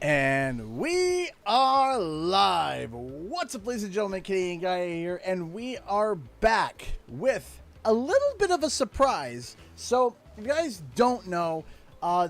And we are live. What's up, ladies and gentlemen? Canadian Guy here, and we are back with a little bit of a surprise. So, if you guys don't know,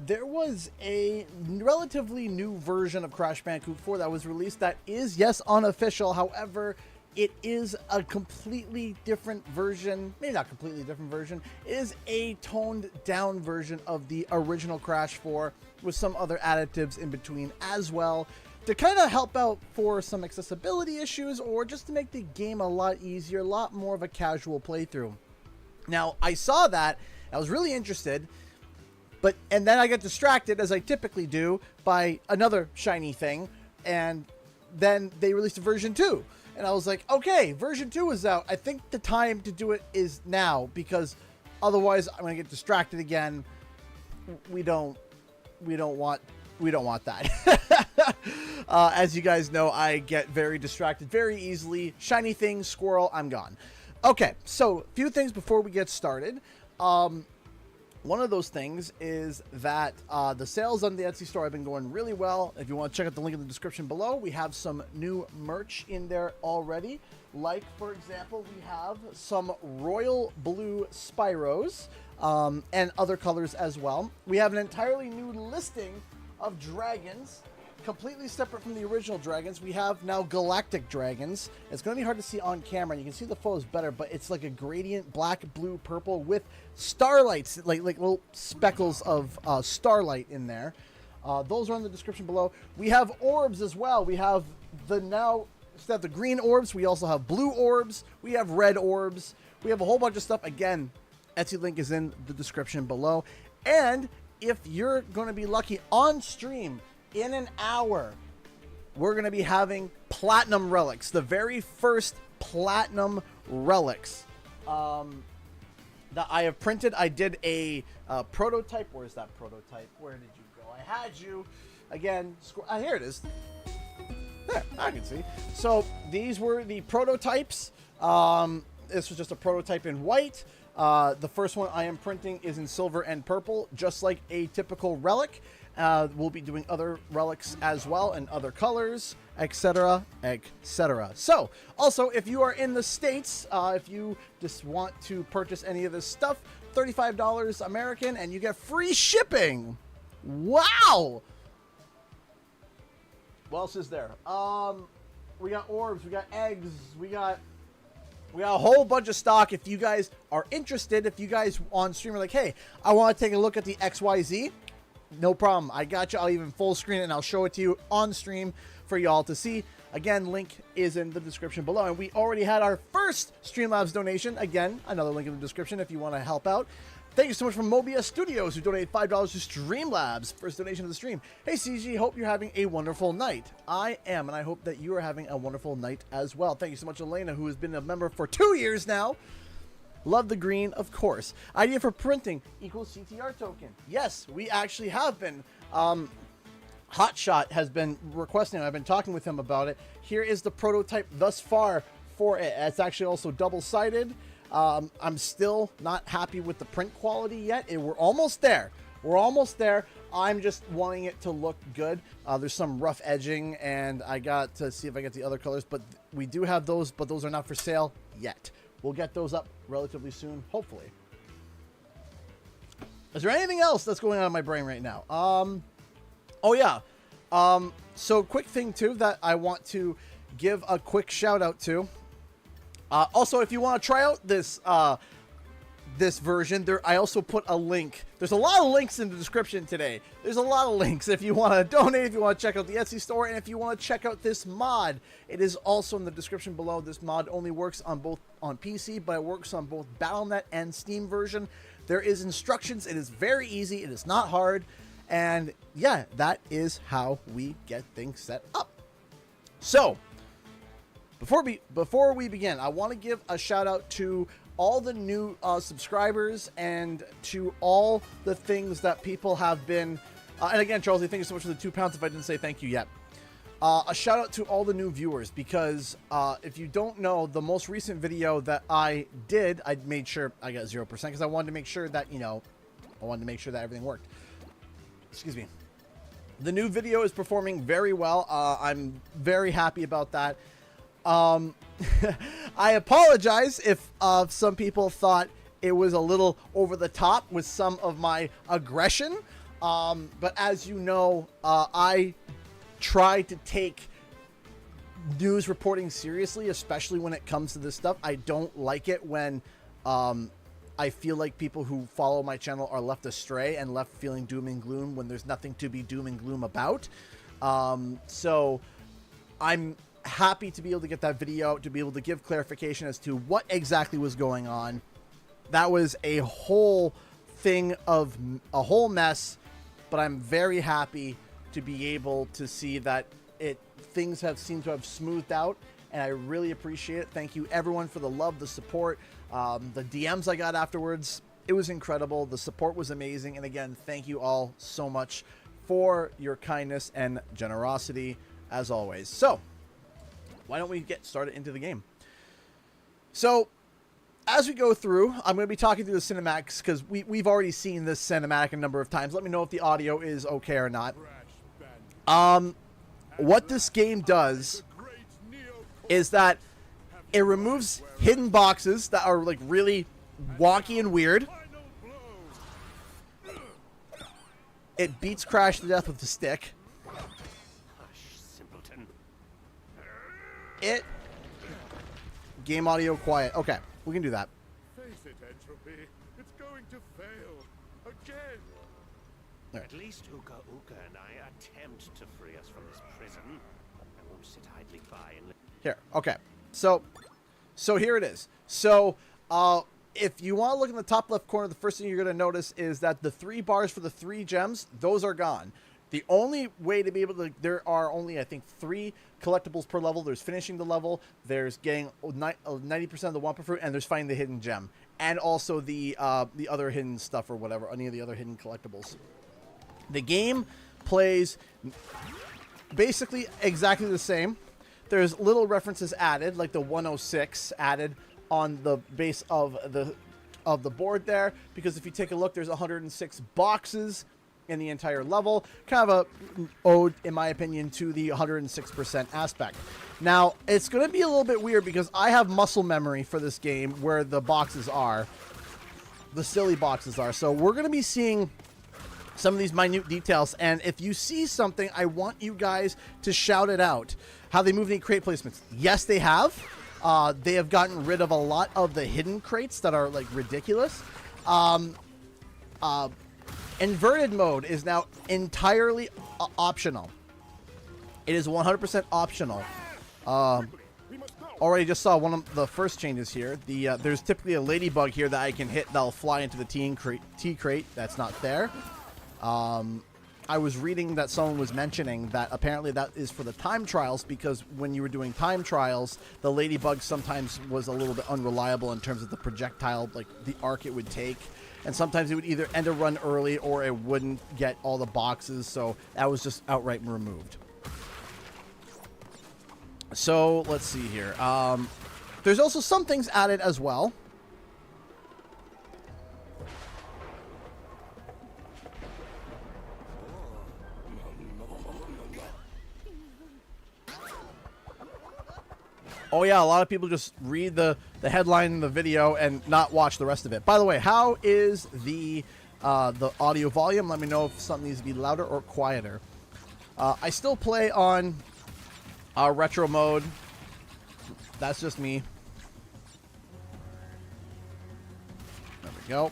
there was a relatively new version of Crash Bandicoot 4 that was released that is, yes, unofficial. However, it is a completely different version, maybe not completely different version. It is a toned down version of the original Crash 4 with some other additives in between as well to kind of help out for some accessibility issues or just to make the game a lot easier, a lot more of a casual playthrough. Now, I saw that, I was really interested, and then I got distracted, as I typically do, by another shiny thing, and then they released a version 2. And I was like, okay, version 2 is out. I think the time to do it is now, because otherwise I'm going to get distracted again. We don't want that. As you guys know, I get very distracted very easily. Shiny thing, squirrel, I'm gone. Okay, so a few things before we get started. One of those things is that the sales on the Etsy store have been going really well. If you want to check out the link in the description below, we have some new merch in there already. Like, for example, we have some royal blue Spyros and other colors as well. We have an entirely new listing of dragons, completely separate from the original dragons. We have now galactic dragons. It's going to be hard to see on camera. You can see the photos better, but it's like a gradient black, blue, purple with starlights, like little speckles of starlight in there. Those are in the description below. We have orbs as well. We have instead of the green orbs, we also have blue orbs. We have red orbs. We have a whole bunch of stuff. Again, Etsy link is in the description below. And if you're going to be lucky on stream, in an hour, we're going to be having platinum relics, the very first platinum relics that I have printed. I did a prototype. Where's that prototype? Where did you go? I had you again. Here it is. There, I can see. So these were the prototypes. This was just a prototype in white. The first one I am printing is in silver and purple, just like a typical relic. We'll be doing other relics as well and other colors, etc., etc. So, also, if you are in the States, if you just want to purchase any of this stuff, $35 American, and you get free shipping. Wow! What else is there? We got orbs, we got eggs, we got a whole bunch of stock. If you guys are interested, if you guys on stream are like, hey, I want to take a look at the XYZ, no problem. I got you. I'll even full screen it and I'll show it to you on stream for y'all to see. Again, link is in the description below. And we already had our first Streamlabs donation. Again, another link in the description if you want to help out. Thank you so much from Mobia Studios, who donated $5 to Streamlabs. First donation of the stream. Hey, CG, hope you're having a wonderful night. I am, and I hope that you are having a wonderful night as well. Thank you so much, Elena, who has been a member for 2 years now. Love the green, of course. Idea for printing equals CTR token. Yes, we actually have been. Hotshot has been requesting. I've been talking with him about it. Here is the prototype thus far for it. It's actually also double-sided. I'm still not happy with the print quality yet. We're almost there. We're almost there. I'm just wanting it to look good. There's some rough edging, and I got to see if I get the other colors. But we do have those, but those are not for sale yet. We'll get those up relatively soon, hopefully. Is there anything else that's going on in my brain right now? Oh, yeah. So, quick thing, too, that I want to give a quick shout-out to. Also, if you want to try out this version, I also put a link. There's a lot of links in the description today. There's a lot of links if you want to donate, if you want to check out the Etsy store, and if you want to check out this mod. It is also in the description below. This mod only works on PC, but it works on both Battle.net and Steam version. There is instructions. It is very easy. It is not hard. And yeah, that is how we get things set up. So, before we begin, I want to give a shout out to all the new subscribers and to all the things that people have been and again, Charles, thank you so much for the £2 if I didn't say thank you yet. A shout out to all the new viewers, because if you don't know, the most recent video that I did, I made sure I got 0% because I wanted to make sure that, you know, I wanted to make sure that everything worked. Excuse me. The new video is performing very well. I'm very happy about that. I apologize if some people thought it was a little over the top with some of my aggression. But as you know, I try to take news reporting seriously, especially when it comes to this stuff. I don't like it when I feel like people who follow my channel are left astray and left feeling doom and gloom when there's nothing to be doom and gloom about. So I'm happy to be able to get that video out, to be able to give clarification as to what exactly was going on. That was a whole thing of a whole mess, but I'm very happy to be able to see that things have seemed to have smoothed out, and I really appreciate it. Thank you everyone for the love, the support, the DMs I got afterwards. It was incredible. The support was amazing. And again, thank you all so much for your kindness and generosity as always. So why don't we get started into the game? So as we go through, I'm going to be talking through the cinematics because we've already seen this cinematic a number of times. Let me know if the audio is okay or not. What this game does is that it removes hidden boxes that are like really wonky and weird. It beats Crash to death with the stick. Game audio quiet. Okay, we can do that. Face it, Entropy. It's going to fail again. Right. At least Uka Uka and I attempt to free us from this prison. I won't sit idly by and Here, okay. So here it is. So, if you want to look in the top left corner, the first thing you're going to notice is that the 3 bars for the 3 gems, those are gone. The only way to be able to, there are only, I think, 3 collectibles per level. There's finishing the level, there's getting 90% of the Wumpa Fruit, and there's finding the hidden gem. And also the other hidden stuff or whatever, any of the other hidden collectibles. The game plays basically exactly the same. There's little references added, like the 106 added on the base of the board there, because if you take a look, there's 106 boxes in the entire level. Kind of a ode, in my opinion, to the 106% aspect. Now, it's going to be a little bit weird because I have muscle memory for this game where the boxes are. The silly boxes are. So we're going to be seeing some of these minute details, and if you see something, I want you guys to shout it out. How they move the crate placements. Yes, they have. They have gotten rid of a lot of the hidden crates that are like ridiculous. Inverted mode is now entirely optional. It is 100% optional. Already just saw one of the first changes here. There's typically a ladybug here that I can hit that'll fly into the tea crate. That's not there. I was reading that someone was mentioning that apparently that is for the time trials, because when you were doing time trials, the ladybug sometimes was a little bit unreliable in terms of the projectile, like the arc it would take. And sometimes it would either end a run early or it wouldn't get all the boxes. So that was just outright removed. So let's see here. There's also some things added as well. Oh yeah, a lot of people just read the headline in the video and not watch the rest of it. By the way, how is the audio volume? Let me know if something needs to be louder or quieter. I still play on retro mode. That's just me. There we go.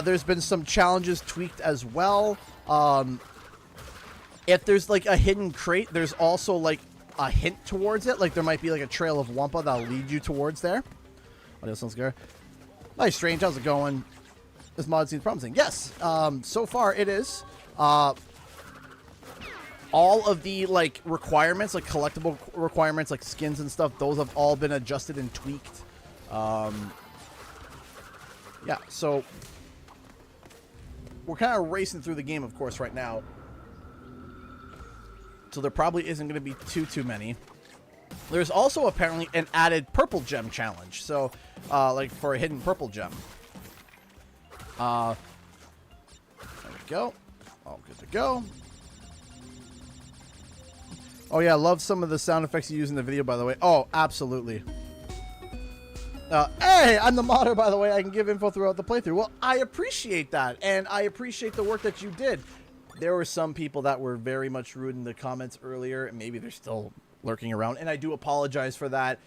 There's been some challenges tweaked as well. If there's like a hidden crate, there's also like a hint towards it. Like there might be like a trail of Wumpa that'll lead you towards there. What else sounds good? Hi, Strange. How's it going? This mod seems promising. Yes. So far it is. All of the like requirements, like collectible requirements, like skins and stuff, those have all been adjusted and tweaked. Yeah. So we're kind of racing through the game, of course, right now. So there probably isn't going to be too many. There's also apparently an added purple gem challenge. So, like for a hidden purple gem. There we go. All good to go. Oh yeah, I love some of the sound effects you use in the video, by the way. Oh, absolutely. Hey, I'm the modder, by the way. I can give info throughout the playthrough. Well, I appreciate that, and I appreciate the work that you did. There were some people that were very much rude in the comments earlier, and maybe they're still lurking around, and I do apologize for that.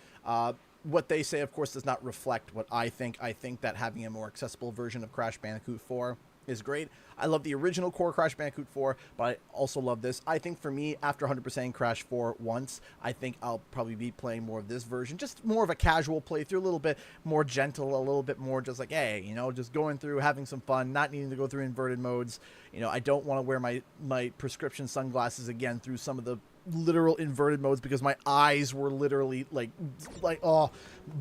What they say, of course, does not reflect what I think. I think that having a more accessible version of Crash Bandicoot 4 is great. I love the original core Crash Bandicoot 4, but I also love this. I think for me, after 100% Crash 4 once, I think I'll probably be playing more of this version. Just more of a casual playthrough, a little bit more gentle, a little bit more just like, hey, you know, just going through, having some fun, not needing to go through inverted modes. You know, I don't want to wear my prescription sunglasses again through some of the literal inverted modes because my eyes were literally like oh,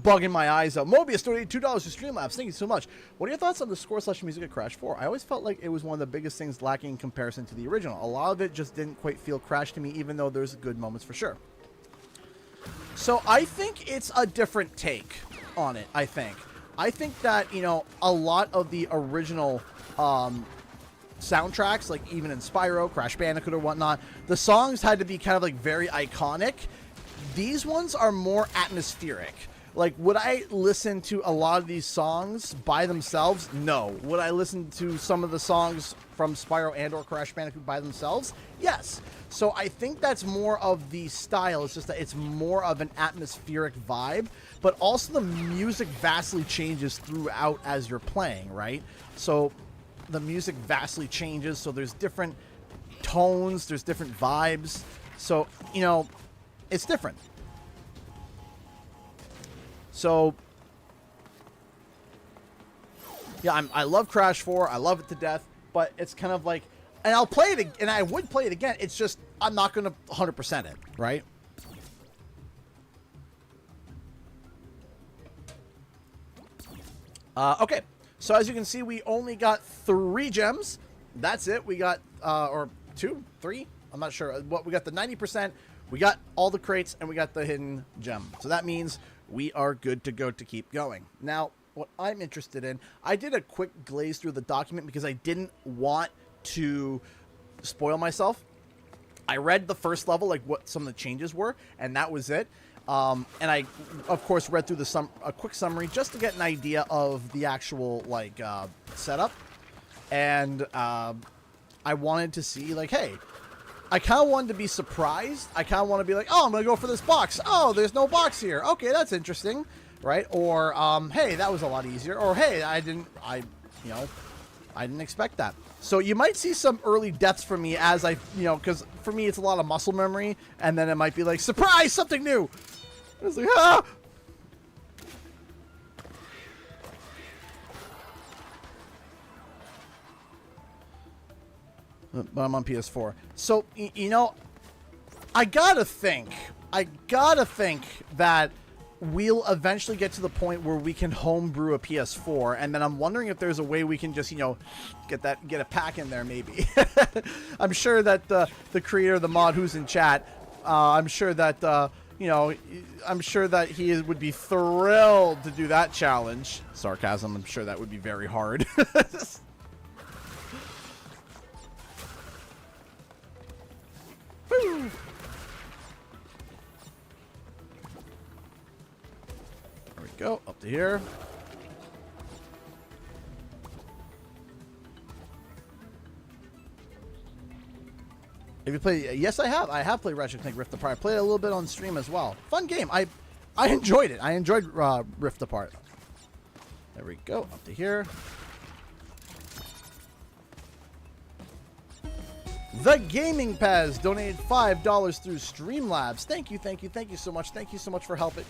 bugging my eyes out. Mobius donated $2 to Streamlabs. Thank you so much. What are your thoughts on the score / music of Crash 4? I always felt like it was one of the biggest things lacking in comparison to the original. A lot of it just didn't quite feel Crash to me, even though there's good moments for sure. So I think it's a different take on it. I think that, you know, a lot of the original soundtracks, like even in Spyro, Crash Bandicoot or whatnot, the songs had to be kind of like very iconic. These ones are more atmospheric. Like, would I listen to a lot of these songs by themselves? No. Would I listen to some of the songs from Spyro and or Crash Bandicoot by themselves? Yes. So I think that's more of the style. It's just that it's more of an atmospheric vibe, but also the music vastly changes throughout as you're playing, right? So the music vastly changes, so there's different tones, there's different vibes, so, you know, it's different. So yeah, I love Crash 4, I love it to death, but it's kind of like, and I'll play it, and I would play it again, it's just, I'm not gonna 100% it, right? Okay. So as you can see, we only got 3 gems. That's it. We got, or 2, 3, I'm not sure. What we got the 90%, we got all the crates, and we got the hidden gem. So that means we are good to go to keep going. Now, what I'm interested in, I did a quick glaze through the document because I didn't want to spoil myself. I read the first level, like what some of the changes were, and that was it. And I, of course, read through a quick summary just to get an idea of the actual, like, setup. And I wanted to see, like, hey, I kind of wanted to be surprised. I kind of want to be like, oh, I'm going to go for this box. Oh, there's no box here. Okay, that's interesting, right? Or, hey, that was a lot easier. Or, hey, I didn't expect that. So you might see some early deaths from me as I, you know, because for me it's a lot of muscle memory, and then it might be like, surprise, something new. It's like, ah! But I'm on PS4. So, you know, I gotta think that we'll eventually get to the point where we can homebrew a PS4, and then I'm wondering if there's a way we can just, you know, get a pack in there maybe. I'm sure that the creator of the mod who's in chat, I'm sure that you know, I'm sure that he would be thrilled to do that challenge. Sarcasm. I'm sure that would be very hard. Woo! There we go, up to here. Have you played? Yes, I have. I have played Ratchet & Clank Rift Apart. I played it a little bit on stream as well. Fun game. I enjoyed it. I enjoyed Rift Apart. There we go, up to here. The Gaming Pez donated $5 through Streamlabs. Thank you, thank you, thank you so much. Thank you so much for helping,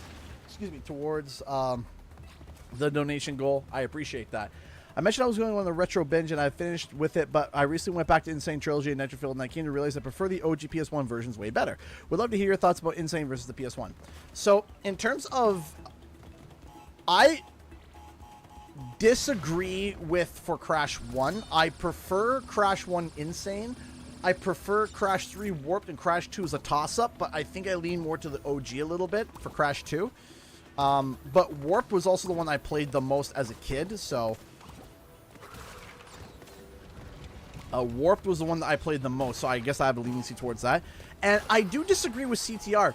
towards the donation goal. I appreciate that. I mentioned I was going on the retro binge, and I finished with it, but I recently went back to Insane Trilogy and Nitrofield, and I came to realize I prefer the OG PS1 versions way better. Would love to hear your thoughts about Insane versus the PS1. So, in terms of... I disagree with for Crash 1. I prefer Crash 1 Insane. I prefer Crash 3 Warped, and Crash 2 is a toss-up, but I think I lean more to the OG a little bit for Crash 2. But Warped was also the one I played the most as a kid, so... Warped was the one that I played the most, so I guess I have a leniency towards that. And I do disagree with CTR.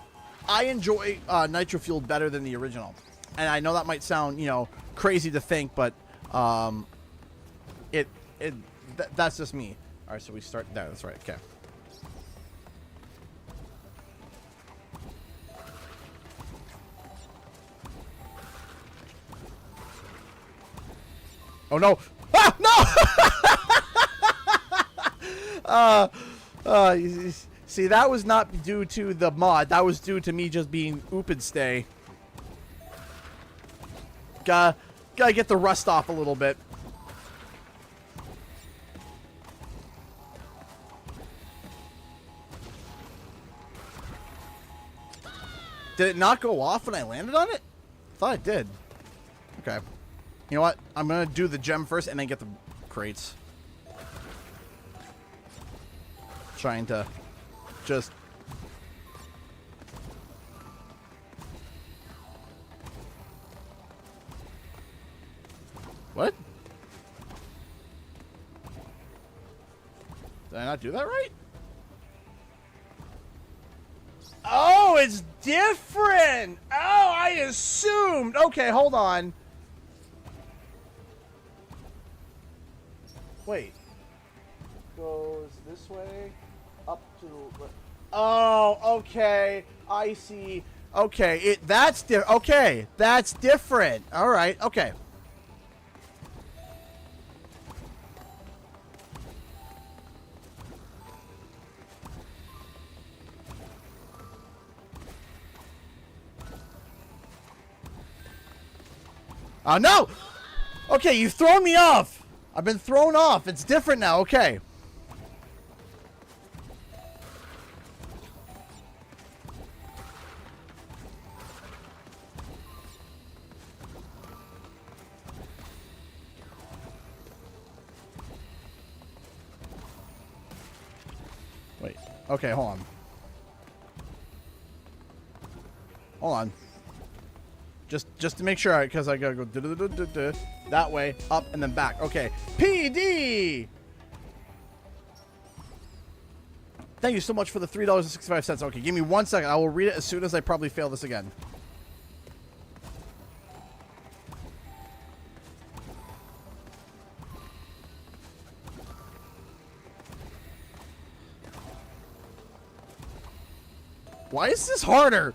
I enjoy Nitro Fueled better than the original. And I know that might sound, you know, crazy to think, but that's just me. All right, so we start there. That's right. Okay. Oh no! Ah, no! See, that was not due to the mod. That was due to me just being oop stay. Gotta get the rust off a little bit. Did it not go off when I landed on it? I thought it did. Okay. You know what? I'm gonna do the gem first and then get the crates. Trying to just... What? Did I not do that right? Oh, it's different! Oh, I assumed! Okay, hold on. Wait. Goes this way, up to the... Oh, okay. I see. Okay, that's different. Okay, that's different. All right, okay. No! Okay, you've thrown me off. I've been thrown off. It's different now. Okay. Wait. Okay, hold on. Hold on. Just to make sure, because I gotta go that way, up, and then back. Okay. PD! Thank you so much for the $3.65. Okay, give me 1 second. I will read it as soon as I probably fail this again. Why is this harder?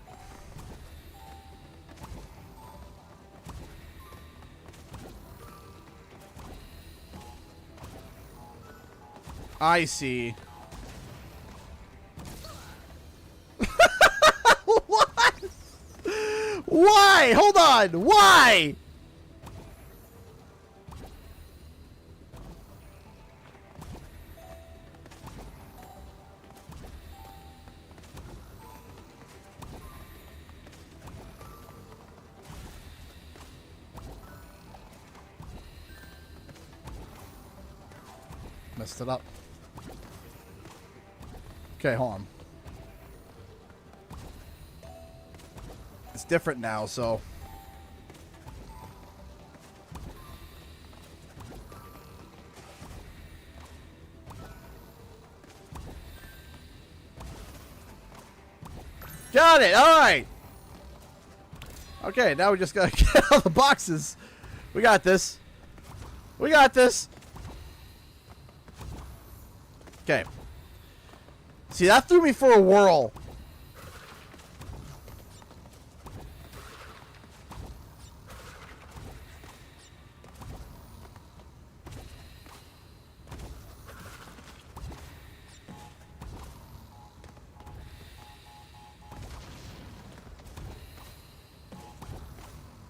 I see. What? Why? Hold on. Why? Messed it up. Okay, hold on. It's different now, so... Got it! Alright! Okay, now we just gotta get all the boxes. We got this. We got this! Okay. See, that threw me for a whirl.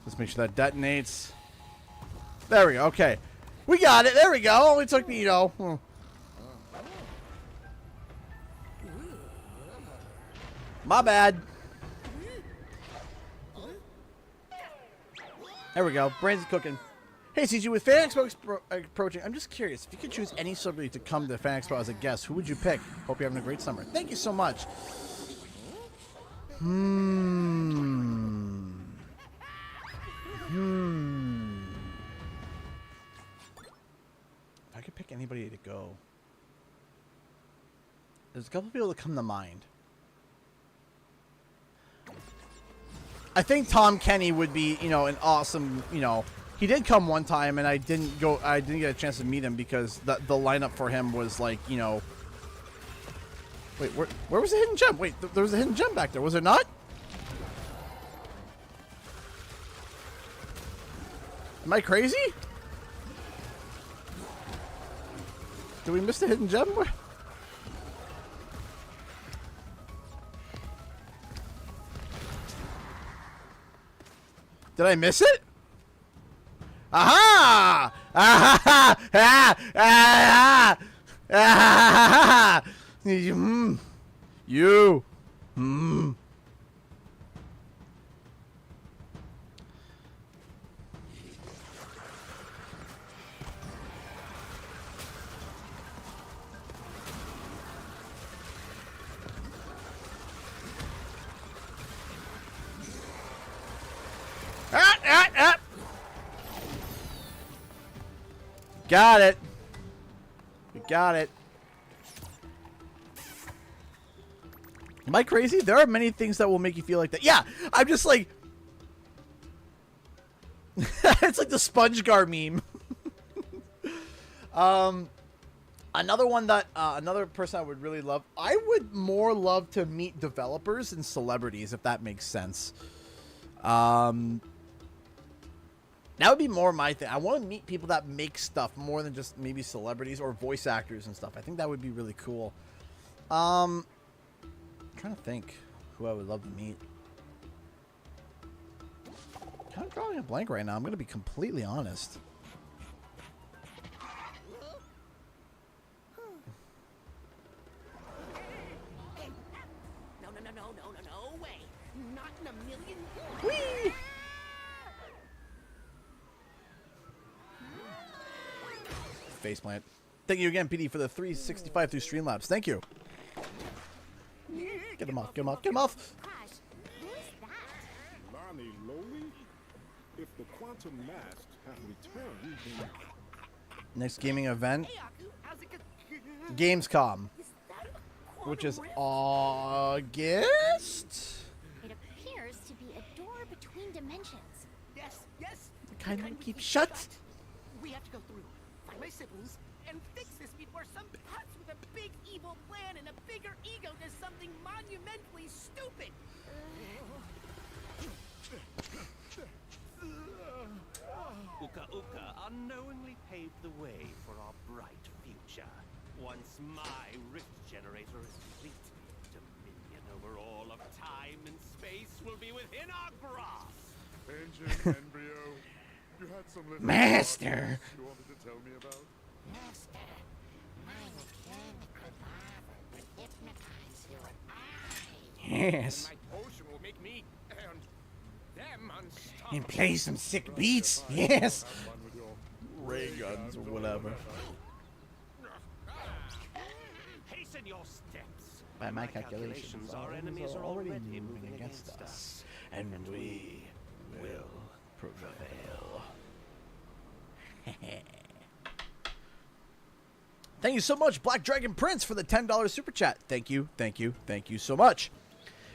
Let's make sure that detonates. There we go. Okay. We got it. There we go. Only took me, you know... My bad. There we go. Brains is cooking. Hey, CG, with Fan Expo approaching, I'm just curious. If you could choose any celebrity to come to Fan Expo as a guest, who would you pick? Hope you're having a great summer. Thank you so much. If I could pick anybody to go. There's a couple people that come to mind. I think Tom Kenny would be, you know, an awesome, you know, he did come one time and I didn't get a chance to meet him because the lineup for him was like, you know, wait, where was the hidden gem? Wait, there was a hidden gem back there, was there not? Am I crazy? Did we miss the hidden gem? Did I miss it? Aha! Aha! Ah! Ah! Ah! You. Got it. We got it. Am I crazy? There are many things that will make you feel like that. Yeah, I'm just like... it's like the SpongeGar meme. Another one that... another person I would really love... I would more love to meet developers and celebrities, if that makes sense. That would be more my thing. I want to meet people that make stuff more than just maybe celebrities or voice actors and stuff. I think that would be really cool. I'm trying to think who I would love to meet. Kind of drawing a blank right now. I'm going to be completely honest. No way. Not in a million. Whee! Faceplant. Thank you again, PD, for the 365 through Streamlabs. Thank you. Get him off, get him off, get him off. Gosh, who is that? Lonnie Lowly? If the quantum masks have returned, then... Next gaming event, Hey, Aku, how's it go? Gamescom, Is that a which is quantum August. rift? It appears to be a door between dimensions. Yes, yes. The kind that we keeps keep shut. We have to go through, find my siblings, and fix this before some putz with a big evil plan and a bigger ego does something monumentally stupid. Uka Uka unknowingly paved the way for our bright future. Once my rift generator is complete, dominion over all of time and space will be within our grasp. Engine, embryo, you had some little... Master. You wanted to tell me about? Master, my mechanical marvel will hypnotize you and Yes. My potion will make me and them unstoppable. And play some sick beats. Yes. Have fun with your Ray guns or whatever. Hasten your steps. By my calculations, our enemies are already moving against us, and we will prevail. Thank you so much, Black Dragon Prince, for the $10 super chat. Thank you, thank you, thank you so much.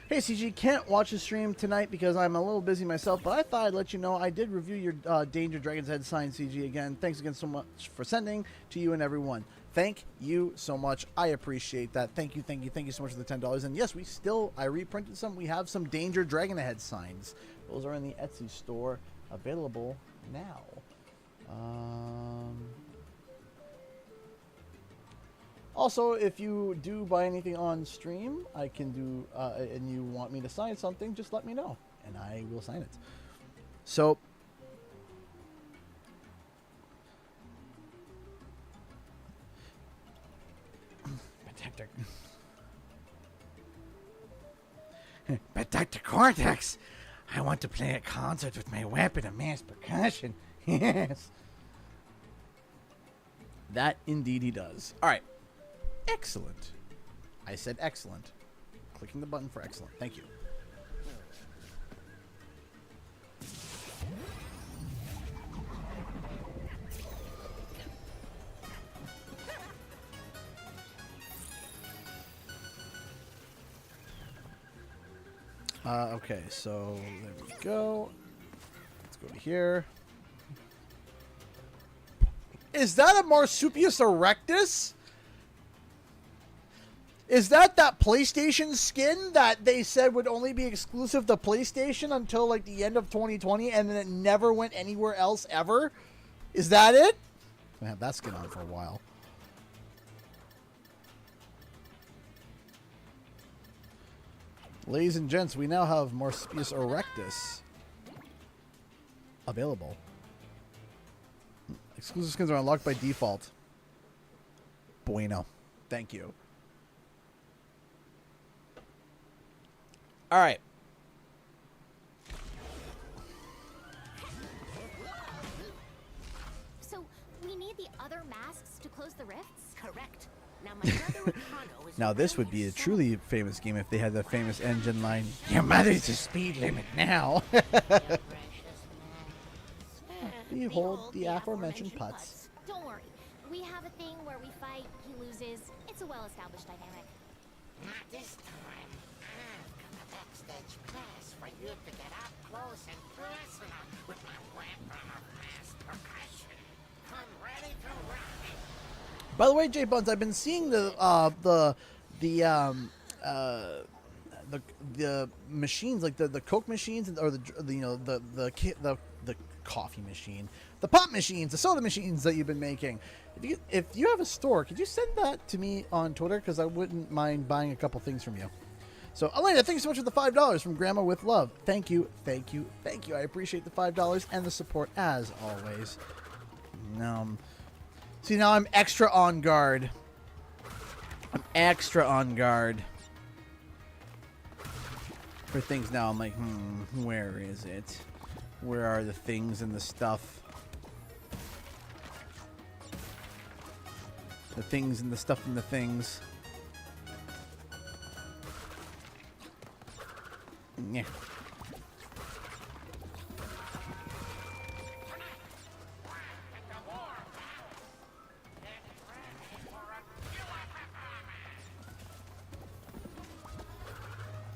Hey, CG, can't watch the stream tonight because I'm a little busy myself, but I thought I'd let you know I did review your Danger Dragon's Head sign, CG, again. Thanks again so much for sending to you and everyone. Thank you so much. I appreciate that. Thank you, thank you, thank you so much for the $10. And yes, I reprinted some. We have some Danger Dragon Head signs. Those are in the Etsy store, available now. Also, if you do buy anything on stream, I can do, and you want me to sign something, just let me know, and I will sign it. So, but Dr. Cortex, I want to play a concert with my weapon of mass percussion. Yes. That indeed he does. All right. Excellent. I said excellent. Clicking the button for excellent. Thank you. Okay, so there we go. Let's go to here. Is that a Marsupius erectus? Is that PlayStation skin that they said would only be exclusive to PlayStation until like the end of 2020 and then it never went anywhere else ever? Is that it? I'm gonna have that skin on for a while. Ladies and gents, we now have Marsupius erectus available. Exclusive skins are unlocked by default. Bueno. Thank you. All right. So, we need the other masks to close the rifts? Correct. Now my brother Ricardo is Now this would be a truly famous game if they had the famous engine line, "Your mother's the speed limit now." Behold the aforementioned putts. Don't worry. We have a thing where we fight, he loses. It's a well-established dynamic. Not this time. I've got a backstage pass for you to get up close and personal with my weapon of mass percussion. I'm ready to rock. By the way, Jay Buns, I've been seeing the machines, like the Coke machines, or the coffee machine, the pop machines, the soda machines that you've been making. If you have a store, could you send that to me on Twitter? Because I wouldn't mind buying a couple things from you. So, Elena, thank you so much for the $5 from Grandma with Love. Thank you, thank you, thank you. I appreciate the $5 and the support as always. See, now I'm extra on guard. I'm extra on guard for things now. I'm like, where is it? Where are the things and the stuff? The things and the stuff and the things. Yeah.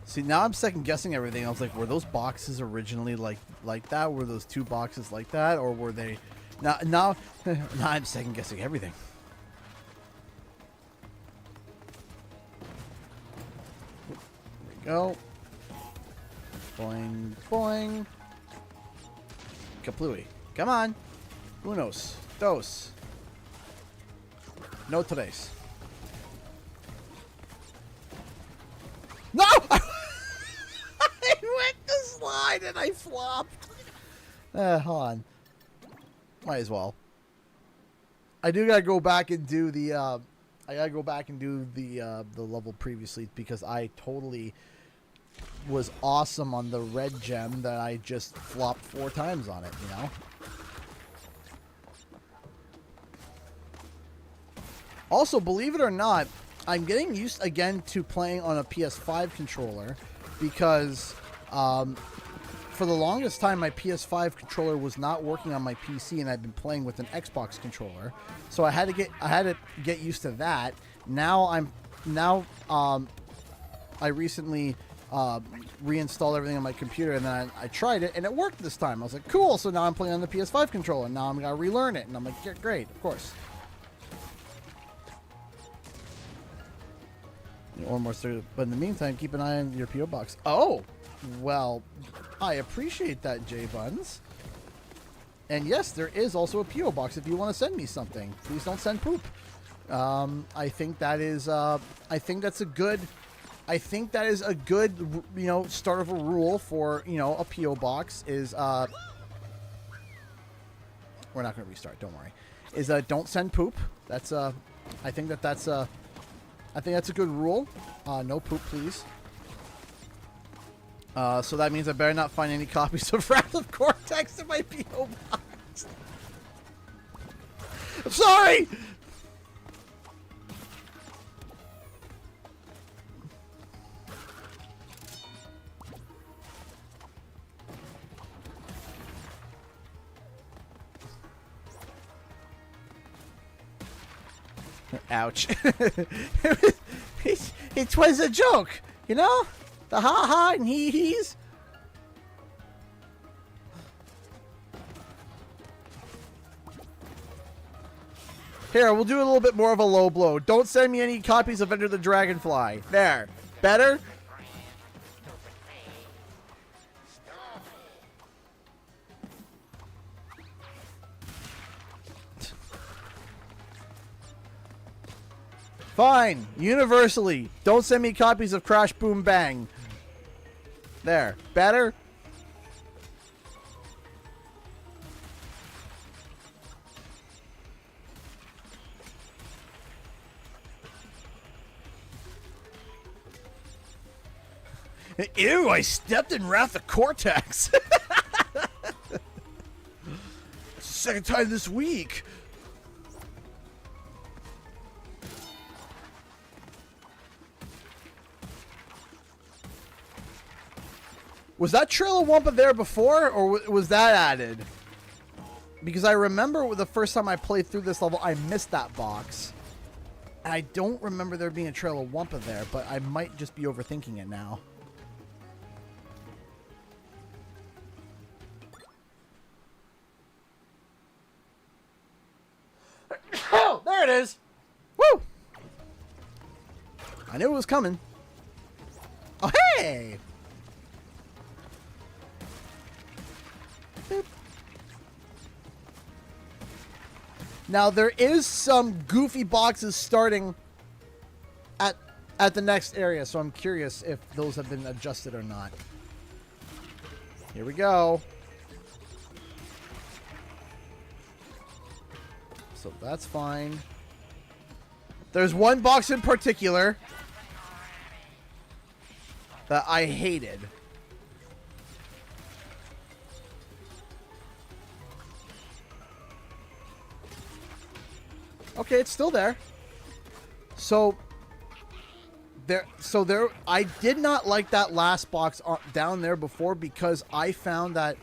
See, now I'm second guessing everything. I was like, were those boxes originally like that? Were those two boxes like that, or were they? Now I'm second guessing everything. There we go. Boing, boing. Kaplooey. Come on. Unos. Dos. No tres. No! I went to slide and I flopped. Hold on. Might as well. I do gotta go back and do the the level previously because I totally was awesome on the red gem that I just flopped 4 times on it, you know? Also, believe it or not, I'm getting used again to playing on a PS5 controller because for the longest time my PS5 controller was not working on my PC and I've been playing with an Xbox controller. So I had to get used to that. I recently reinstalled everything on my computer and then I tried it and it worked this time. I was like, cool, so now I'm playing on the PS5 controller and now I'm gonna relearn it and I'm like, yeah, great, of course. Or more, but in the meantime, keep an eye on your PO box. Oh, well, I appreciate that, J Buns. And yes, there is also a PO box if you want to send me something. Please don't send poop. I think that is. I think that's a good. I think that is a good, start of a rule for a PO box is. We're not going to restart. Don't worry. Is don't send poop. That's I think that's a good rule. No poop, please. So that means I better not find any copies of Wrath of Cortex in my P.O. box. I'm sorry! Ouch. It was a joke, The ha-ha and hee-hees. Here, we'll do a little bit more of a low blow. Don't send me any copies of Enter the Dragonfly. There. Better? Fine. Universally. Don't send me copies of Crash Boom Bang. There. Better? Ew, I stepped in Wrath of Cortex. Second time this week. Was that Trail of Wumpa there before, or was that added? Because I remember the first time I played through this level, I missed that box. I don't remember there being a Trail of Wumpa there, but I might just be overthinking it now. Oh, there it is! Woo! I knew it was coming. Oh, hey! Boop. Now, there is some goofy boxes starting at the next area, so I'm curious if those have been adjusted or not. Here we go. So that's fine. There's one box in particular that I hated. Okay, it's still there. So there I did not like that last box down there before because I found that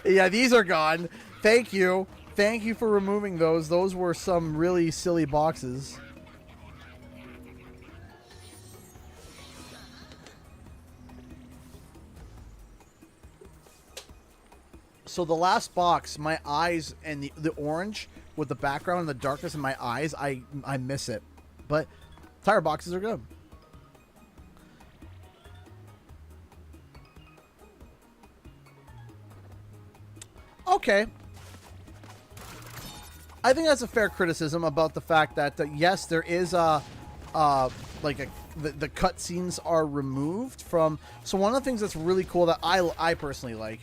yeah, these are gone. Thank you. Thank you for removing those. Those were some really silly boxes. So the last box, my eyes and the orange with the background and the darkness in my eyes, I miss it. But tire boxes are good. Okay. I think that's a fair criticism about the fact that yes, there is the cutscenes are removed from. So one of the things that's really cool that I personally like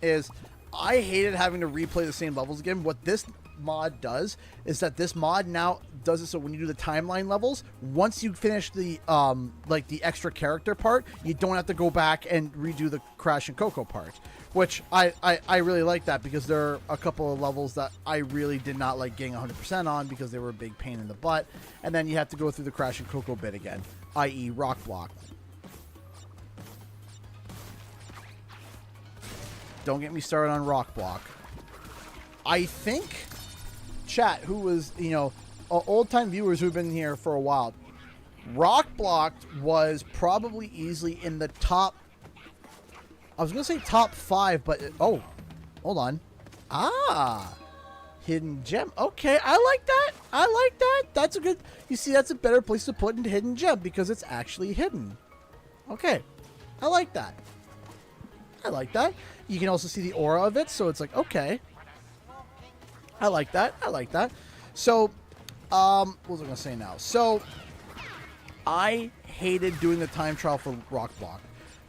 is I hated having to replay the same levels again. What this mod does is that this mod now does it so when you do the timeline levels, once you finish the the extra character part, you don't have to go back and redo the Crash and Coco part, which I really like that because there are a couple of levels that I really did not like getting 100% on because they were a big pain in the butt, and then you have to go through the Crash and Coco bit again, i.e. Rock Block. Don't get me started on Rock Block. I think chat, who was, old-time viewers who've been here for a while, Rock Block was probably easily in the top, I was going to say top 5, but, oh, hold on. Hidden Gem. Okay, I like that. I like that. That's a good, you see, that's a better place to put into Hidden Gem because it's actually hidden. Okay, I like that. I like that. You can also see the aura of it, so it's like, okay. I like that. I like that. So, what was I going to say now? So, I hated doing the time trial for Rock Block.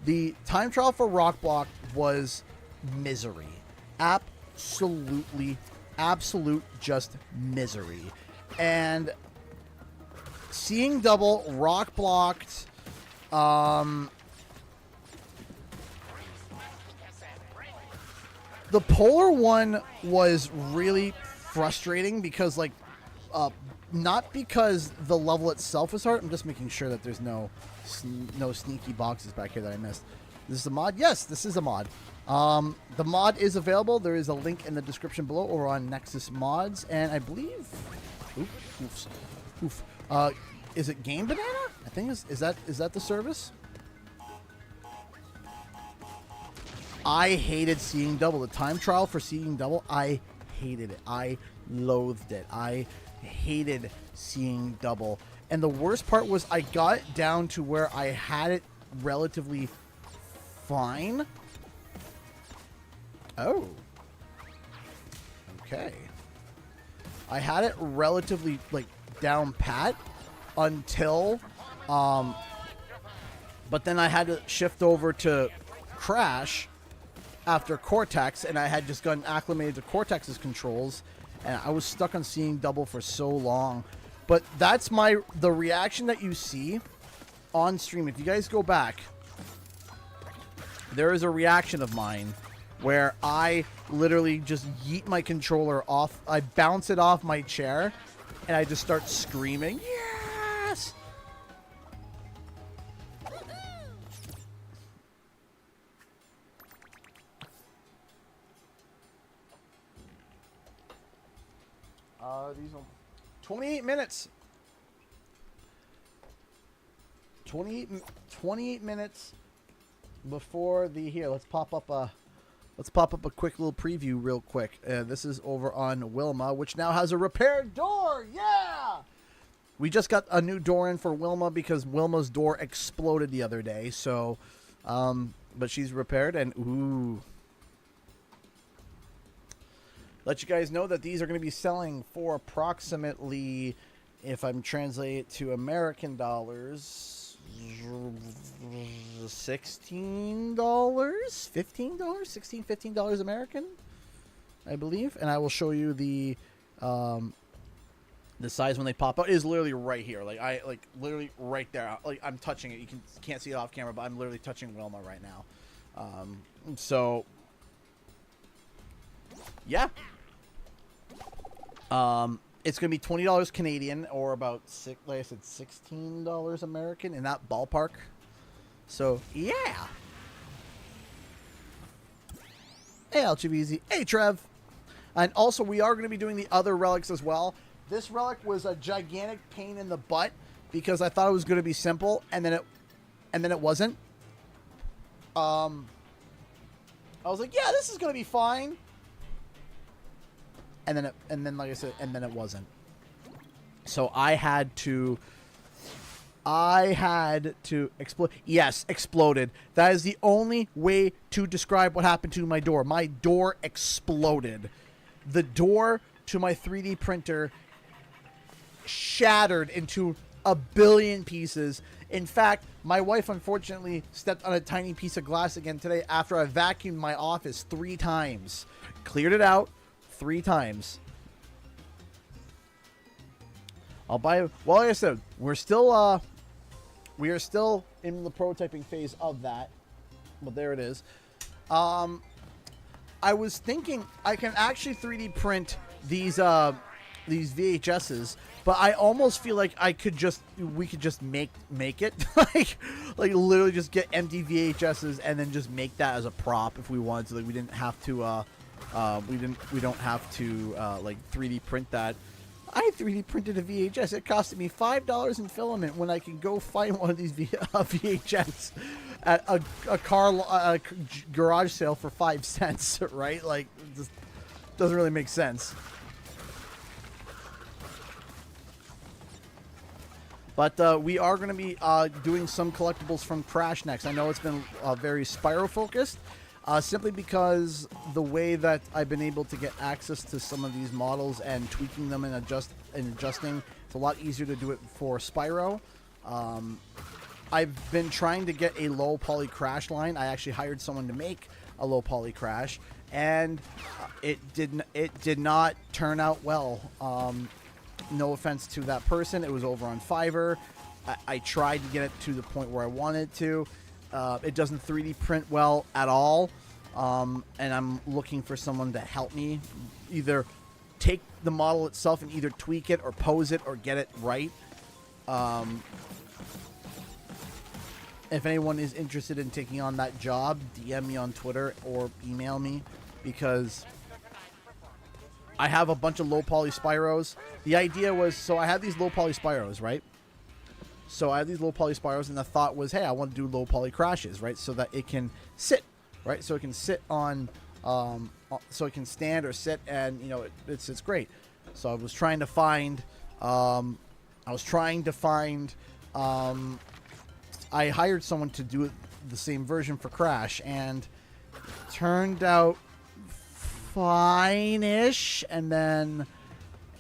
The time trial for Rock Block was misery. Absolute just misery. And seeing double Rock Blocked, the polar one was really frustrating because, not because the level itself was hard. I'm just making sure that there's no sneaky boxes back here that I missed. This is a mod? Yes, this is a mod. The mod is available. There is a link in the description below over on Nexus Mods. And I believe... Is it Game Banana? I think is that the service? I hated seeing double. The time trial for seeing double, I hated it. I loathed it. I hated seeing double. And the worst part was I got it down to where I had it relatively fine. Oh. Okay. I had it relatively, like, down pat until, but then I had to shift over to Crash after Cortex, and I had just gotten acclimated to Cortex's controls, and I was stuck on seeing double for so long. But that's the reaction that you see on stream. If you guys go back, there is a reaction of mine where I literally just yeet my controller off. I bounce it off my chair, and I just start screaming, yes! These are 28 minutes. 28 minutes before the here. Let's pop up a quick little preview real quick. This is over on Wilma, which now has a repaired door. Yeah! We just got a new door in for Wilma because Wilma's door exploded the other day. So, but she's repaired, and ooh. Let you guys know that these are going to be selling for approximately, if I'm translating it to American dollars, $16, $15, $16, $15 American, I believe. And I will show you the size when they pop out. It is literally right here, literally right there. Like, I'm touching it. You can't see it off camera, but I'm literally touching Wilma right now. So yeah. It's going to be $20 Canadian, or about, like I said, $16 American, in that ballpark. So, yeah. Hey, LGBZ. Hey, Trev. And also, we are going to be doing the other relics as well. This relic was a gigantic pain in the butt because I thought it was going to be simple, and then it wasn't. I was like, yeah, this is going to be fine. And then, like I said, and then it wasn't. So I had to explode. Yes, exploded. That is the only way to describe what happened to my door. My door exploded. The door to my 3D printer shattered into a billion pieces. In fact, my wife unfortunately stepped on a tiny piece of glass again today after I vacuumed my office 3 times. Cleared it out 3 times. I'll buy. Well, like I said, we are still in the prototyping phase of that. But there it is. I was thinking I can actually 3D print these VHSs, but I almost feel like we could just make it like literally just get empty VHSs and then just make that as a prop if we wanted to. Like, we didn't have to we don't have to like 3D print that. I 3D printed a VHS. It costed me $5 in filament when I can go find one of these VHS at a garage sale for 5 cents, right? Like, it just doesn't really make sense. But we are going to be doing some collectibles from Crash next. I know it's been very Spyro focused. Simply because the way that I've been able to get access to some of these models and tweaking them and adjusting, it's a lot easier to do it for Spyro. I've been trying to get a low poly Crash line. I actually hired someone to make a low poly Crash, and it did not turn out well. No offense to that person. It was over on Fiverr. I tried to get it to the point where I wanted to. It doesn't 3D print well at all, and I'm looking for someone to help me either take the model itself and either tweak it or pose it or get it right. If anyone is interested in taking on that job, DM me on Twitter or email me, because I have a bunch of low poly Spyros. The idea was, so I have these low poly Spyros, right? So I have these low poly spirals, and the thought was, hey, I want to do low poly crashes, right? So that it can sit, right? So it can sit on, so it can stand or sit, and you know, it's great. So I was trying to find, I hired someone to do the same version for Crash, and turned out fine-ish, and then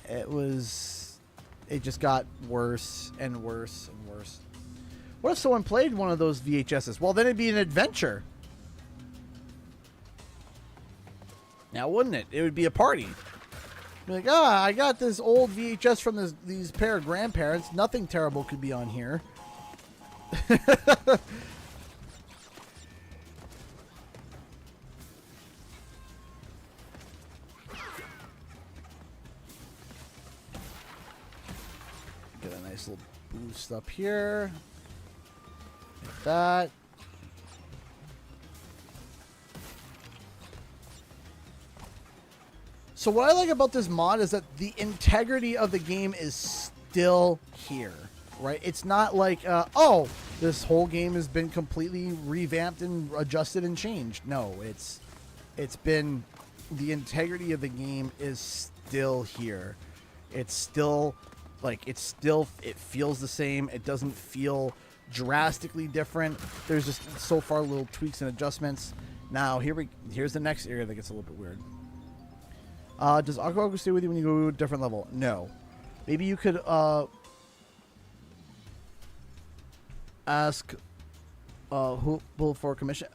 it just got worse and worse and worse. What if someone played one of those VHSs? Well, then it'd be an adventure. Now, wouldn't it? It would be a party. Be like, I got this old VHS from these pair of grandparents. Nothing terrible could be on here. Get a nice little boost up here. Like that. So what I like about this mod is that the integrity of the game is still here, right? It's not like, oh, this whole game has been completely revamped and adjusted and changed. No, it's been, the integrity of the game is still here. It's still, like, it feels the same. It doesn't feel drastically different. There's just so far little tweaks and adjustments. Now, here's the next area that gets a little bit weird. Does Aqua stay with you when you go to a different level? No. Maybe you could ask who for commission.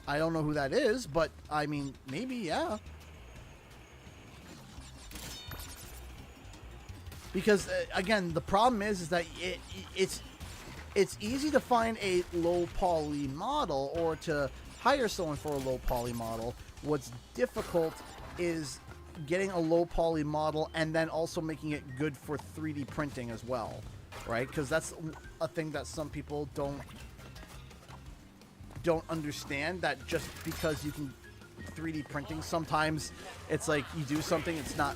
I don't know who that is, but I mean, maybe, yeah. Because again, the problem is that it's easy to find a low poly model or to hire someone for a low poly model. What's difficult is getting a low poly model and then also making it good for 3D printing as well, right? Because that's a thing that some people don't understand, that just because you can 3D printing, sometimes it's like you do something, it's not,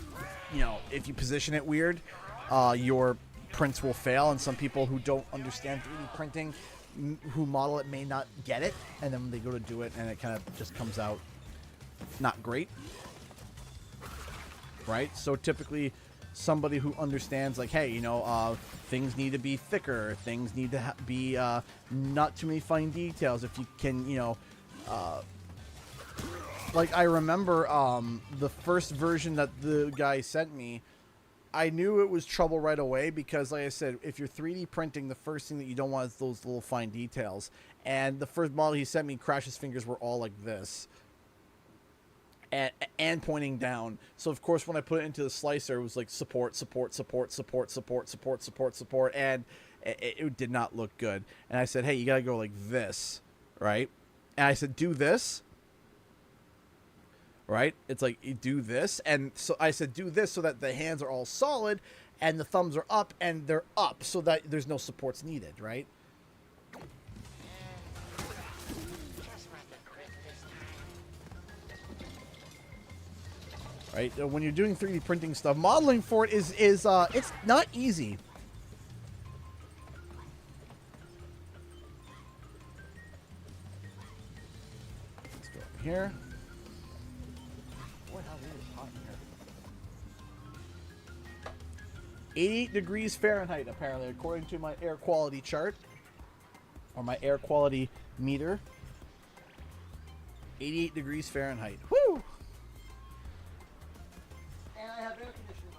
you know, if you position it weird, your prints will fail, and some people who don't understand 3D printing, who model it, may not get it, and then when they go to do it, and it kind of just comes out not great. Right? So typically somebody who understands, like, hey, you know, things need to be thicker, things need to be not too many fine details. If you can, you know, like I remember the first version that the guy sent me, I knew it was trouble right away because, like I said, if you're 3D printing, the first thing that you don't want is those little fine details. And the first model he sent me, Crash's fingers were all like this. And pointing down. So of course when I put it into the slicer, it was like support, and it did not look good. And I said, hey, you gotta go like this, right? And I said, do this, right? It's like, you do this, and so I said, do this so that the hands are all solid and the thumbs are up, and they're up so that there's no supports needed, right? Right, when you're doing 3D printing stuff, modeling for it is it's not easy. Let's go up here. Boy, how weird it's hot in here. 88 degrees Fahrenheit, apparently, according to my air quality chart, or my air quality meter. 88 degrees Fahrenheit. Woo! I have air conditioning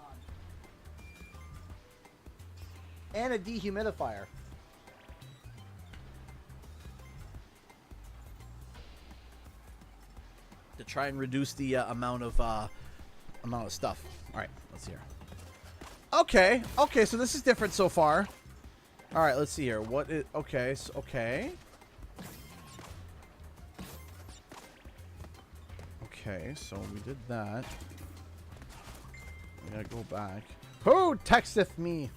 on. And a dehumidifier. To try and reduce the amount of stuff. All right, let's see here. Okay, so this is different so far. All right, let's see here. What is okay? So, okay. Okay, so we did that. I gotta go back. Who texteth me?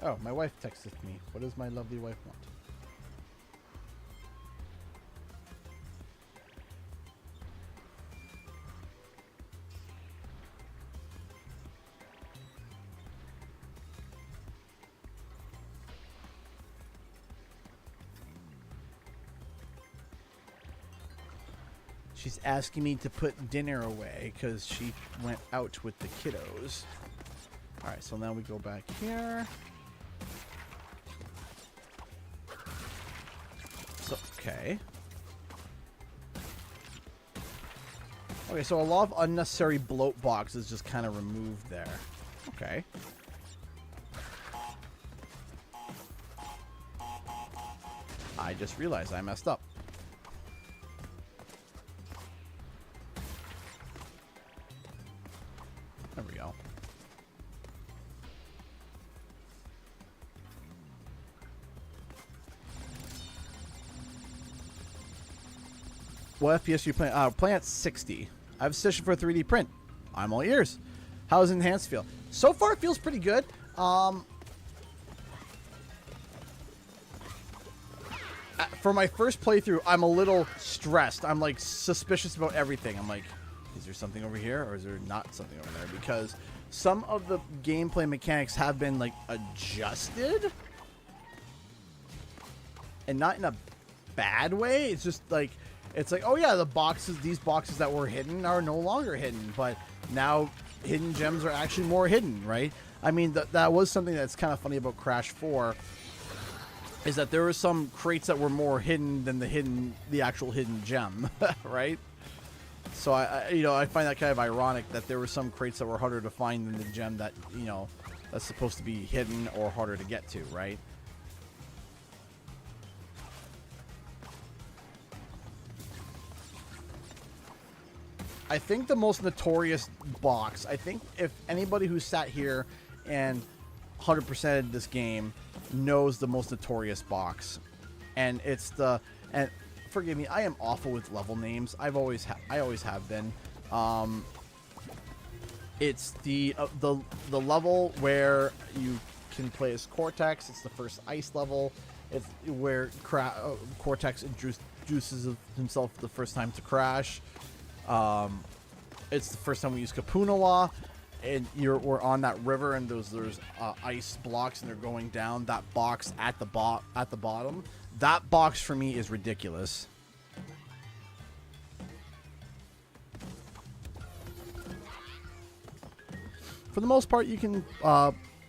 Oh, my wife texteth me. What does my lovely wife want? She's asking me to put dinner away because she went out with the kiddos. Alright, so now we go back here. So, okay. Okay, so a lot of unnecessary bloat boxes just kind of removed there. Okay. I just realized I messed up. There we go. What FPS are you playing? Playing at 60. I have a session for a 3D print. I'm all ears. How does Enhanced feel? So far, it feels pretty good. For my first playthrough, I'm a little stressed. I'm like suspicious about everything. I'm like, is there something over here or is there not something over there? Because some of the gameplay mechanics have been like adjusted. And not in a bad way. It's just like, it's like, oh yeah, the boxes, these boxes that were hidden are no longer hidden. But now hidden gems are actually more hidden, right? I mean, that was something that's kind of funny about Crash 4. Is that there were some crates that were more hidden than the actual hidden gem, right? So I find that kind of ironic that there were some crates that were harder to find than the gem that, that's supposed to be hidden or harder to get to, right? I think the most notorious box, I think if anybody who sat here and 100%ed this game knows the most notorious box, and it's and forgive me, I am awful with level names. I always have been. It's the level where you can play as Cortex. It's the first ice level. It's where Cortex introduces himself the first time to Crash. It's the first time we use Kapunawa. And we're on that river, and there's ice blocks, and they're going down. That box at the bottom. That box for me is ridiculous. For the most part, you can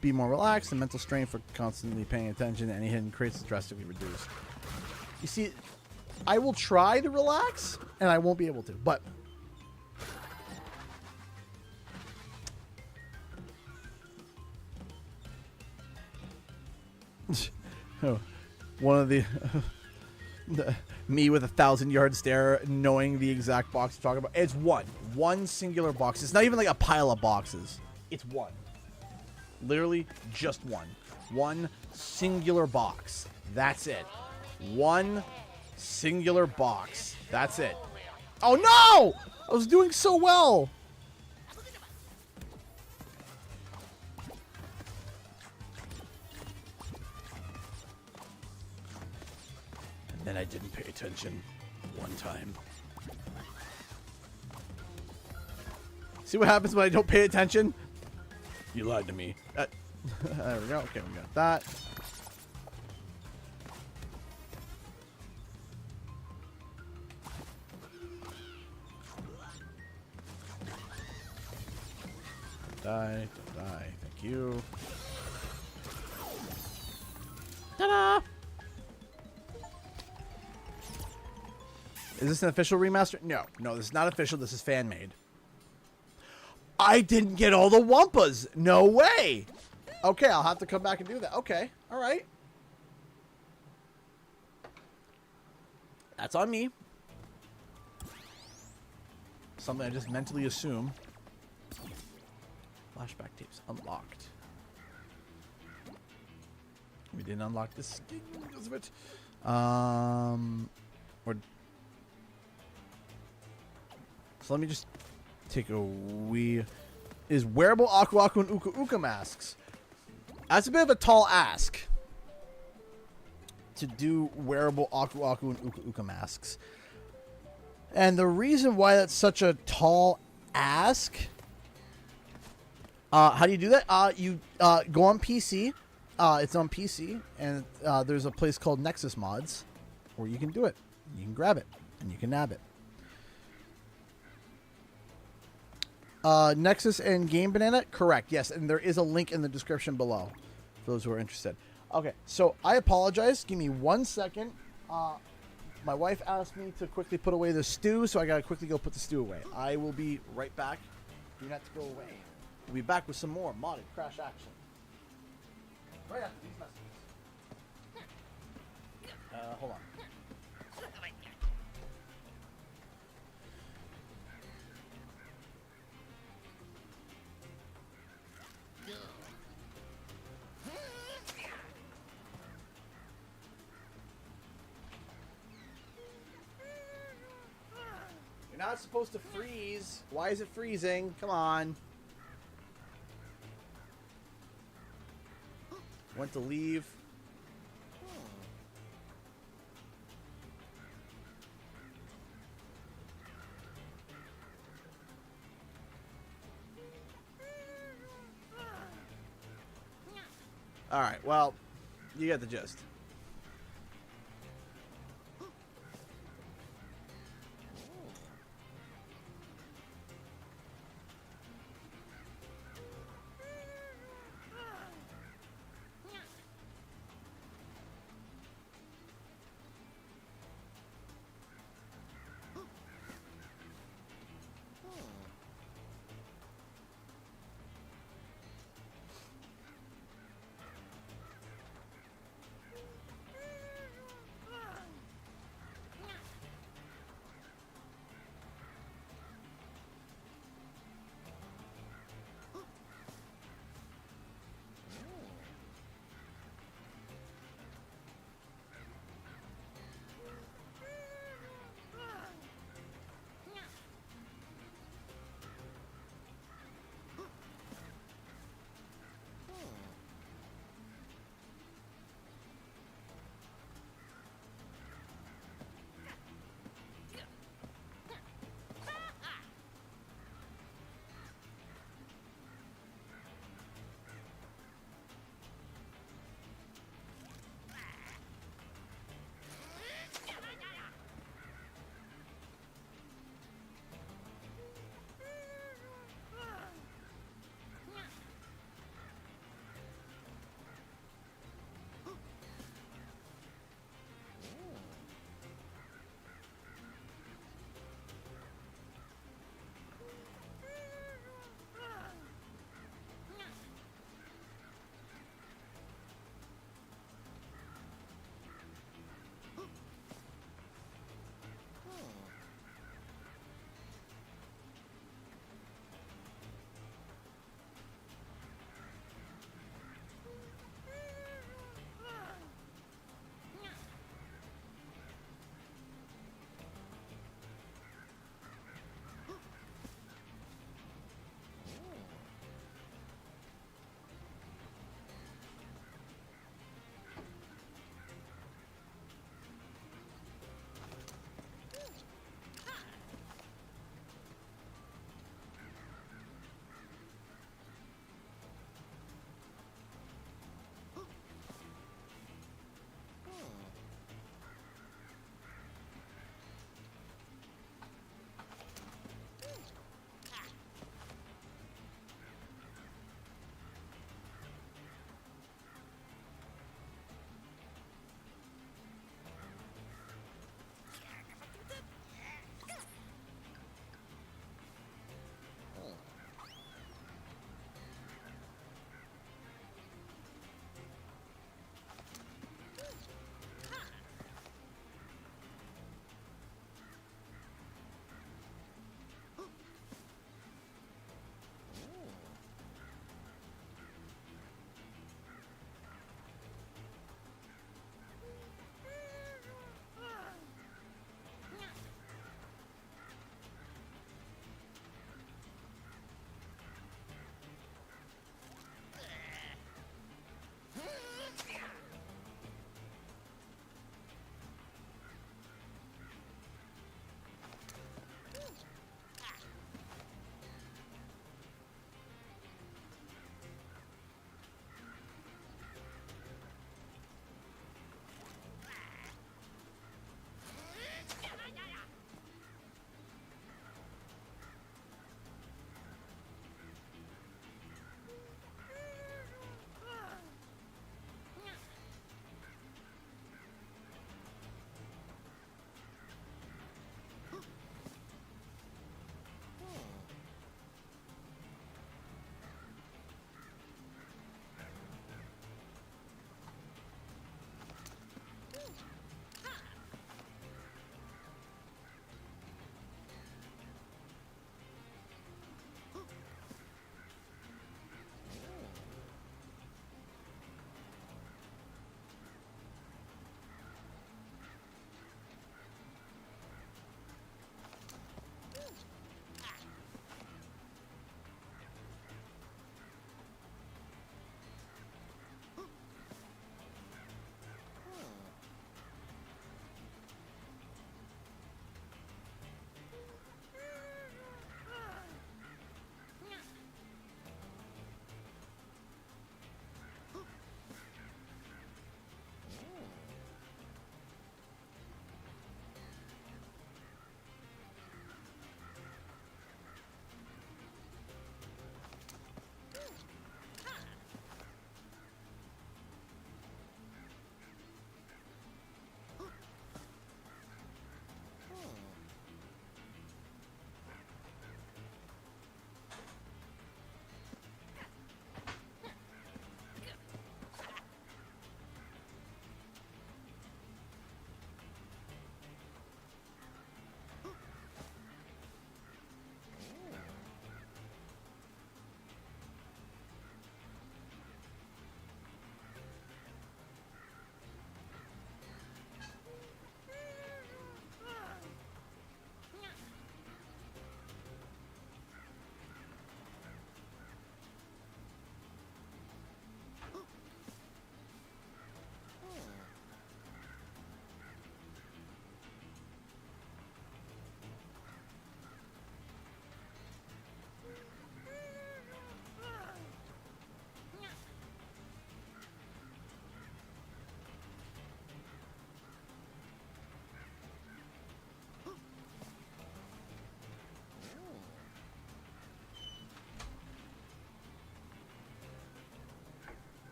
be more relaxed. The mental strain for constantly paying attention to any hidden crates is drastically reduced. You see, I will try to relax, and I won't be able to, but. Oh, one of the me with 1,000-yard stare, knowing the exact box to talk about. It's one singular box. It's not even like a pile of boxes. It's one, literally just one singular box. That's it. One singular box. That's it. Oh no! I was doing so well. And I didn't pay attention one time. See what happens when I don't pay attention? You lied to me. There we go. Okay, we got that. Die. Thank you. Ta-da! Is this an official remaster? No, this is not official. This is fan-made. I didn't get all the Wumpas. No way. Okay, I'll have to come back and do that. Okay, all right. That's on me. Something I just mentally assume. Flashback tapes unlocked. We didn't unlock this skin because of it. So let me just take a wee. Is wearable Aku Aku and Uka Uka masks? That's a bit of a tall ask to do wearable Aku Aku and Uka Uka masks. And the reason why that's such a tall ask, how do you do that? You go on PC. It's on PC, and there's a place called Nexus Mods where you can do it. You can grab it, and you can nab it. Nexus and Game Banana? Correct, yes. And there is a link in the description below for those who are interested. Okay, so I apologize. Give me 1 second. My wife asked me to quickly put away the stew, so I got to quickly go put the stew away. I will be right back. Do not to go away. We'll be back with some more modded Crash action. Right after these messages. Hold on. You're not supposed to freeze. Why is it freezing? Come on. Went to leave. All right, well, you get the gist.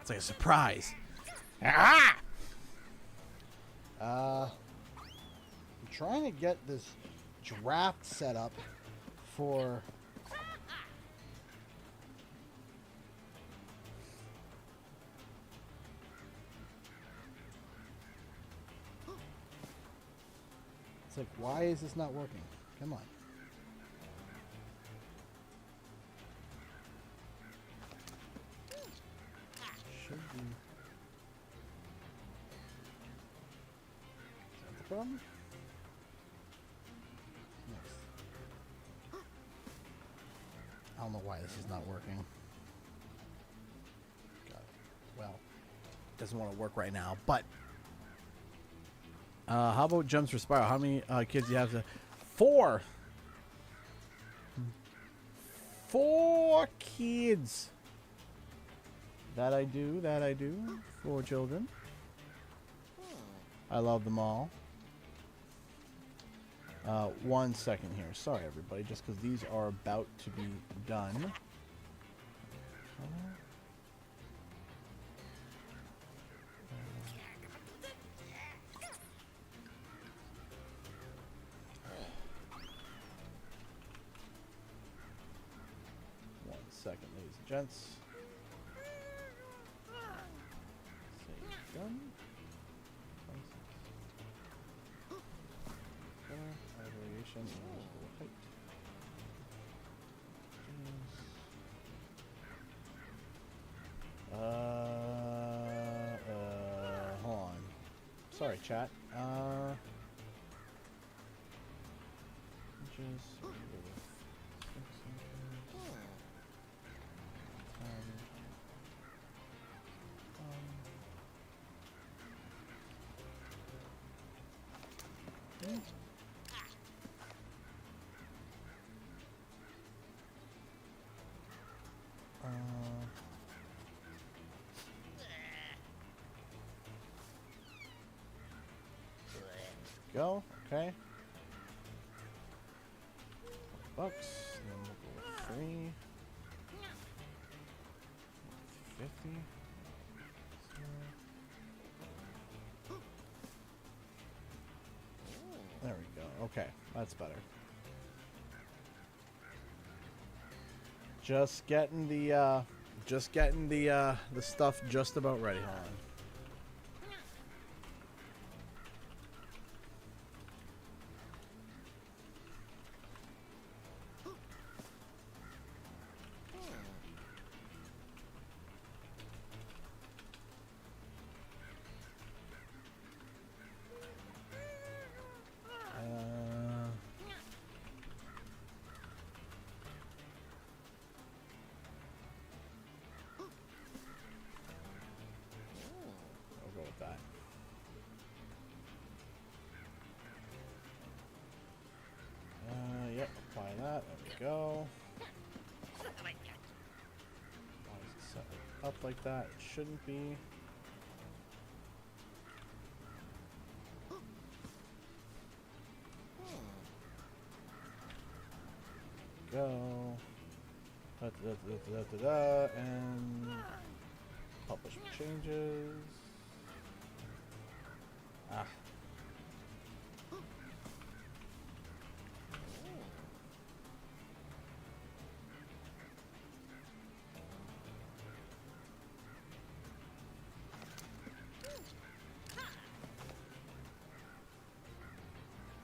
It's like a surprise. Ah! I'm trying to get this draft set up for... It's like, why is this not working? Come on. Should be... Is that the problem? Yes. I don't know why this is not working. Got it. Well, it doesn't want to work right now, but... how about jumps for Spiral? How many kids do you have to... 4! 4 kids! That I do, that I do. 4 children. I love them all. 1 second here. Sorry, everybody. Just because these are about to be done. Second, ladies and gents. Save done. Variation height. Hold on. Sorry, chat. Inches. Go, okay. Bucks, then we'll go with 3. 50. There we go. Okay, that's better. Just getting the stuff just about ready. Hold on. Yep, apply that. There we go. Why is it set up like that? It shouldn't be. Go. And publish changes. Ah.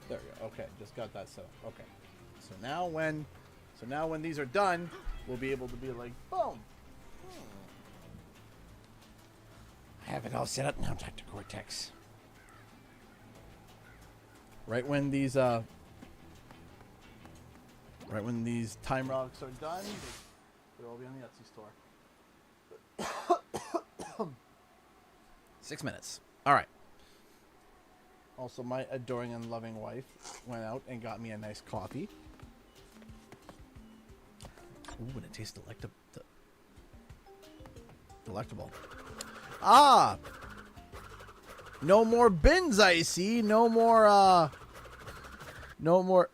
There we go. Okay, just got that set up. Okay. So now when these are done, we'll be able to be like, boom. I have it all set up now, Dr. Cortex. Right when these time rocks are done, they'll all be on the Etsy store. 6 minutes. All right. Also, my adoring and loving wife went out and got me a nice coffee. Ooh, and it tastes delectable. Ah! No more bins, I see. No more, no more...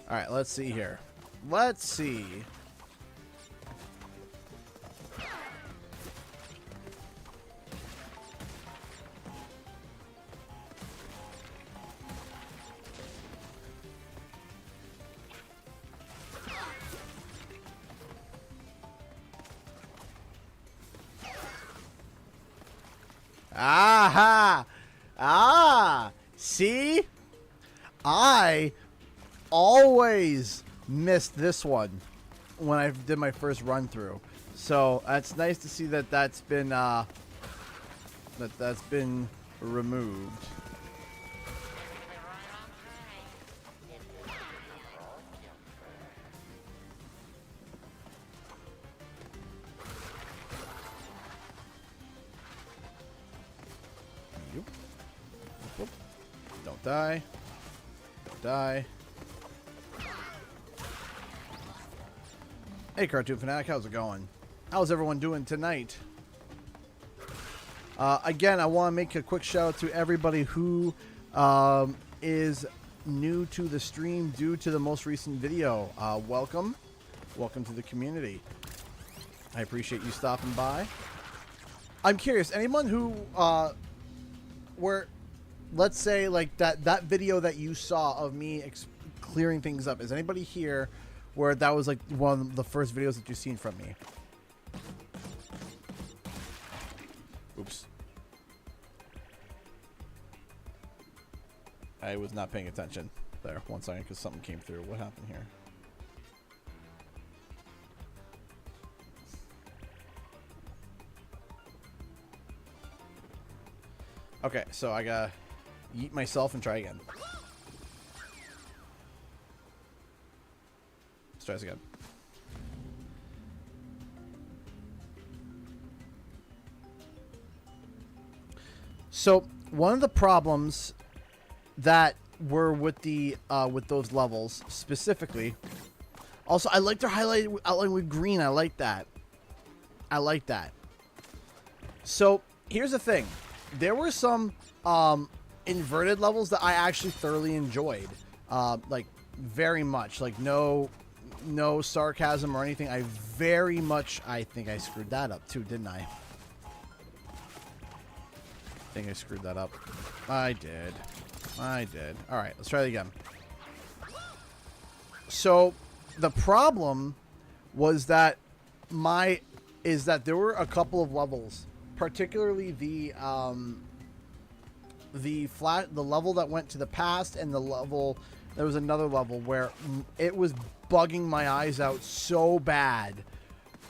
All right, let's see here. Let's see. Aha! Ah! See? I always missed this one when I did my first run through. So that's nice to see that that's been that's been removed. Don't die. Don't die. Hey, Cartoon Fanatic, how's it going? How's everyone doing tonight? Again, I want to make a quick shout out to everybody who is new to the stream due to the most recent video. Welcome. Welcome to the community. I appreciate you stopping by. I'm curious, anyone who let's say like that video that you saw of me clearing things up, is anybody here where that was like one of the first videos that you've seen from me? Oops. I was not paying attention there. 1 second, because something came through. What happened here? Okay, so I gotta yeet myself and try again. Let's try this again. So one of the problems that were with the with those levels specifically. Also, I like their outline with green. I like that. I like that. So here's the thing. There were some inverted levels that I actually thoroughly enjoyed. Like very much. Like no sarcasm or anything. I think I screwed that up too, didn't I? I think I screwed that up. I did. All right, let's try it again. So the problem was that there were a couple of levels, particularly the level that went to the past, and there was another level where it was bugging my eyes out so bad.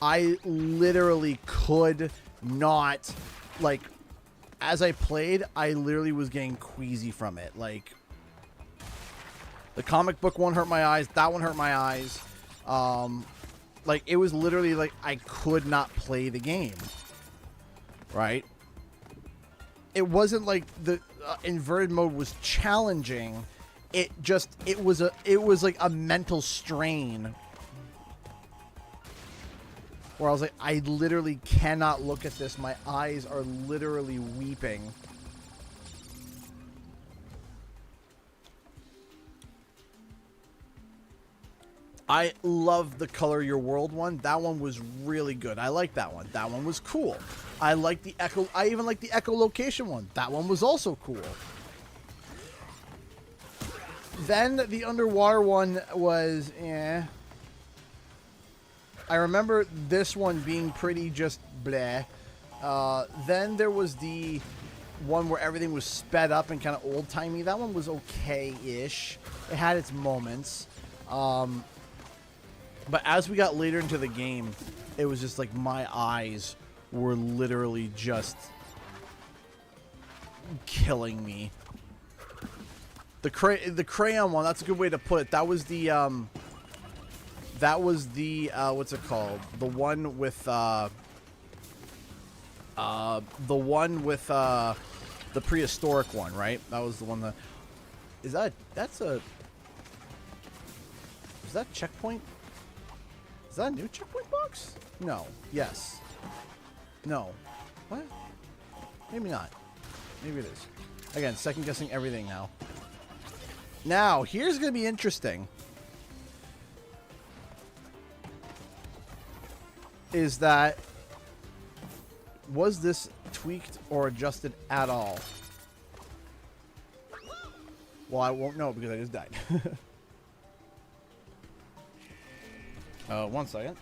I literally could not, like, as I played, I literally was getting queasy from it. Like, the comic book one hurt my eyes. That one hurt my eyes. Like, it was literally like I could not play the game. Right? It wasn't like the inverted mode was challenging. It was like a mental strain. Where I was like, I literally cannot look at this. My eyes are literally weeping. I love the Color Your World one. That one was really good. I like that one. That one was cool. I like the Echo. I even like the echolocation one. That one was also cool. Then the underwater one was, eh. I remember this one being pretty just bleh. Then there was the one where everything was sped up and kind of old-timey. That one was okay-ish. It had its moments. But as we got later into the game, it was just like my eyes were literally just killing me. The crayon one, that's a good way to put it. That was the what's it called? The one with the prehistoric one, right? That was the one that is that checkpoint? Is that a new checkpoint box? No. Yes. No. What? Maybe not. Maybe it is. Again, second guessing everything now. Now, here's going to be interesting. is that was this tweaked or adjusted at all? Well, I won't know because I just died. 1 second.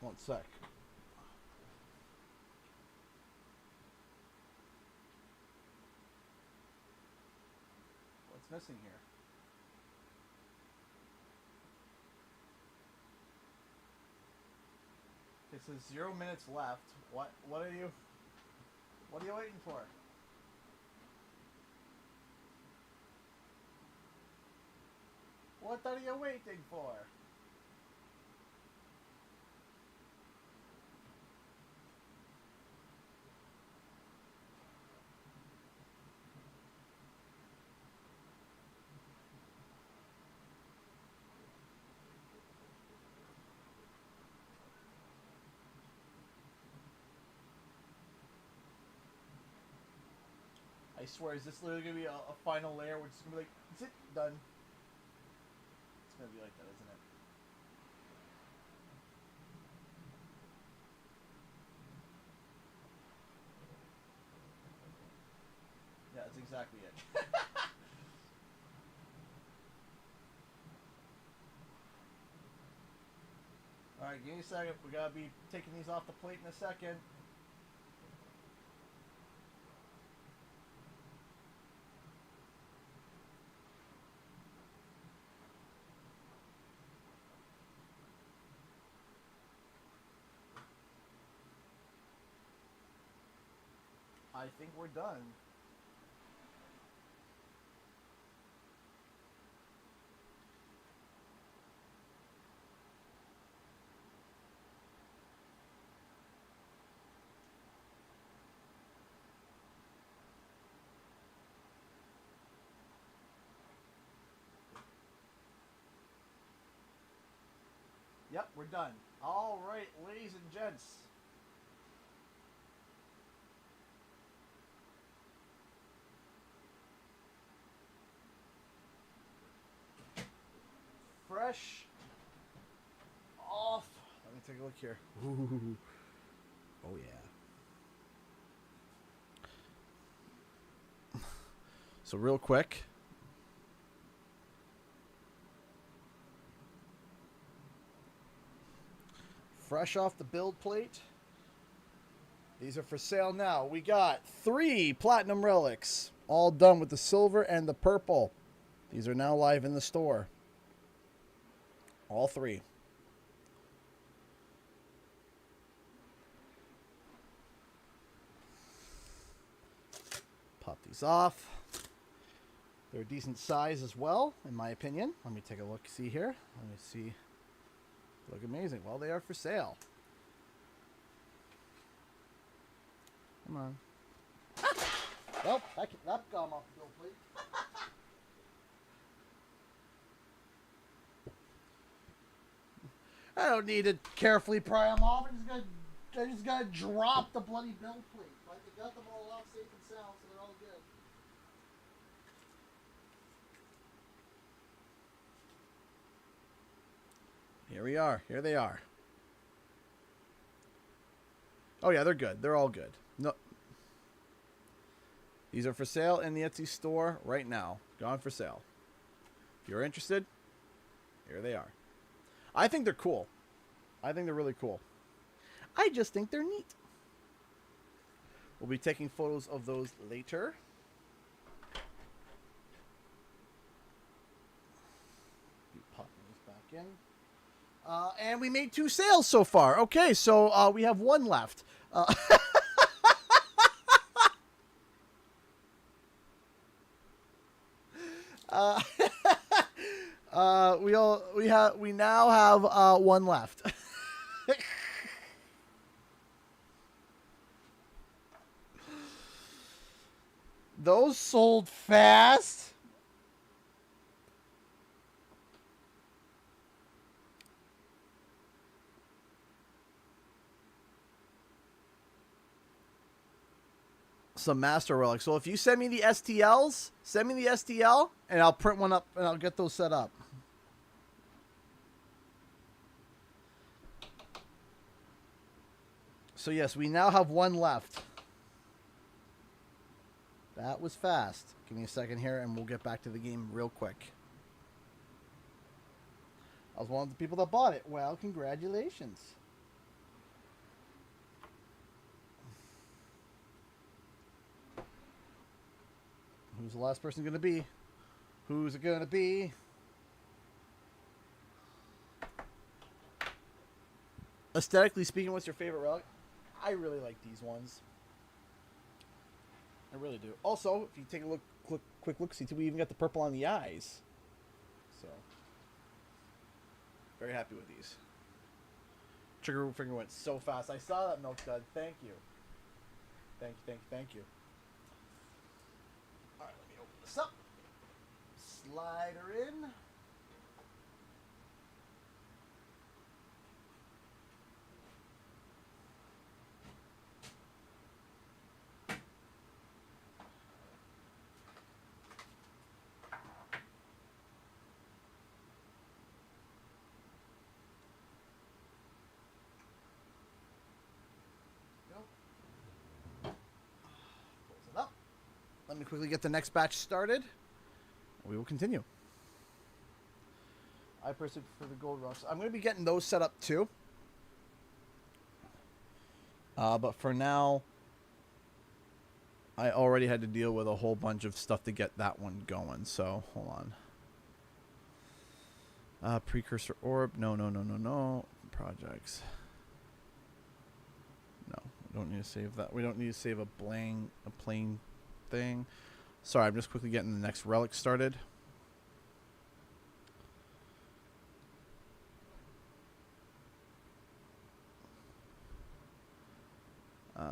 One sec. What's missing here? It says 0 minutes left. What are you waiting for? What are you waiting for? I swear, is this literally gonna be a final layer where it's gonna be like, that's it, done? It's gonna be like that, isn't it? Yeah, that's exactly it. Alright, give me a second. We gotta be taking these off the plate in a second. I think we're done. Yep, we're done. All right, ladies and gents. Fresh off. Let me take a look here. Ooh. Oh yeah. So real quick. Fresh off the build plate. These are for sale now. We got 3 platinum relics, all done with the silver and the purple. These are now live in the store. All 3. Pop these off. They're a decent size as well, in my opinion. Let me take a look, see here. Let me see. Look amazing. Well, they are for sale. Come on. Well, that got off the bill, please. I don't need to carefully pry them off. I just gotta drop the bloody build plate. But they got them all off safe and sound, so they're all good. Here we are. Here they are. Oh yeah, they're good. They're all good. No, these are for sale in the Etsy store right now. Gone for sale. If you're interested, here they are. I think they're cool. I think they're really cool. I just think they're neat. We'll be taking photos of those later. Be popping these back in. And we made 2 sales so far. Okay, so we have 1 left. We now have 1 left. Those sold fast. some master relics. So if you send me the STLs, send me the STL, and I'll print one up and I'll get those set up. So yes, we now have one left. That was fast. Give me a second here and we'll get back to the game real quick. I was one of the people that bought it. Well, congratulations. Who's the last person going to be? Who's it going to be? Aesthetically speaking, what's your favorite relic? I really like these ones. I really do. Also, if you take a look, quick look, see, we even got the purple on the eyes. So, very happy with these. Trigger finger went so fast. I saw that, Milk Dud. Thank you. Thank you, thank you, thank you. All right, let me open this up. Slide her in. Let me quickly get the next batch started. We will continue. I personally prefer the gold rocks. I'm going to be getting those set up too. But for now, I already had to deal with a whole bunch of stuff to get that one going. So, hold on. Precursor orb. No. Projects. No, we don't need to save that. We don't need to save a plain thing. Sorry, I'm just quickly getting the next relic started.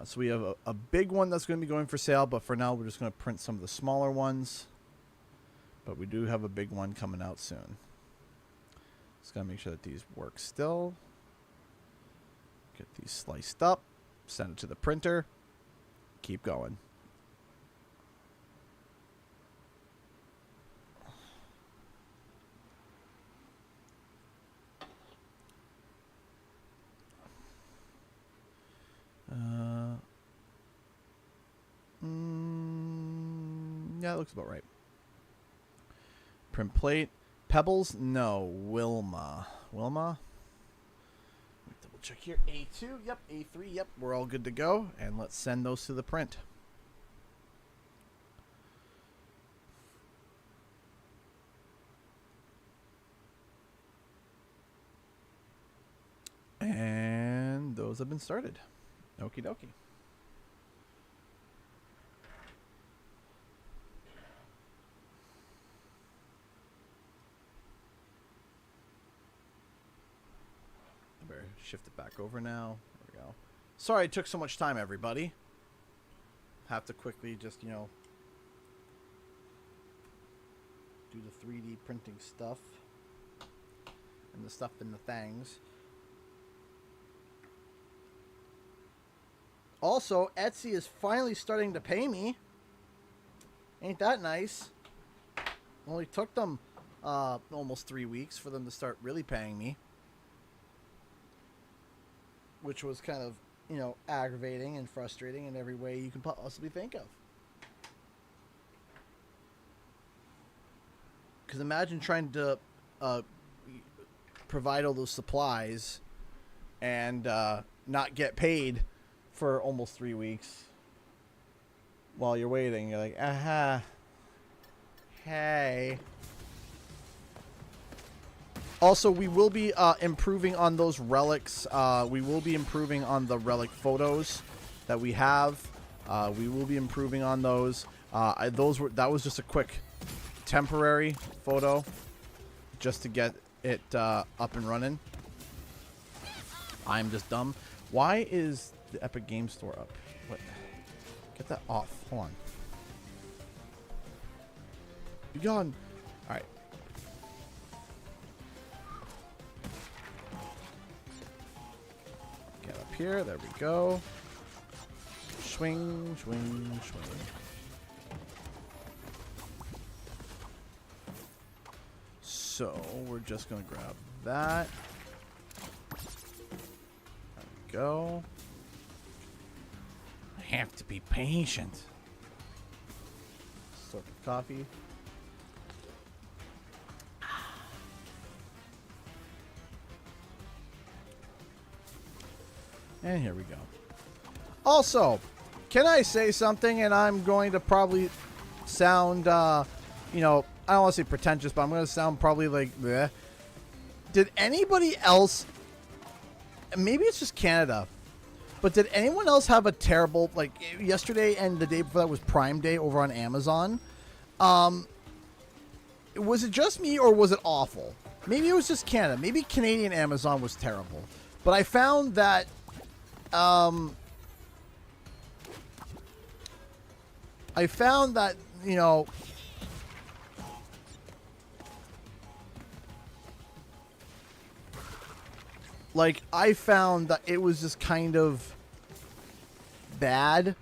So we have a big one that's going to be going for sale, but for now we're just going to print some of the smaller ones. But we do have a big one coming out soon. Just got to make sure that these work still. Get these sliced up, send it to the printer, keep going. Yeah, it looks about right. Print plate. Pebbles? No. Wilma. Wilma? Let me double check here. A2. Yep. A3. Yep. We're all good to go. And let's send those to the print. And those have been started. Okie dokie. Shift it back over now. There we go. Sorry it took so much time, everybody. Have to quickly just, you know, do the 3D printing stuff. And the stuff in the things. Also, Etsy is finally starting to pay me. Ain't that nice? Only took them almost 3 weeks for them to start really paying me. Which was kind of, you know, aggravating and frustrating in every way you can possibly think of. Because imagine trying to provide all those supplies and not get paid for almost 3 weeks while you're waiting. You're like, aha, hey. Also, we will be improving on those relics. We will be improving on the relic photos that we have. We will be improving on those. That was just a quick temporary photo just to get it up and running. I'm just dumb. Why is the Epic Game Store up? What? Get that off. Hold on. Be gone. All right. Get up here. There we go. Swing, swing, swing. So we're just gonna grab that. There we go. I have to be patient. Slurp of coffee. And here we go. Also, can I say something? And I'm going to probably sound, you know, I don't want to say pretentious, but I'm going to sound probably like, bleh. Did anybody else, maybe it's just Canada, but did anyone else have a terrible, like yesterday and the day before that was Prime Day over on Amazon? Was it just me or was it awful? Maybe it was just Canada. Maybe Canadian Amazon was terrible. But I found that you know, like, I found that it was just kind of bad. There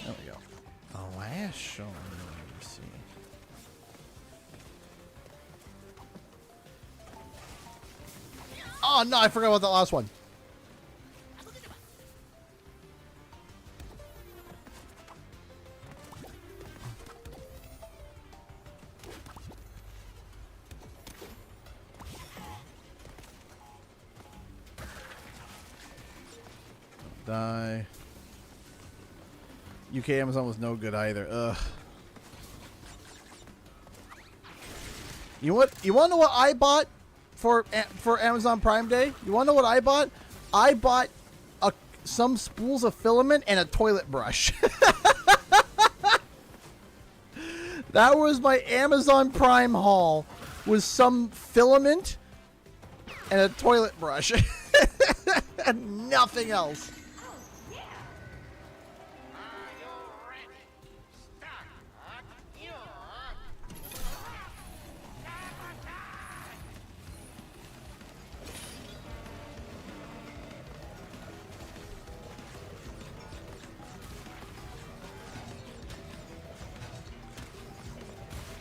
we go. The last show I remember seeing. Oh no, I forgot about the last one. Die. UK Amazon was no good either. Ugh. You know what? You want to know what I bought for Amazon Prime Day? You want to know what I bought? I bought some spools of filament and a toilet brush. That was my Amazon Prime haul. Was some filament and a toilet brush. And nothing else.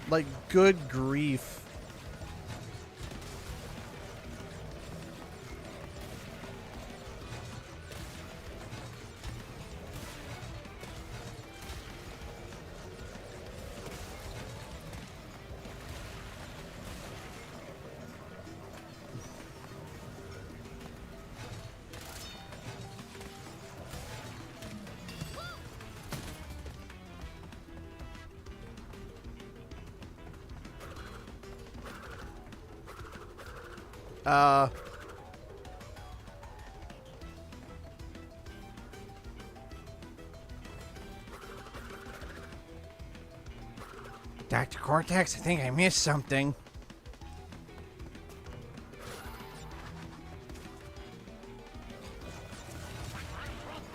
Like, good grief. Dr. Cortex, I think I missed something.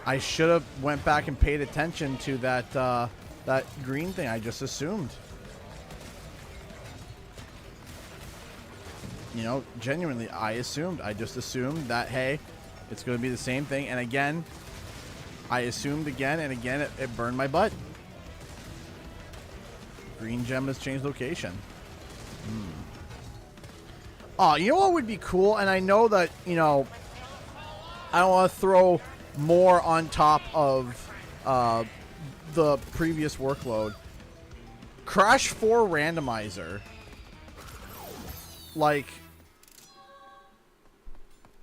I should have went back and paid attention to that that green thing. I just assumed. You know, genuinely, I assumed. I just assumed that, hey, it's going to be the same thing. And again, I assumed again and again, it burned my butt. Green gem has changed location. Oh, you know what would be cool? And I know that, you know, I don't want to throw more on top of the previous workload. Crash 4 randomizer. Like,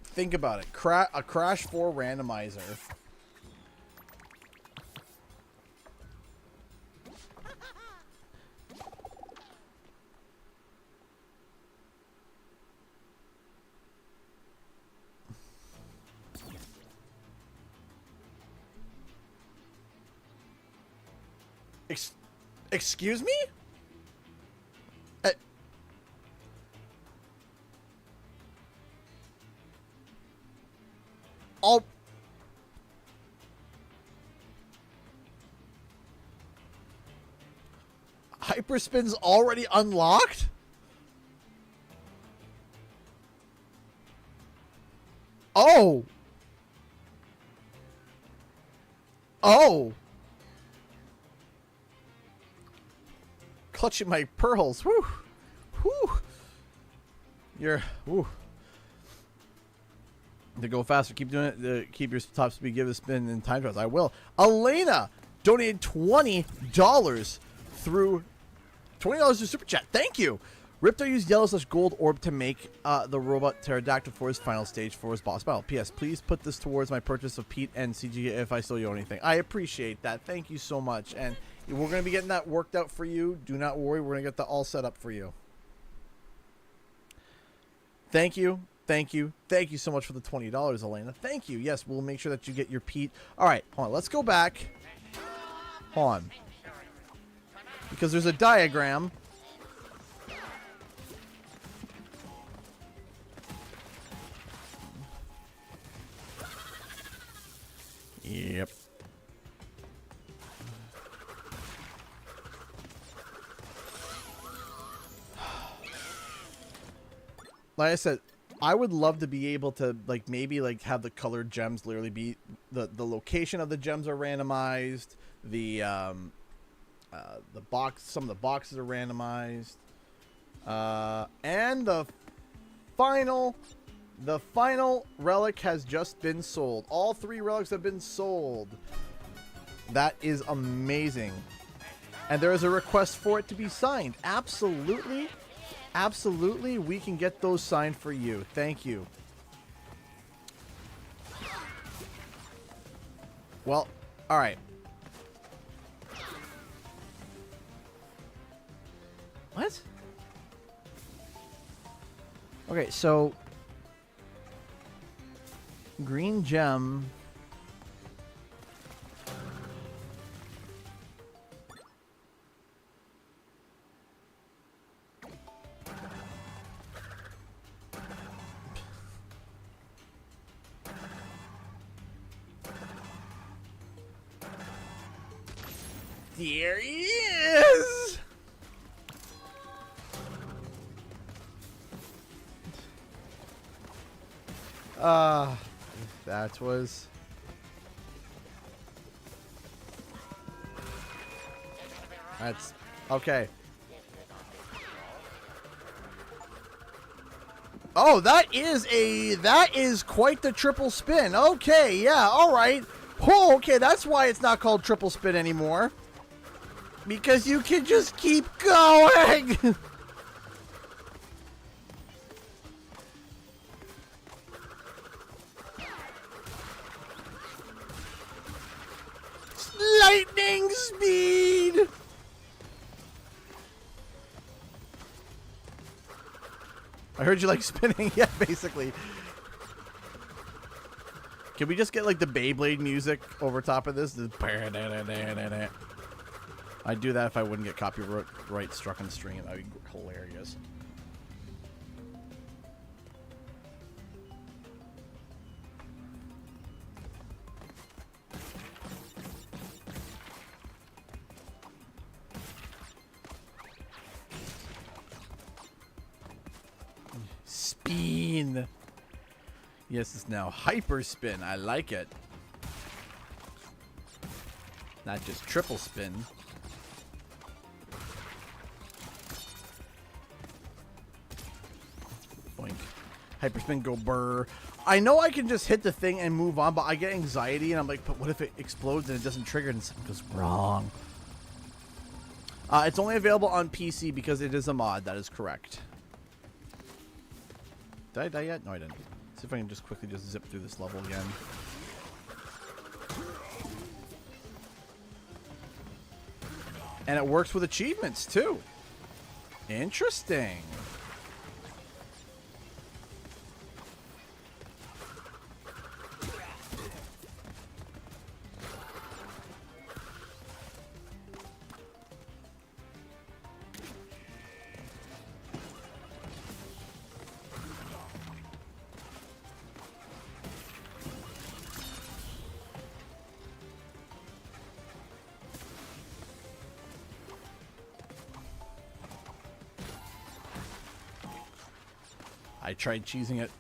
think about it. A Crash 4 randomizer. Excuse me? All Hyperspin's already unlocked? Oh! Oh! Clutching my pearls. Woo! Woo! You're... Woo. To go faster, keep doing it. Keep your top speed. Give it a spin in time trials. I will. Elena donated $20 through $20 to Super Chat. Thank you. Ripto used yellow/gold orb to make the robot pterodactyl for his final stage for his boss battle. P.S. Please put this towards my purchase of Pete and CG if I still owe anything. I appreciate that. Thank you so much. And we're going to be getting that worked out for you. Do not worry. We're going to get that all set up for you. Thank you. Thank you. Thank you so much for the $20, Elena. Thank you. Yes, we'll make sure that you get your Pete. All right. Hold on. Let's go back. Hold on. Because there's a diagram. Yep. Like I said, I would love to be able to like maybe like have the colored gems literally be the location of the gems are randomized. The box, some of the boxes are randomized. And the final relic has just been sold. All 3 relics have been sold. That is amazing. And there is a request for it to be signed. Absolutely. Absolutely. We can get those signed for you. Thank you. Well, all right. What? Okay, so green gem. There he is. That was... That's... Okay. Oh, that is quite the triple spin. Okay, yeah, alright. Oh, okay, that's why it's not called triple spin anymore. Because you can just keep going! Lightning speed! I heard you like spinning. Yeah, basically. Can we just get like the Beyblade music over top of this? I'd do that if I wouldn't get copyright struck on stream. That'd be hilarious. Spin. Yes, it's now hyper spin. I like it. Not just triple spin. Boink. Hyperspin, go burr. I know I can just hit the thing and move on, but I get anxiety and I'm like, but what if it explodes and it doesn't trigger and something goes wrong? It's only available on PC because it is a mod. That is correct. Did I die yet? No, I didn't. See if I can just quickly just zip through this level again. And it works with achievements too. Interesting. I tried cheesing it.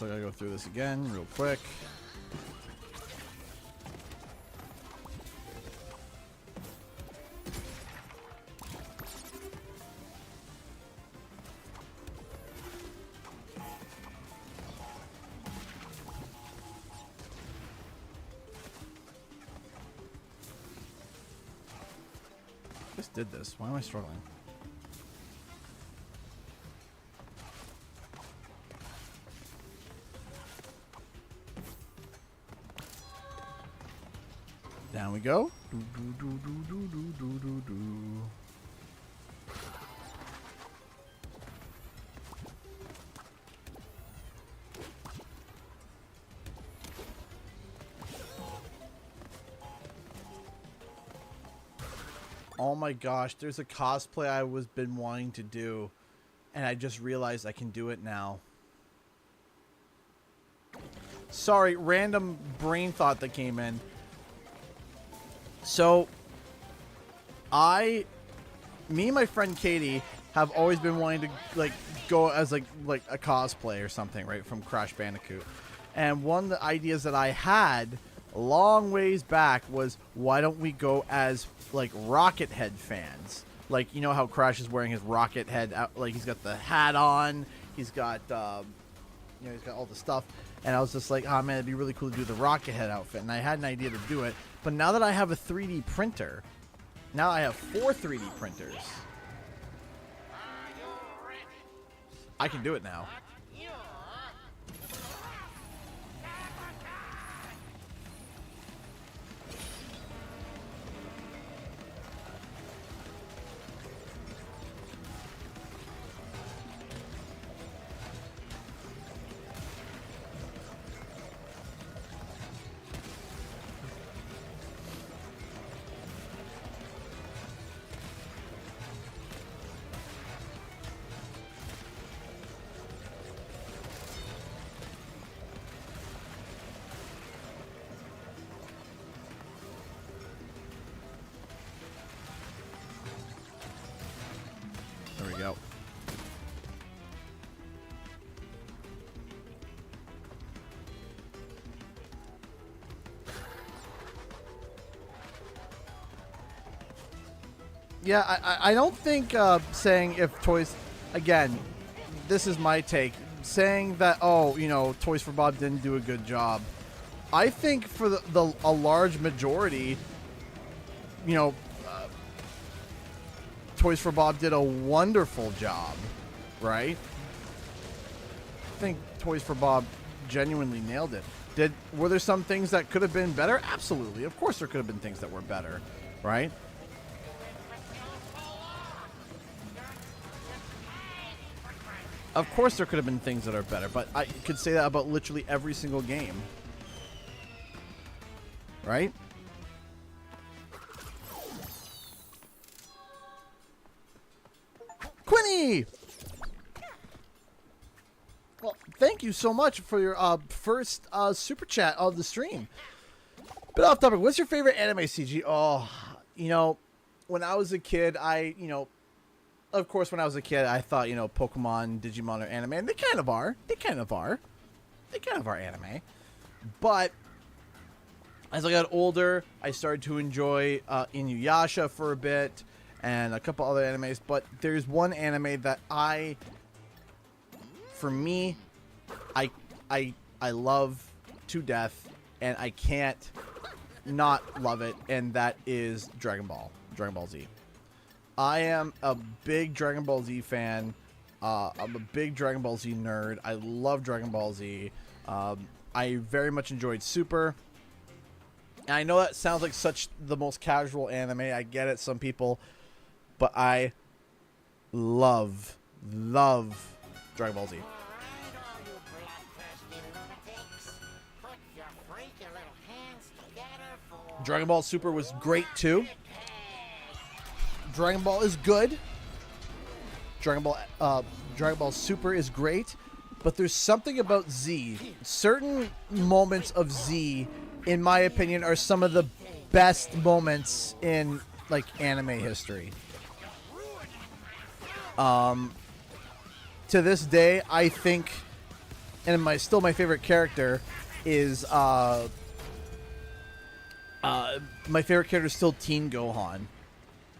still gotta go through this again real quick. Just did this. Why am I struggling? Down we go. Oh my gosh, there's a cosplay I was been wanting to do, and I just realized I can do it now. Sorry, random brain thought that came in. So, me and my friend Katie have always been wanting to like go as like a cosplay or something, right, from Crash Bandicoot. And one of the ideas that I had a long ways back was, why don't we go as like Rocket Head fans? Like, you know how Crash is wearing his Rocket Head out, like he's got the hat on, he's got you know, he's got all the stuff. And I was just like, oh man, it'd be really cool to do the Rocket Head outfit. And I had an idea to do it. But now that I have a 3D printer, now I have 4 3D printers. I can do it now. There we go. Yeah, I don't think saying if Toys, again, this is my take, saying that, oh, you know, Toys for Bob didn't do a good job. I think for a large majority, you know, Toys for Bob did a wonderful job, right? I think Toys for Bob genuinely nailed it. Were there some things that could have been better? Absolutely. Of course there could have been things that were better, right? Of course there could have been things that are better, but I could say that about literally every single game. Right? Quinny! Well, thank you so much for your first super chat of the stream. Bit off topic. What's your favorite anime CG? Oh, you know, when I was a kid, of course, when I was a kid, I thought, you know, Pokemon, Digimon are anime, and they kind of are. They kind of are anime. But as I got older, I started to enjoy Inuyasha for a bit and a couple other animes. But there's one anime that for me, I love to death, and I can't not love it, and that is Dragon Ball Z. I am a big Dragon Ball Z fan. I'm a big Dragon Ball Z nerd. I love Dragon Ball Z. I very much enjoyed Super. And I know that sounds like such the most casual anime. I get it, some people. But I love Dragon Ball Z. Dragon Ball Super was great too. Dragon Ball is good. Dragon Ball Super is great, but there's something about Z. Certain moments of Z, in my opinion, are some of the best moments in like anime history. To this day, I think and my favorite character is my favorite character is still Teen Gohan.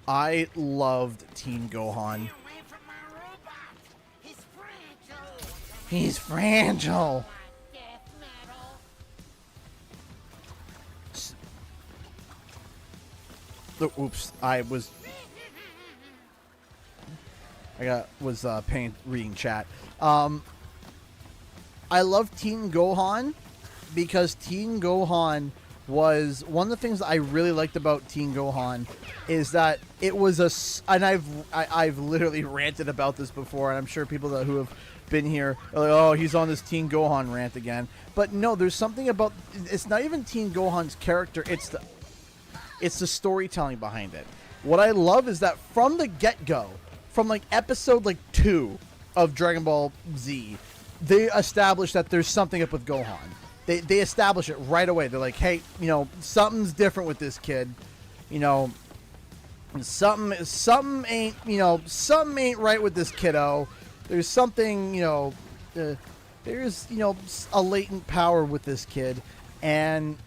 I loved Teen Gohan. Away from my robot. He's fragile. He's fragile. Death metal. Oops, I was reading chat. I love Teen Gohan because Teen Gohan was one of the things that I really liked about Teen Gohan is that it was and I've literally ranted about this before, and I'm sure people who have been here are like, oh, he's on this Teen Gohan rant again. But no, there's something about it's not even Teen Gohan's character, it's the storytelling behind it. What I love is that from the get-go, from like episode 2 of Dragon Ball Z, they established that there's something up with Gohan. They establish it right away. They're like, hey, something's different with this kid. Something ain't right with this kiddo. There's something, there's a latent power with this kid, and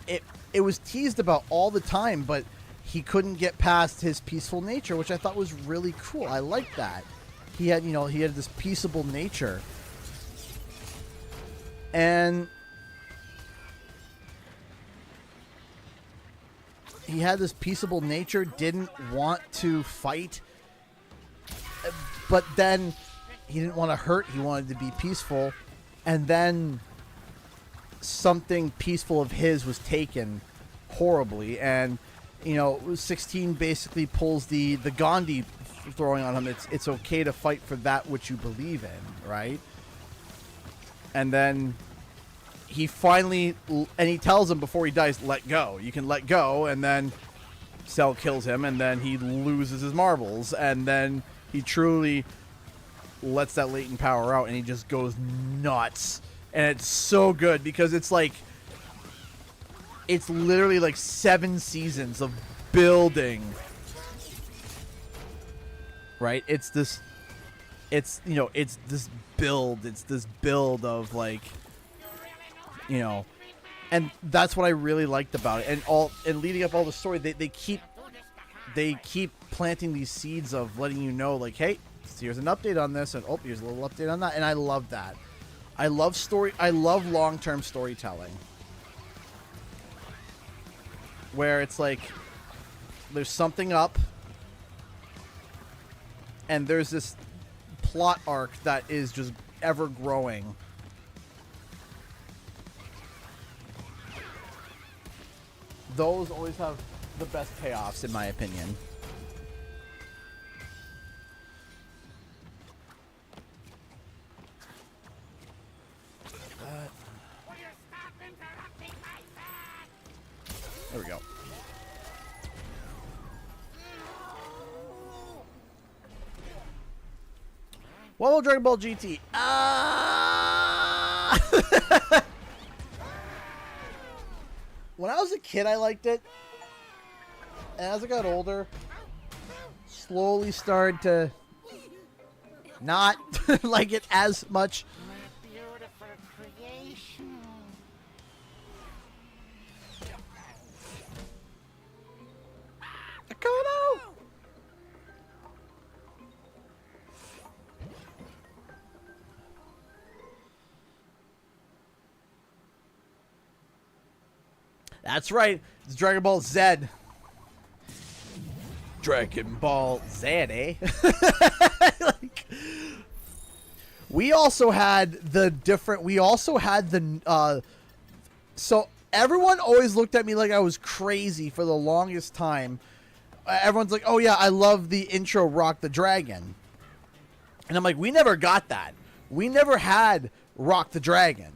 it was teased about all the time, but he couldn't get past his peaceful nature, which I thought was really cool. I liked that. He had this peaceable nature. And he had this peaceable nature, didn't want to fight, but then he didn't want to hurt, he wanted to be peaceful, and then something peaceful of his was taken horribly, and 16 basically pulls the Gandhi throwing on him. It's okay to fight for that which you believe in, right? And then he finally, and he tells him before he dies, let go. You can let go, and then Cell kills him, and then he loses his marbles, and then he truly lets that latent power out, and he just goes nuts. And it's so good because it's literally 7 seasons of building, right? It's this build of and that's what I really liked about it. And leading up all the story, they keep planting these seeds of letting you know, hey, here's an update on this, and oh, here's a little update on that, and I love that. I love long-term storytelling, where it's there's something up, and there's this plot arc that is just ever growing. Those always have the best payoffs, in my opinion. There we go. Whoa, Dragon Ball GT. When I was a kid, I liked it. And as I got older, slowly started to not like it as much. My beautiful creation. Dakota! That's right. It's Dragon Ball Z. Dragon Ball Z, eh? We also had the so everyone always looked at me like I was crazy for the longest time. Everyone's like, oh yeah, I love the intro Rock the Dragon. And I'm like, we never got that. We never had Rock the Dragon.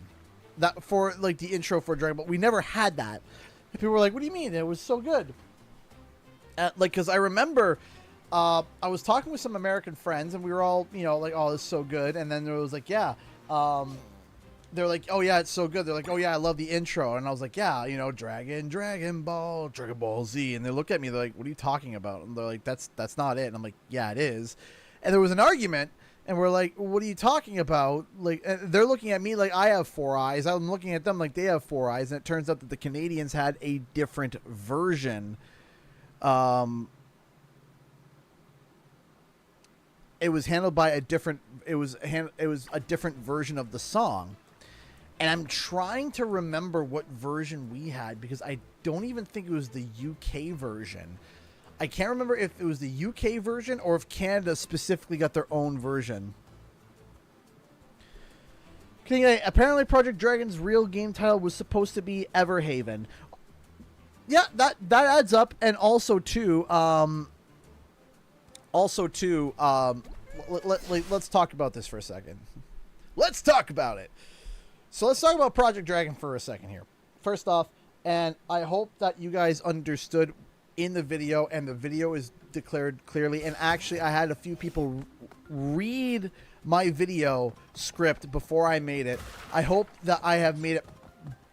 That for the intro for Dragon Ball. We never had that. And people were like, what do you mean? It was so good. Because I remember I was talking with some American friends, and we were all, oh, this is so good. And then there was yeah. They're like, oh, yeah, it's so good. They're like, oh, yeah, I love the intro. And I was like, yeah, Dragon Ball Z. And they look at me, they're like, what are you talking about? And they're like, that's not it. And I'm like, yeah, it is. And there was an argument And we're like, what are you talking about? Like, they're looking at me like I have 4 eyes. I'm looking at them like they have 4 eyes. And it turns out that the Canadians had a different version. It was handled by a different. It was a different version of the song. And I'm trying to remember what version we had, because I don't even think it was the UK version. I can't remember if it was the UK version or if Canada specifically got their own version. Okay, apparently Project Dragon's real game title was supposed to be Everhaven. Yeah, that adds up. And also too, let's talk about this for a second. Let's talk about it. So let's talk about Project Dragon for a second here. First off, and I hope that you guys understood in the video, and the video is declared clearly. And actually, I had a few people read my video script before I made it. I hope that I have made it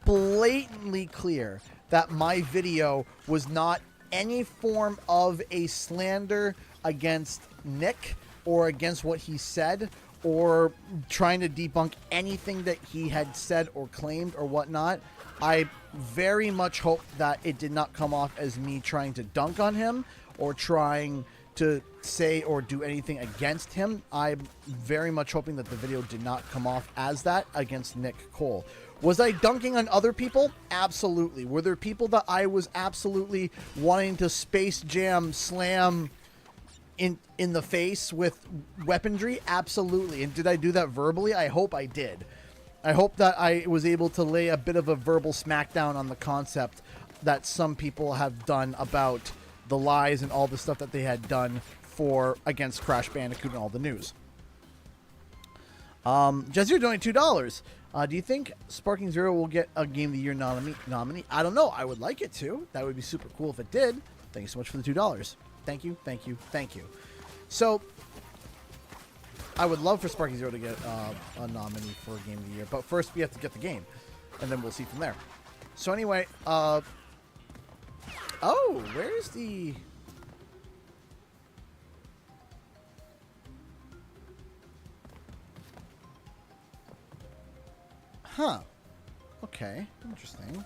blatantly clear that my video was not any form of a slander against Nick or against what he said, or trying to debunk anything that he had said or claimed or whatnot. I very much hope that it did not come off as me trying to dunk on him or trying to say or do anything against him. I'm very much hoping that the video did not come off as that against Nick Cole. Was I dunking on other people? Absolutely. Were there people that I was absolutely wanting to Space Jam slam in the face with weaponry? Absolutely. And did I do that verbally? I hope I did. I hope that I was able to lay a bit of a verbal smackdown on the concept that some people have done about the lies and all the stuff that they had done against Crash Bandicoot and all the news. Jazir donated $2. Do you think Sparking Zero will get a Game of the Year nominee? I don't know. I would like it to. That would be super cool if it did. Thank you so much for the $2. Thank you, thank you, thank you. So, I would love for Sparking Zero to get a nominee for Game of the Year, but first we have to get the game, and then we'll see from there. So anyway, oh, where's the... Huh. Okay, interesting.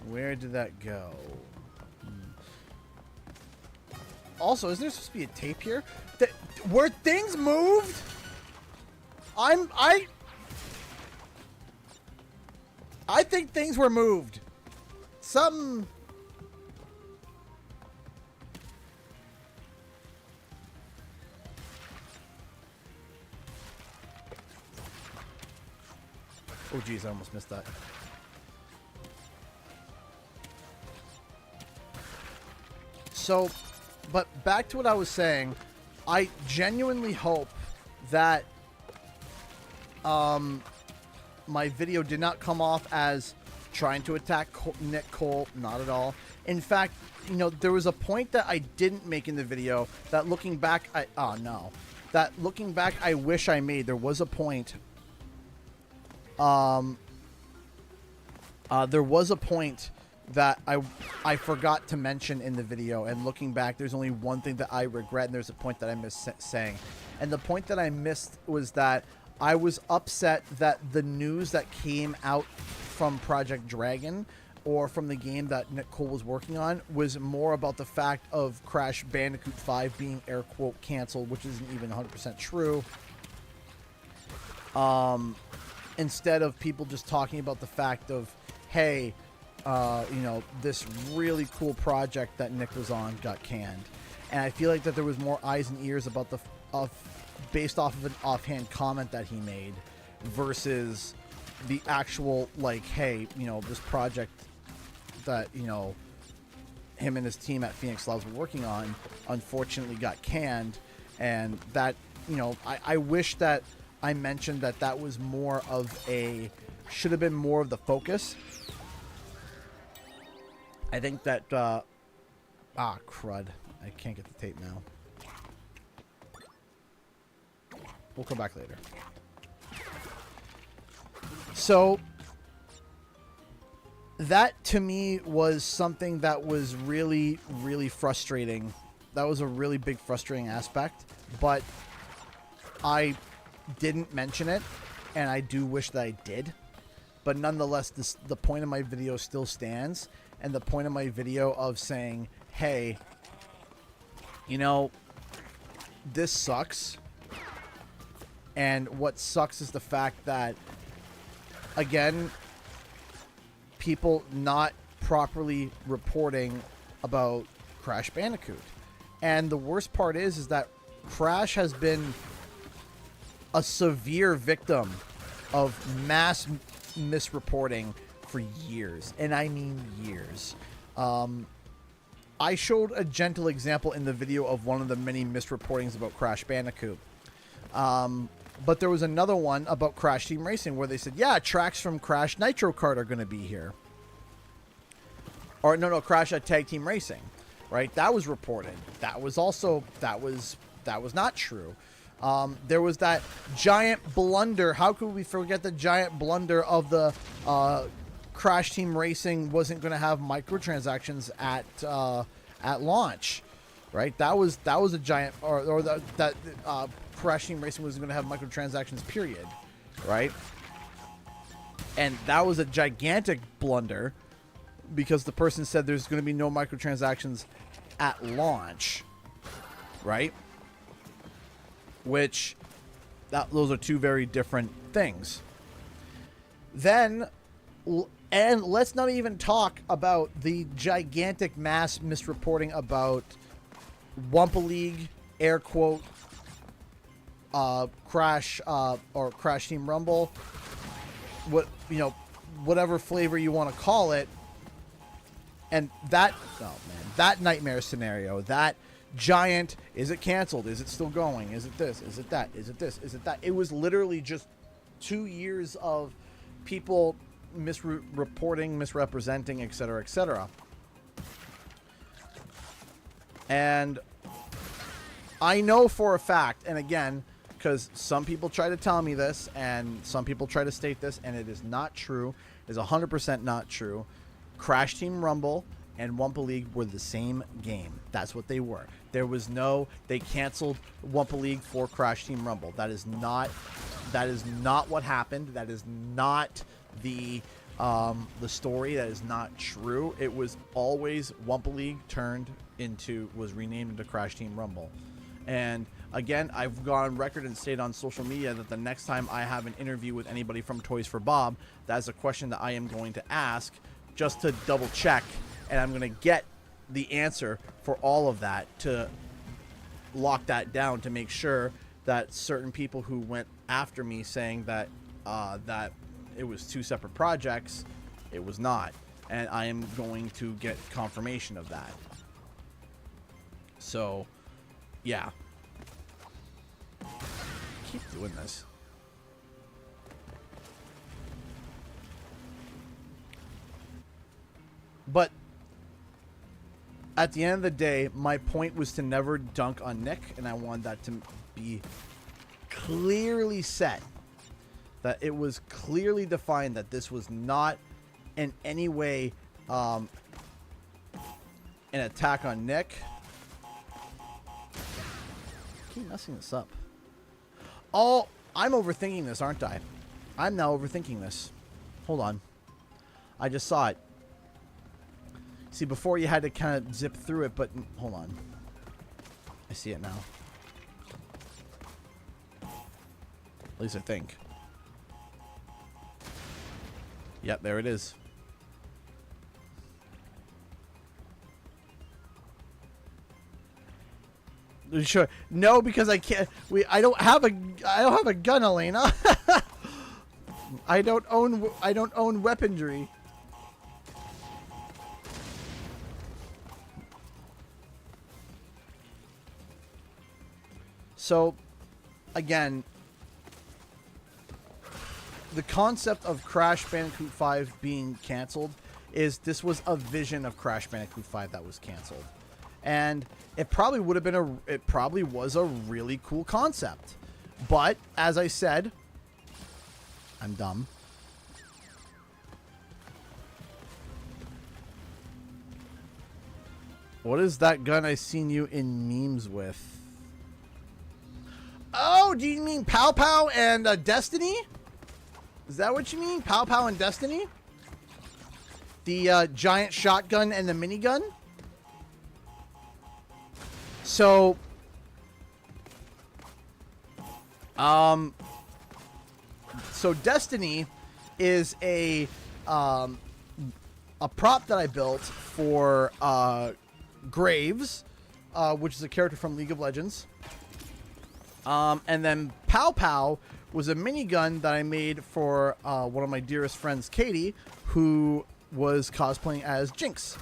Where did that go? Also, isn't there supposed to be a tape here? Were things moved? I think things were moved. Some... Oh, geez, I almost missed that. So, but back to what I was saying, I genuinely hope that my video did not come off as trying to attack Nick Cole. Not at all. In fact, you know, there was a point that I didn't make in the video that looking back, I wish I made. There was a point. There was a point that I forgot to mention in the video, and looking back, there's only one thing that I regret, and there's a point that I missed saying. And the point that I missed was that I was upset that the news that came out from Project Dragon, or from the game that Nick Cole was working on, was more about the fact of Crash Bandicoot 5 being air quote canceled, which isn't even 100% true. Instead of people just talking about the fact of, hey, you know, this really cool project that Nick was on got canned. And I feel like that there was more eyes and ears about based off of an offhand comment that he made versus the actual, like, hey, you know, this project that, you know, him and his team at Phoenix Labs were working on unfortunately got canned. And that, you know, I wish that I mentioned that that was more of should have been more of the focus. I think that, crud. I can't get the tape now. We'll come back later. So, that to me was something that was really, really frustrating was a really big frustrating aspect, but I didn't mention it, and I do wish that I did. But nonetheless, the point of my video still stands, and the point of my video of saying, hey, you know, this sucks. And what sucks is the fact that, again, people not properly reporting about Crash Bandicoot. And the worst part is that Crash has been a severe victim of mass misreporting for years. And I mean years. I showed a gentle example in the video of one of the many misreportings about Crash Bandicoot. But there was another one about Crash Team Racing where they said, yeah, tracks from Crash Nitro Kart are going to be here. Or no, Crash Tag Team Racing, right? That was reported. That was also, that was not true. There was that giant blunder. How could we forget the giant blunder of the Crash Team Racing wasn't going to have microtransactions at launch, right? That was a giant, or that Crash Team Racing was going to have microtransactions, period, right? And that was a gigantic blunder because the person said there's going to be no microtransactions at launch, right? Which, those are two very different things. Then, and let's not even talk about the gigantic mass misreporting about Wumpa League, air quote, Crash, or Crash Team Rumble, whatever flavor you want to call it. And that, oh man, that nightmare scenario, that giant, is it canceled? Is it still going? Is it this? Is it that? Is it this? Is it that? It was literally just 2 years of people misreporting, misrepresenting, etc., etc. And I know for a fact, and again, because some people try to tell me this, and some people try to state this, and it is not true. It is 100% not true. Crash Team Rumble and Wumpa League were the same game. That's what they were. There was no, they canceled Wumpa League for Crash Team Rumble. That is not what happened. That is not the story. That is not true. It was always Wumpa League was renamed into Crash Team Rumble. And again, I've gone on record and stated on social media that the next time I have an interview with anybody from Toys for Bob, that's a question that I am going to ask just to double check, and I'm going to get the answer for all of that to lock that down, to make sure that certain people who went after me saying that that it was two separate projects, it was not. And I am going to get confirmation of that. So, yeah. Keep doing this. But at the end of the day, my point was to never dunk on Nick, and I wanted that to be clearly set. That it was clearly defined that this was not in any way an attack on Nick. Keep messing this up. Oh, I'm overthinking this, aren't I? I'm now overthinking this. Hold on. I just saw it. See, before you had to kind of zip through it, but hold on. I see it now. At least I think. Yep, there it is. Sure. No, because I can't. I don't have a gun, Elena. I don't own weaponry. So, again, the concept of Crash Bandicoot 5 being canceled is this was a vision of Crash Bandicoot 5 that was canceled. And it probably would have been it probably was a really cool concept. But, as I said, I'm dumb. What is that gun I seen you in memes with? Oh, do you mean Pow Pow and Destiny? Is that what you mean? Pow Pow and Destiny? The giant shotgun and the minigun? So, Destiny is a prop that I built for Graves, which is a character from League of Legends. And then Pow Pow was a minigun that I made for one of my dearest friends, Katie, who was cosplaying as Jinx,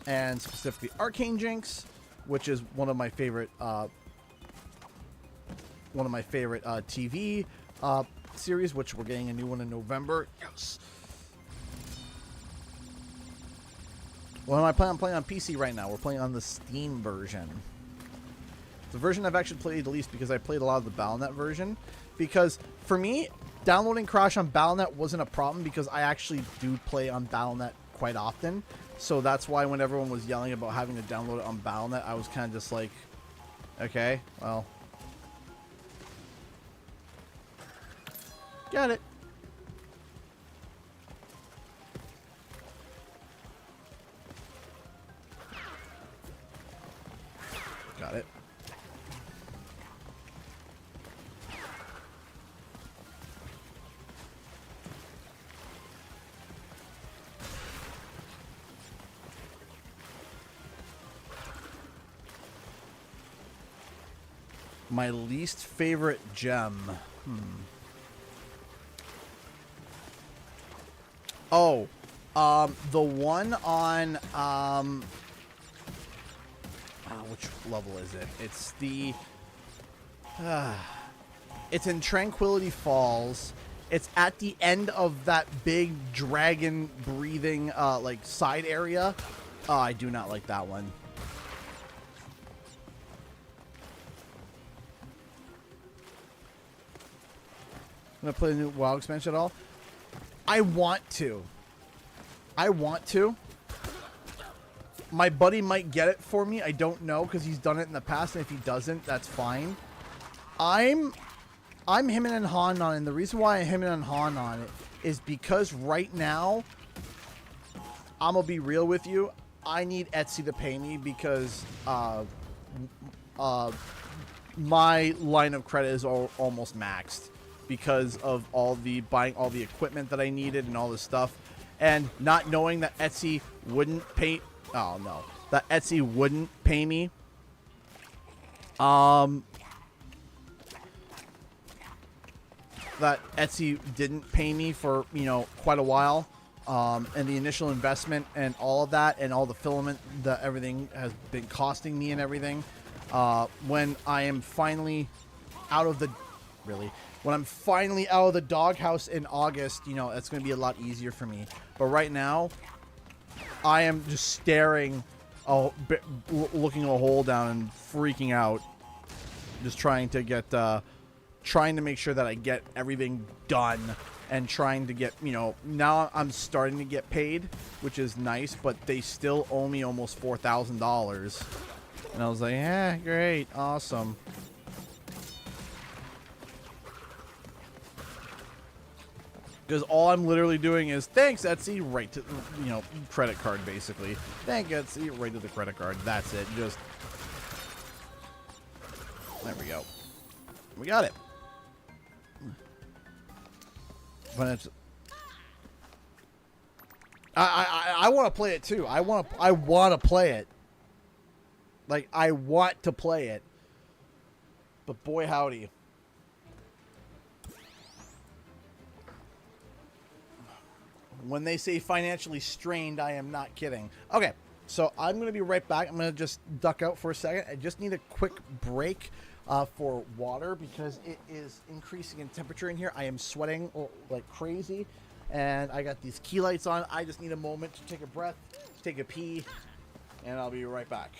and specifically Arcane Jinx, which is one of my favorite TV series, which we're getting a new one in November. Yes. What am I playing? I'm playing on PC right now. We're playing on the Steam version. The version I've actually played the least because I played a lot of the Battle.net version. Because for me, downloading Crash on Battle.net wasn't a problem because I actually do play on Battle.net quite often. So that's why when everyone was yelling about having to download it on Battle.net, I was kind of just like, okay, well. Got it. Got it. My least favorite gem. Oh, the one on, which level is it? It's the, it's in Tranquility Falls. It's at the end of that big dragon breathing, like side area. Oh, I do not like that one. I'm gonna play the new WoW expansion at all. I want to. My buddy might get it for me. I don't know because he's done it in the past, and if he doesn't, that's fine. I'm him and Han on it, and the reason why I'm him and Han on it is because right now, I'm gonna be real with you. I need Etsy to pay me because my line of credit is almost maxed because of buying all the equipment that I needed and all this stuff, and not knowing that Etsy wouldn't pay. Oh no, that Etsy wouldn't pay me. That Etsy didn't pay me for, quite a while. And the initial investment and all of that and all the filament, everything has been costing me and everything. When I am finally out of the, when I'm finally out of the doghouse in August, it's going to be a lot easier for me. But right now, I am just staring, looking a hole down and freaking out. Just trying to make sure that I get everything done and trying to get, now I'm starting to get paid, which is nice, but they still owe me almost $4,000. And I was like, yeah, great, awesome. Because all I'm literally doing is, thanks, Etsy, right to, credit card, basically. Thank Etsy, right to the credit card. That's it. Just, there we go. We got it. But it's, I want to play it too. I want to play it. Like, I want to play it. But boy, howdy. When they say financially strained, I am not kidding. Okay, so I'm going to be right back. I'm going to just duck out for a second. I just need a quick break for water because it is increasing in temperature in here. I am sweating like crazy, and I got these key lights on. I just need a moment to take a breath, take a pee, and I'll be right back.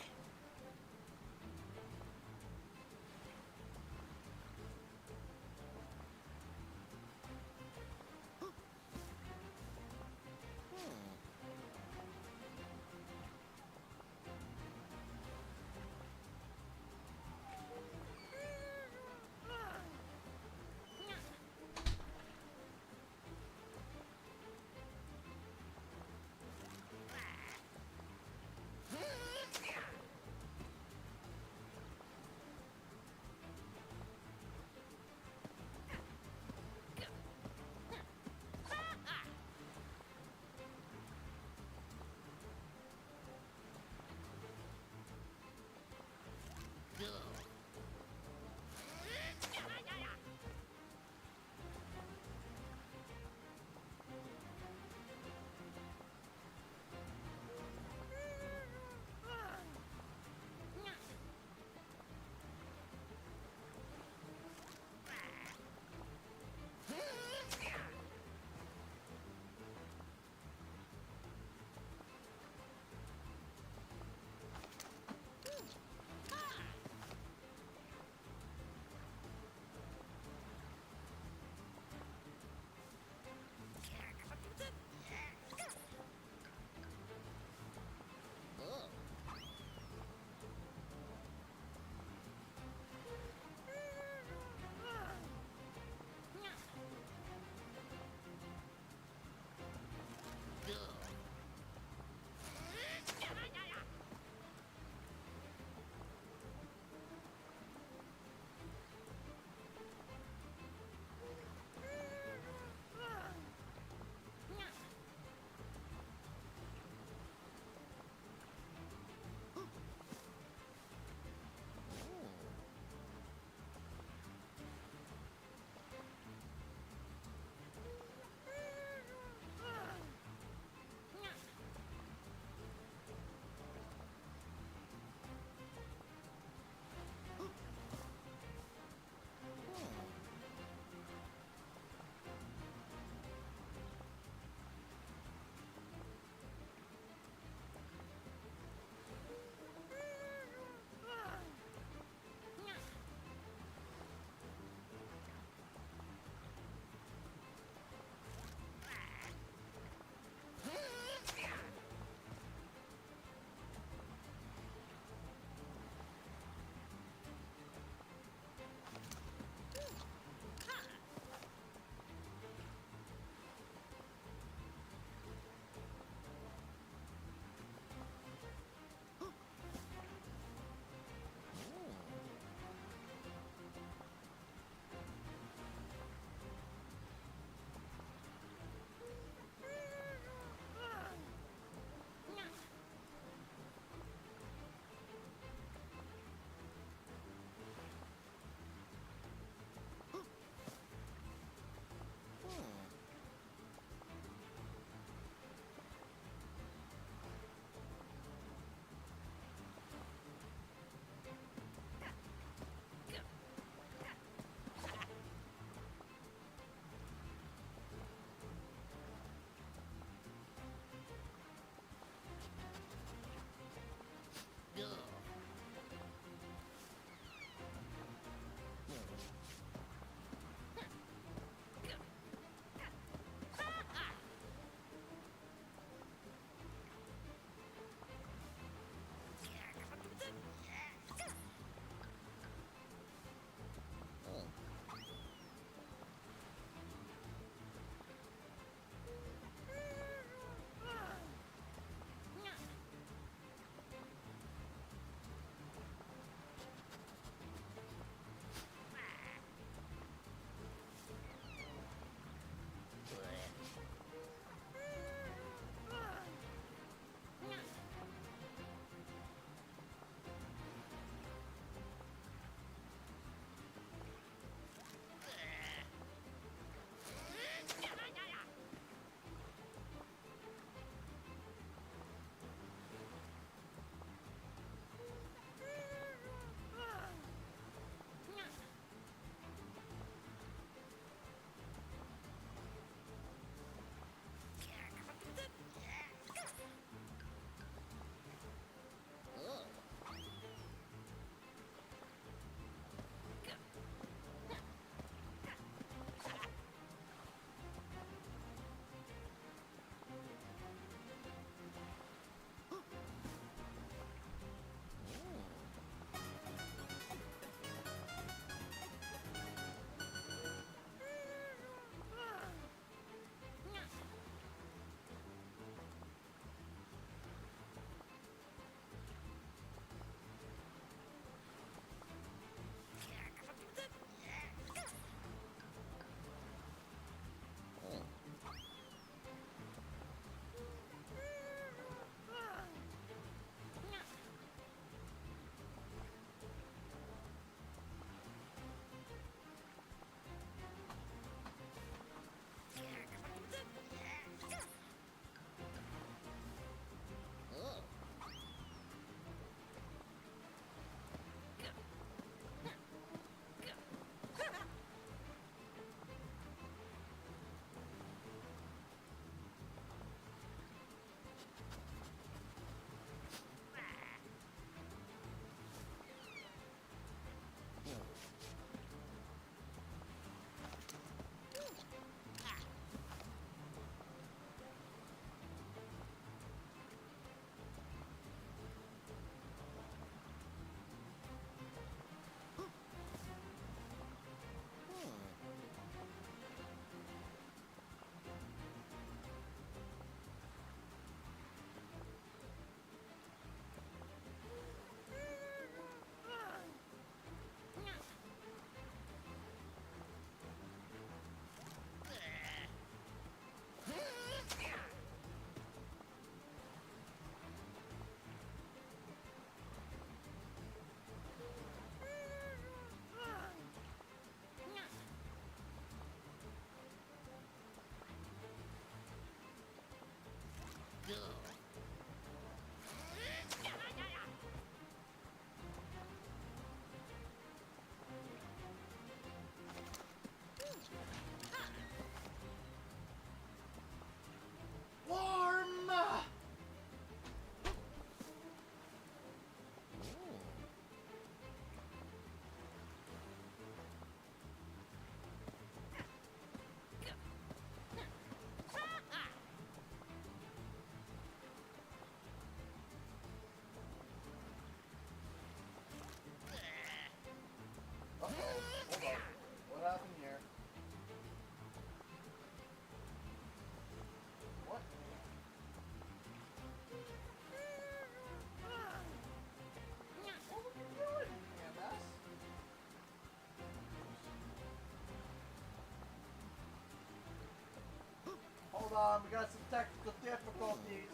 We got some technical difficulties.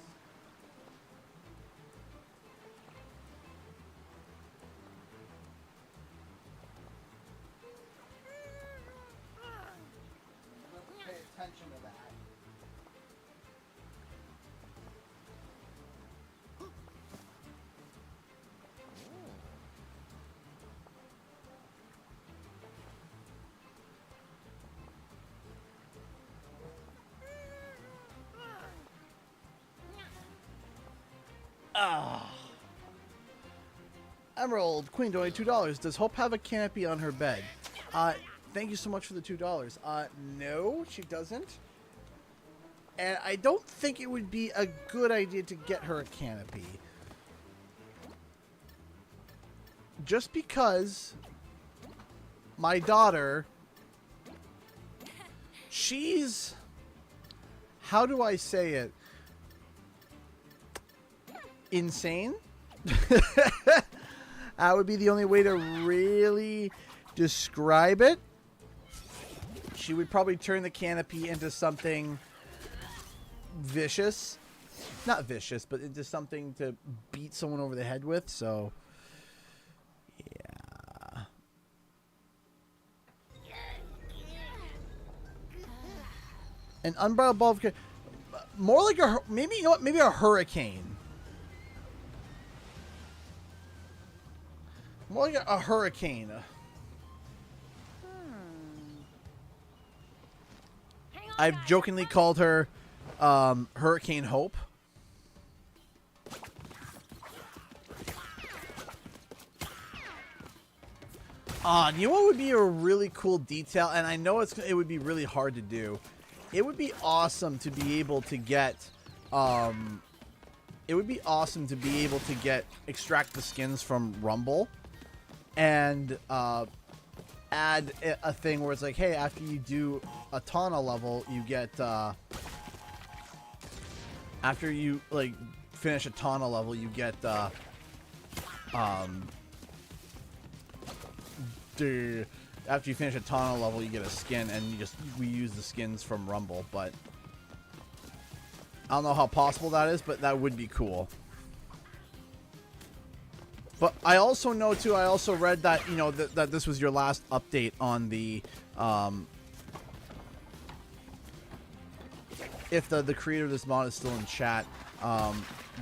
Pay attention to that. Emerald Queen donated $2. Does Hope have a canopy on her bed? Thank you so much for the $2. No, she doesn't. And I don't think it would be a good idea to get her a canopy. Just because my daughter, she's, how do I say it? Insane? That would be the only way to really describe it. She would probably turn the canopy into something vicious. Not vicious, but into something to beat someone over the head with, so yeah. An unbridled ball of more like a, maybe, you know what, maybe a hurricane. More like a hurricane. I've jokingly called her Hurricane Hope. You know what would be a really cool detail, and I know it would be really hard to do. It would be awesome to be able to get extract the skins from Rumble and add a thing where it's like, hey, after you do a Tana level, you get after you like finish a Tana level, you get after you finish a Tana level, you get a skin, and we use the skins from Rumble. But I don't know how possible that is, but that would be cool. But I also know too, I also read that, you know, that this was your last update on the if the creator of this mod is still in chat,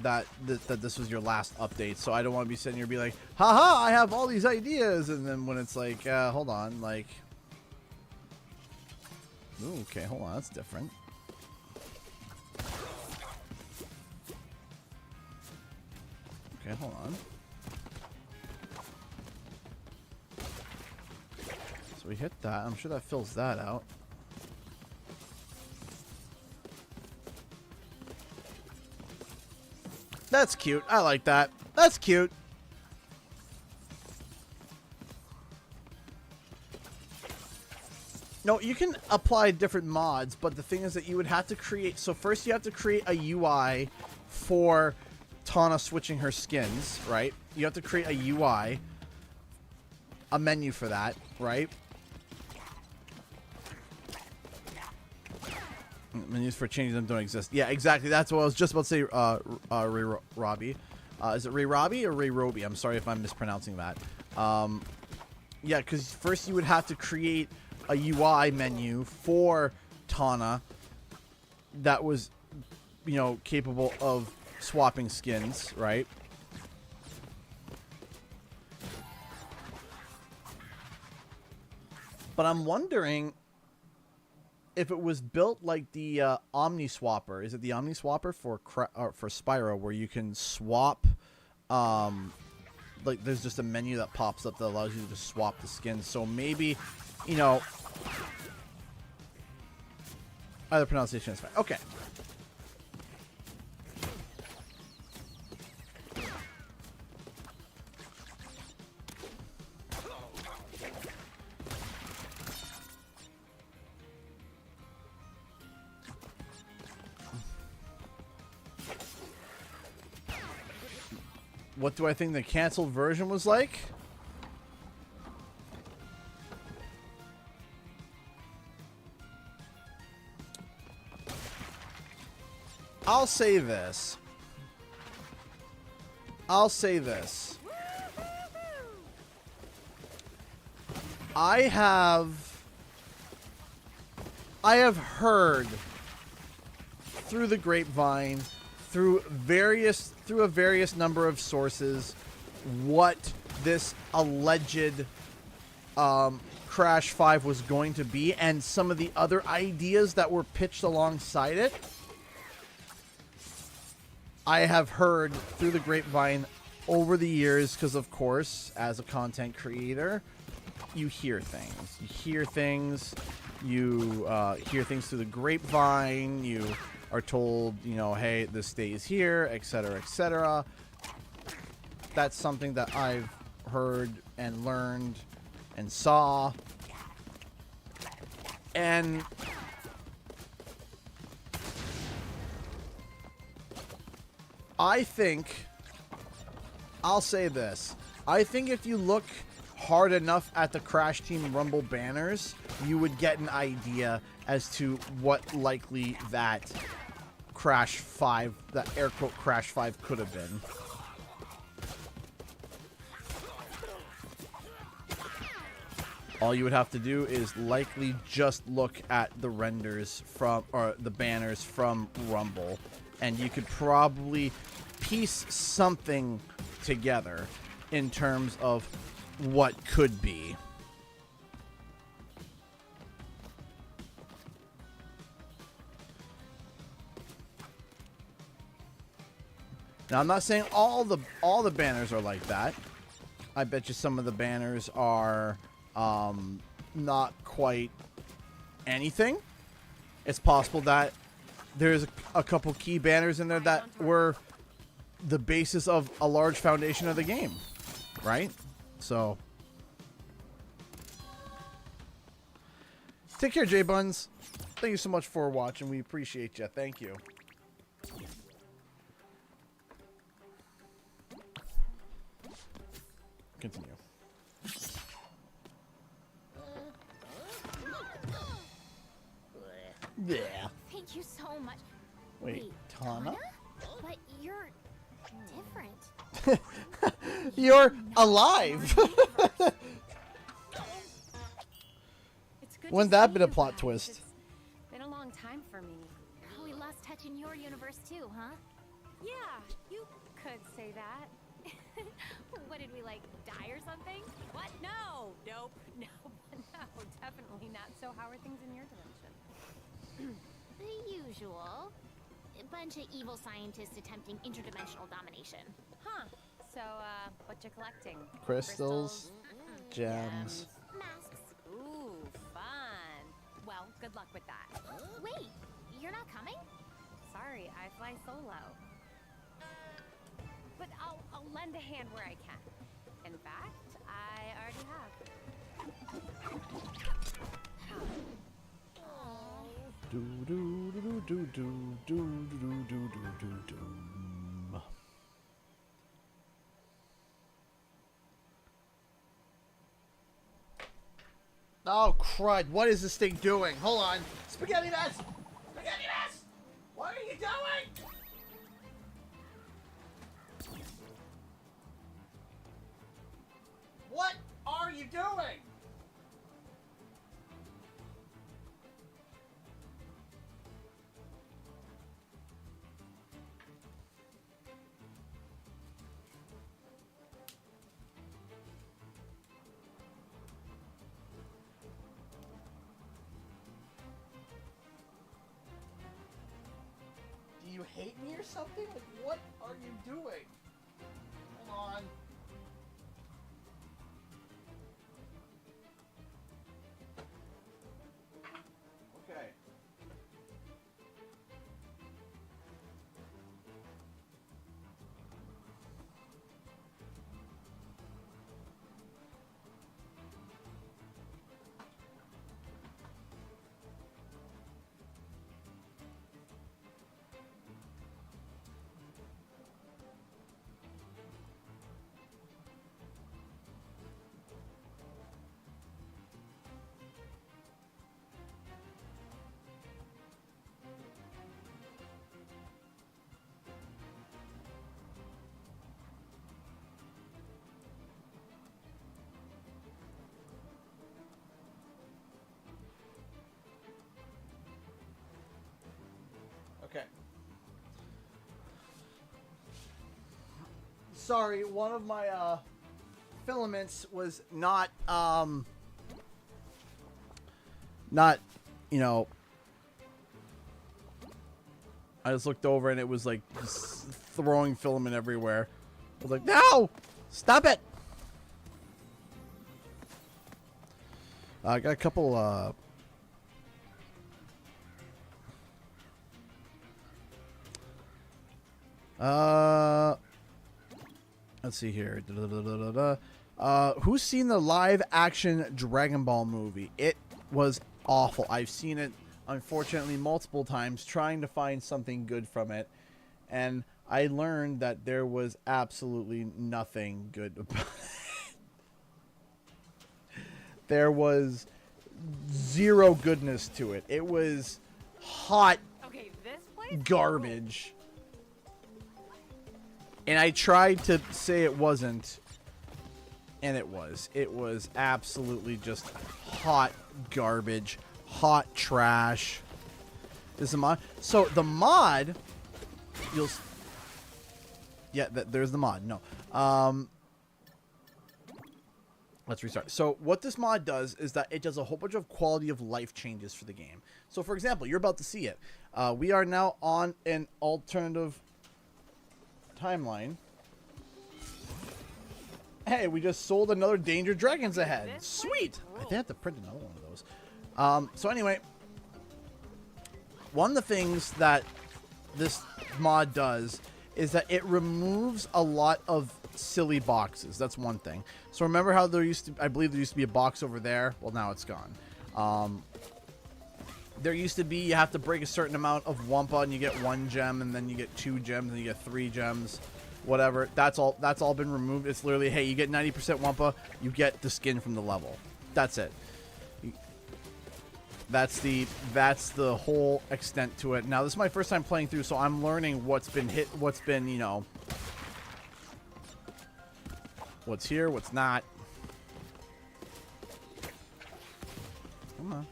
that this was your last update. So I don't want to be sitting here and be like, haha, I have all these ideas, and then when it's like, hold on, like, ooh, okay, hold on, that's different. Okay, hold on. So we hit that. I'm sure that fills that out. That's cute. I like that. That's cute. No, you can apply different mods, but the thing is that you would have to create... So first you have to create a UI for Tana switching her skins, right? You have to create a UI, a menu for that, right? Menus for changing them don't exist. Yeah, exactly. That's what I was just about to say, Ray Robbie. Is it Ray Robbie or Ray Roby? I'm sorry if I'm mispronouncing that. Yeah, because first you would have to create a UI menu for Tana that was, you know, capable of swapping skins, right? But I'm wondering if it was built like the Omni Swapper. Is it the Omni Swapper for Spyro, where you can swap, like there's just a menu that pops up that allows you to just swap the skins. So maybe, you know, either pronunciation is fine. Okay. What do I think the canceled version was like? I'll say this. I'll say this. I have heard through the grapevine, through a various number of sources, what this alleged Crash 5 was going to be, and some of the other ideas that were pitched alongside it. I have heard through the grapevine over the years, because of course, as a content creator, you hear things. You hear things. You hear things through the grapevine. You are told, you know, hey, this stays here, etc., etc. That's something that I've heard and learned and saw. And I think, I'll say this. I think if you look hard enough at the Crash Team Rumble banners, you would get an idea as to what likely that Crash 5, that air quote Crash 5 could have been. All you would have to do is likely just look at the renders from, or the banners from Rumble, and you could probably piece something together in terms of what could be. Now, I'm not saying all the banners are like that. I bet you some of the banners are not quite anything. It's possible that there's a couple key banners in there that were the basis of a large foundation of the game, right? So, take care, J-Buns. Thank you so much for watching. We appreciate you. Thank you. Continue. Yeah. Thank you so much. Wait, Tana? But you're different. You're alive. It's good Wouldn't to that see been a you plot guys. twist? It's been a long time for me. We lost touch in your universe too, huh? Yeah, you could say that. What did we like, die or something? What? No. Nope. No. No. Definitely not. So how are things in your dimension? The usual. A bunch of evil scientists attempting interdimensional domination. Huh. So, what you collecting? Crystals, gems. Masks. Ooh, fun. Well, good luck with that. Wait, you're not coming? Sorry, I fly solo. But I'll lend a hand where I can. In fact, I already have. Do do do do do do do do do do do. Oh crud! What is this thing doing? Hold on, spaghetti mess! Spaghetti mess! What are you doing? What are you doing? Do you hate me or something? Like, what are you doing? Hold on. Okay. Sorry, one of my filaments was not, you know, I just looked over and it was like just throwing filament everywhere. I was like, no! Stop it! I got a couple, let's see here. Who's seen the live action Dragon Ball movie? It was awful. I've seen it, unfortunately, multiple times trying to find something good from it. And I learned that there was absolutely nothing good about it. There was zero goodness to it. It was hot Okay, this place garbage. And I tried to say it wasn't, and it was. It was absolutely just hot garbage, hot trash. This is a mod. So the mod, yeah, there's the mod. No, let's restart. So what this mod does is that it does a whole bunch of quality of life changes for the game. So for example, you're about to see it. We are now on an alternative timeline. Hey, we just sold another Danger Dragons ahead. Sweet. I think I have to print another one of those. So anyway, one of the things that this mod does is that it removes a lot of silly boxes. That's one thing. So remember how there used to, I believe there used to be a box over there. Well, now it's gone. There used to be, you have to break a certain amount of Wumpa and you get 1 gem, and then you get 2 gems, and you get 3 gems, whatever. That's all been removed. It's literally, hey, you get 90% Wumpa, you get the skin from the level. That's it. That's the whole extent to it. Now, this is my first time playing through, so I'm learning what's been, you know, what's here, what's not. Come on.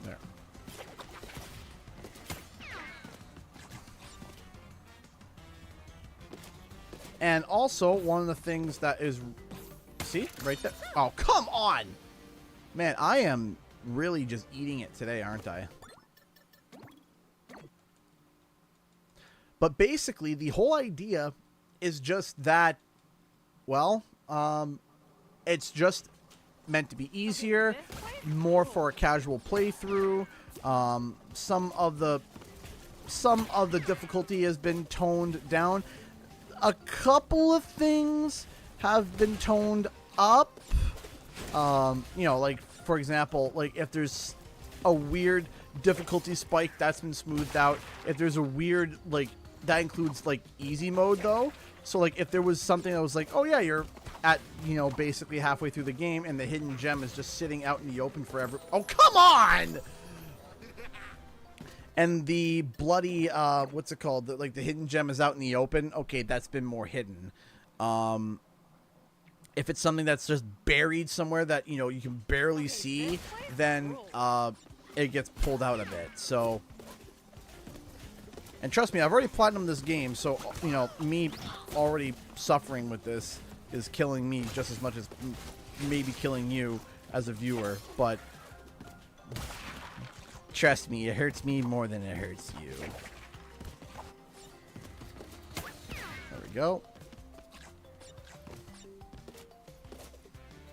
There. And also, one of the things that is... See? Right there. Oh, come on! Man, I am really just eating it today, aren't I? But basically, the whole idea is just that, well, it's just meant to be easier, more for a casual playthrough. Some of the difficulty has been toned down. A couple of things have been toned up. You know, like, for example, like if there's a weird difficulty spike, that's been smoothed out. If there's a weird, like, that includes like easy mode though. So like if there was something that was like, oh yeah, you're at, you know, basically halfway through the game and the hidden gem is just sitting out in the open forever. Oh, come on! And the bloody, what's it called? Like the hidden gem is out in the open. Okay, that's been more hidden. If it's something that's just buried somewhere that, you know, you can barely see, then it gets pulled out a bit. So, and trust me, I've already platinumed this game, so, you know, me already suffering with this is killing me just as much as maybe killing you as a viewer. But trust me, it hurts me more than it hurts you. There we go.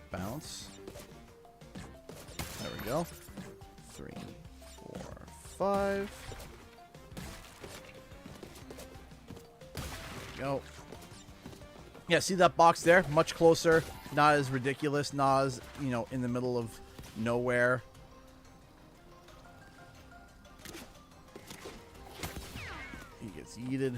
Bounce. There we go. 3, 4, 5. Go. Yeah, see that box there? Much closer. Not as ridiculous. Not as, you know, in the middle of nowhere. He gets yeeted.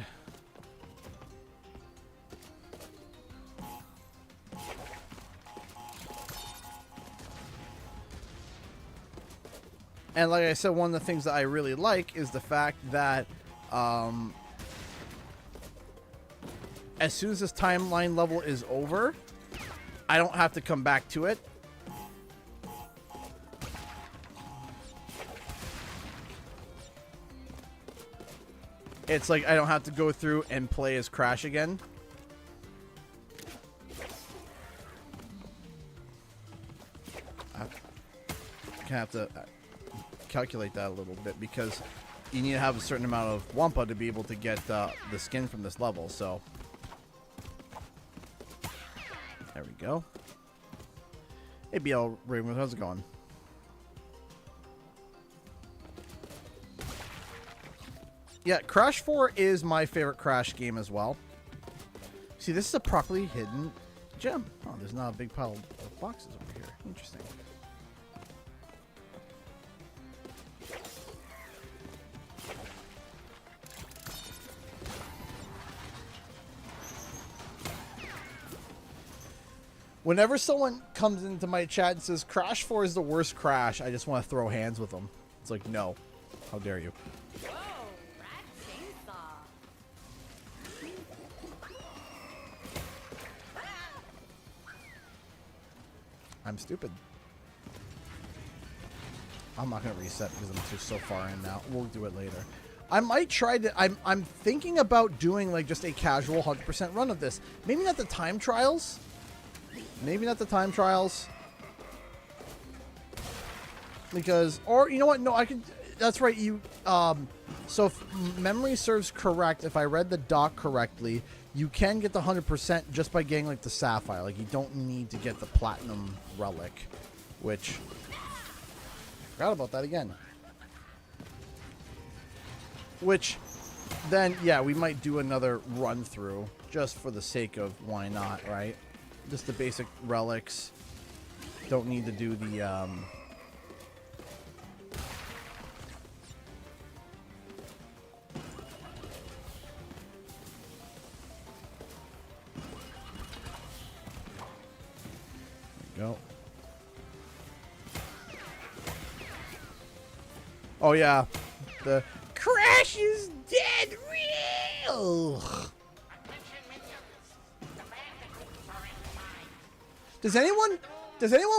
And like I said, one of the things that I really like is the fact that as soon as this timeline level is over, I don't have to come back to it. it's like I don't have to go through and play as Crash again. I have to calculate that a little bit because you need to have a certain amount of Wampa to be able to get the skin from this level, so. There we go. Hey, BL Raven, how's it going? Yeah, Crash 4 is my favorite Crash game as well. See, this is a properly hidden gem. Oh, there's not a big pile of boxes over here. Interesting. Whenever someone comes into my chat and says Crash 4 is the worst Crash, I just want to throw hands with them. It's like, no. How dare you? Whoa, rat chainsaw. I'm stupid. I'm not going to reset because I'm so far in now. We'll do it later. I might try to... I'm thinking about doing like just a casual 100% run of this. Maybe not the time trials. Maybe not the time trials. Because... Or, you know what? No, I could... That's right. You... So if memory serves correct, if I read the doc correctly, you can get the 100% just by getting like the Sapphire. Like you don't need to get the Platinum Relic. Which... Forgot about that again. Which, then, yeah, we might do another run through just for the sake of why not, right? Just the basic relics. Don't need to do the, There we go. Oh, yeah. The Crash is dead real! Does anyone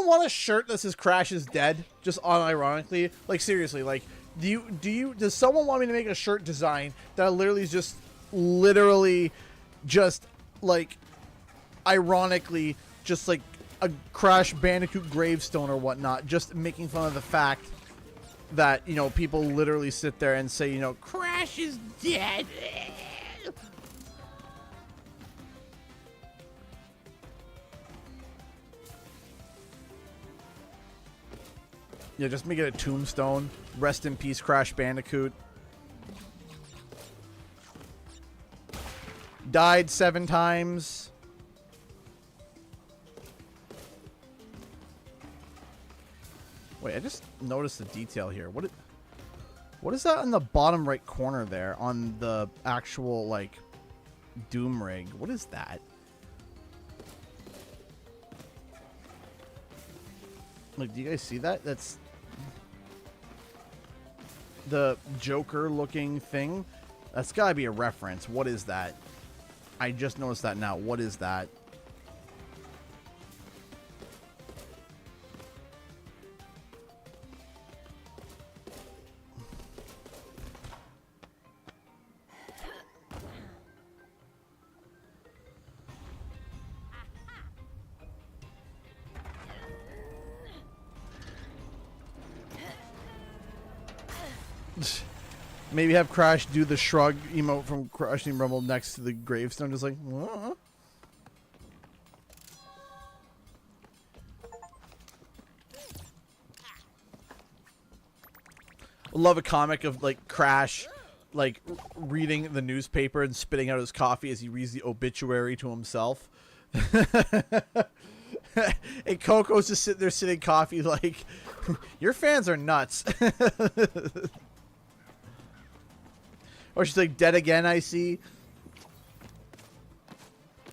want a shirt that says Crash is dead? Just unironically? Like seriously, like does someone want me to make a shirt design that literally is just like ironically just like a Crash Bandicoot gravestone or whatnot, just making fun of the fact that, you know, people literally sit there and say, you know, Crash is dead. Yeah, just make it a tombstone. Rest in peace, Crash Bandicoot. Died 7 times. Wait, I just noticed the detail here. What is that in the bottom right corner there on the actual, like, Doom rig? What is that? Like, do you guys see that? That's the Joker-looking thing. That's gotta be a reference. What is that? I just noticed that now. What is that? Maybe have Crash do the shrug emote from Crash Team Rumble next to the gravestone, just like, Whoa. Love a comic of like Crash like reading the newspaper and spitting out his coffee as he reads the obituary to himself. And Coco's just sitting there sitting coffee like, your fans are nuts. Or she's like, dead again, I see.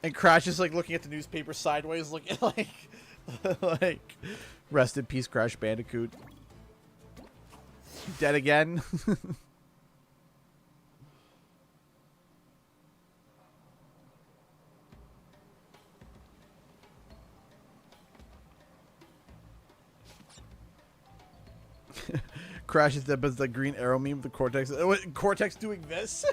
And Crash is like looking at the newspaper sideways, looking like, like, rest in peace, Crash Bandicoot. Dead again. Crash is dead, but it's the Green Arrow meme with the Cortex. What, Cortex doing this?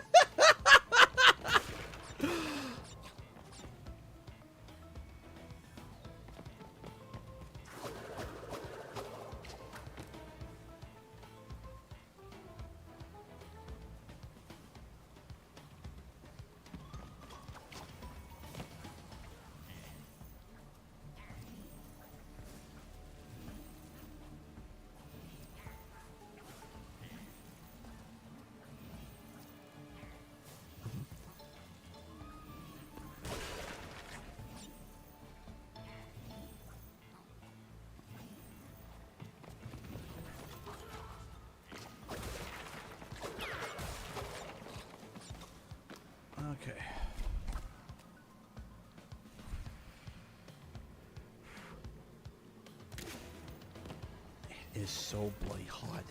is so bloody hot.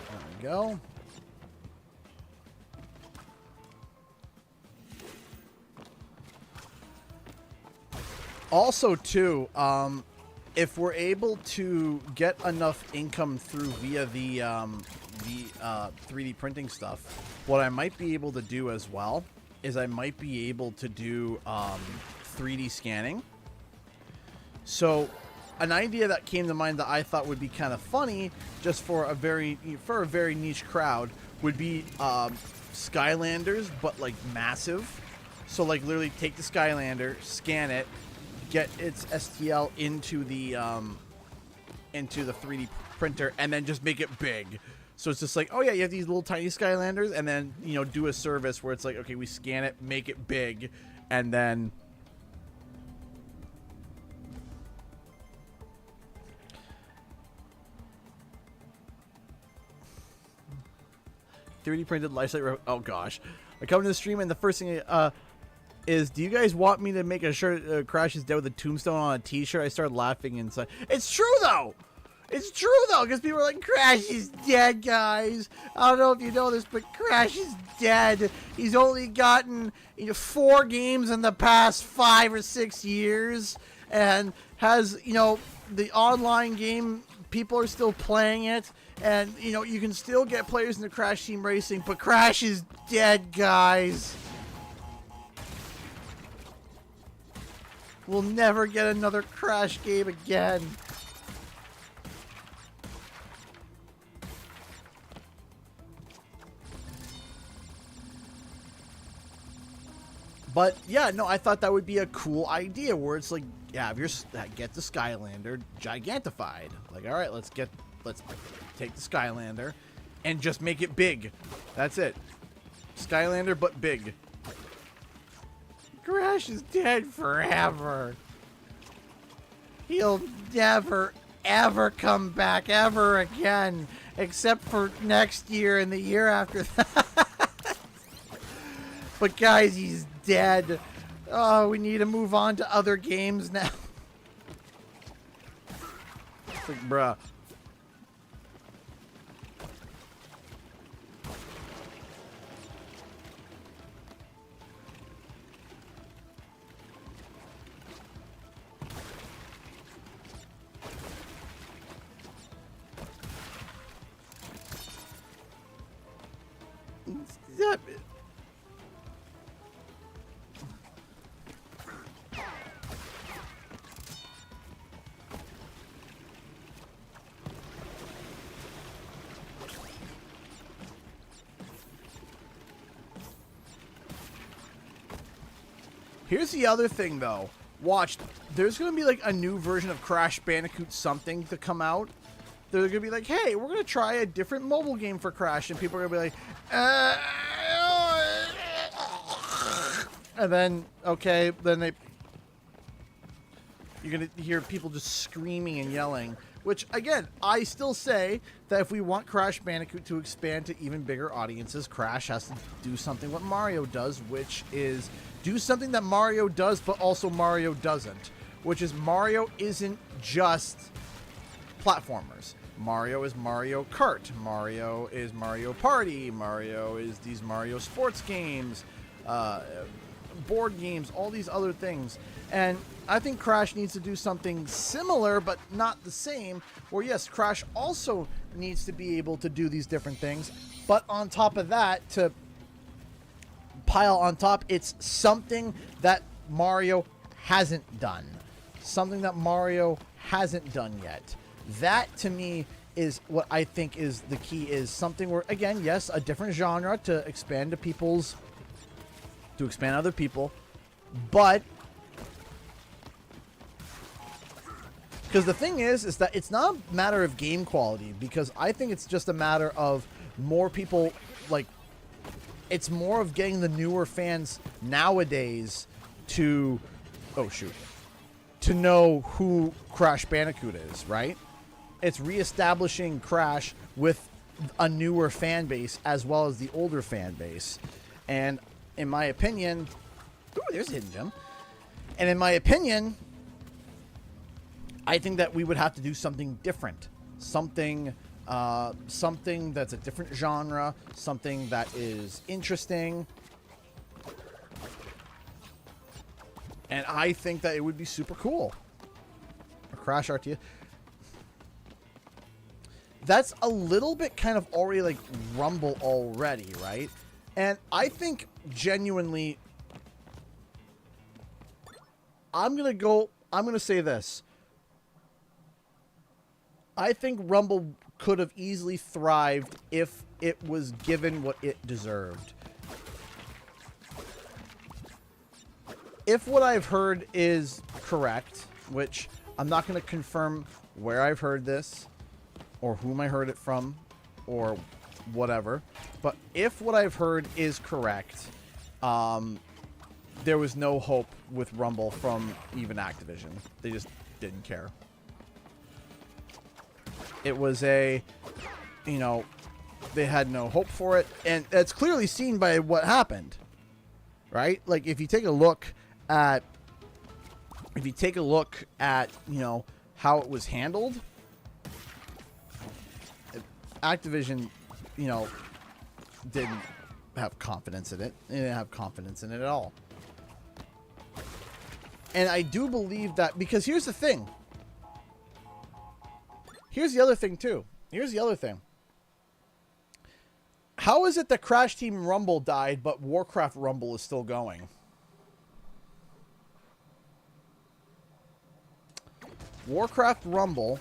There we go. Also, too, if we're able to get enough income through via the 3D printing stuff, what I might be able to do as well is I might be able to do 3D scanning. So, an idea that came to mind that I thought would be kind of funny, just for a very niche crowd, would be Skylanders, but like massive. So, like, literally take the Skylander, scan it, get its STL into the 3D printer, and then just make it big. So it's just like, oh yeah, you have these little tiny Skylanders, and then, you know, do a service where it's like, okay, we scan it, make it big, and then "3D printed lifesize." Oh gosh, I come to the stream and the first thing is, do you guys want me to make a shirt Crash is dead with a tombstone on a t-shirt? I started laughing inside. It's true though. It's true though, because people are like, Crash is dead, guys. I don't know if you know this, but Crash is dead. He's only gotten 4 games in the past 5 or 6 years, and has, the online game, people are still playing it, and you can still get players in the Crash Team Racing, but Crash is dead, guys. We'll never get another Crash game again. But yeah, no, I thought that would be a cool idea where it's like, yeah, if you're get the Skylander gigantified. Like, all right, let's take the Skylander and just make it big. That's it. Skylander, but big. Crash is dead forever. He'll never, ever come back ever again, except for next year and the year after that. But guys, he's dead. Oh, we need to move on to other games now. It's like, bruh. Stop it. Here's the other thing, though. Watch, there's going to be like a new version of Crash Bandicoot something to come out. They're going to be like, hey, we're going to try a different mobile game for Crash. And people are going to be like, and then, okay, then you're going to hear people just screaming and yelling. Which, again, I still say that if we want Crash Bandicoot to expand to even bigger audiences, Crash has to do something what Mario does, which is do something that Mario does, but also Mario doesn't. Which is Mario isn't just platformers. Mario is Mario Kart. Mario is Mario Party. Mario is these Mario sports games, board games, all these other things. And I think Crash needs to do something similar, but not the same, where yes, Crash also needs to be able to do these different things, but on top of that, to pile on top, it's something that Mario hasn't done. Something that Mario hasn't done yet. That, to me, is what I think is the key, is something where, again, yes, a different genre to expand to people's, to expand other people, but because the thing is that it's not a matter of game quality, because I think it's just a matter of more people, like, it's more of getting the newer fans nowadays to, oh shoot, to know who Crash Bandicoot is, right? it's reestablishing Crash with a newer fan base as well as the older fan base. And in my opinion, ooh, there's a hidden gem. And in my opinion, I think that we would have to do something different, something that's a different genre, something that is interesting. And I think that it would be super cool. A Crash RTS. That's a little bit kind of already like Rumble already, right? And I think genuinely, I'm going to say this. I think Rumble could have easily thrived if it was given what it deserved. If what I've heard is correct, which I'm not going to confirm where I've heard this or whom I heard it from or whatever, but if what I've heard is correct, there was no hope with Rumble from even Activision. They just didn't care. It was they had no hope for it, and that's clearly seen by what happened, right? Like if you take a look at how it was handled, Activision, didn't have confidence in it. They didn't have confidence in it at all. And I do believe that, because here's the thing. Here's the other thing, too. Here's the other thing. How is it that Crash Team Rumble died, but Warcraft Rumble is still going? Warcraft Rumble,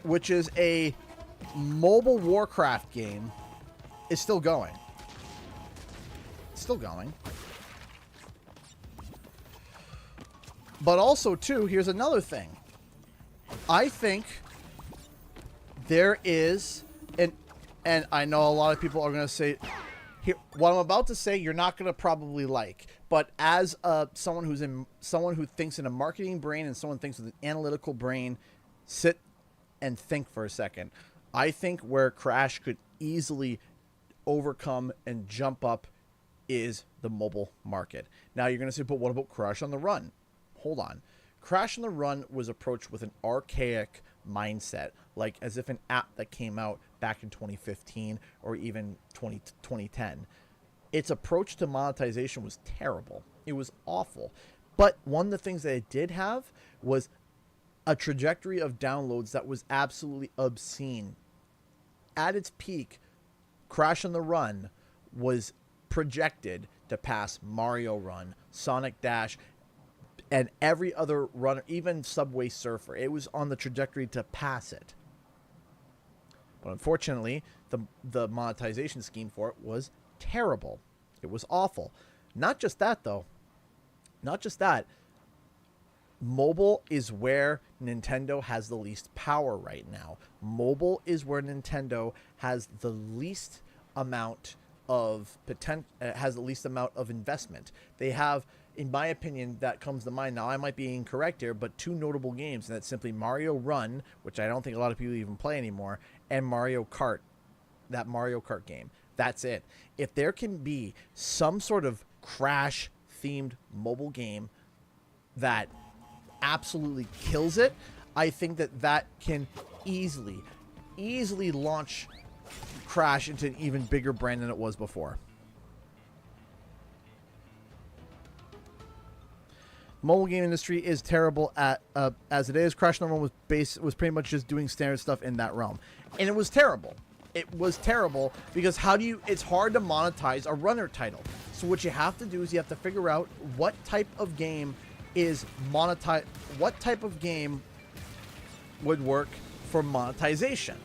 which is a mobile Warcraft game, is still going. It's still going. But also, too, here's another thing. I think there is, and I know a lot of people are going to say, here, what I'm about to say, you're not going to probably like. But as someone who thinks in a marketing brain and someone thinks with an analytical brain, sit and think for a second. I think where Crash could easily overcome and jump up is the mobile market. Now you're going to say, but what about Crash on the Run? Hold on. Crash on the Run was approached with an archaic mindset, like as if an app that came out back in 2015 or even 2010. Its approach to monetization was terrible. It was awful. But one of the things that it did have was a trajectory of downloads that was absolutely obscene. At its peak, Crash on the Run was projected to pass Mario Run, Sonic Dash, and every other runner, even Subway Surfer. It was on the trajectory to pass it. But unfortunately, the monetization scheme for it was terrible. It was awful. Not just that, though. Not just that. Mobile is where Nintendo has the least power right now. Mobile is where Nintendo has the least amount of investment. They have, in my opinion, that comes to mind. Now, I might be incorrect here, but two notable games, and that's simply Mario Run, which I don't think a lot of people even play anymore, and Mario Kart, that Mario Kart game. That's it. If there can be some sort of Crash-themed mobile game that absolutely kills it, I think that can easily launch Crash into an even bigger brand than it was before. Mobile game industry is terrible at as it is. Crash on the Run was pretty much just doing standard stuff in that realm, and it was terrible. It was terrible because it's hard to monetize a runner title. So what you have to do is you have to figure out what type of game is monetize. What type of game would work for monetization?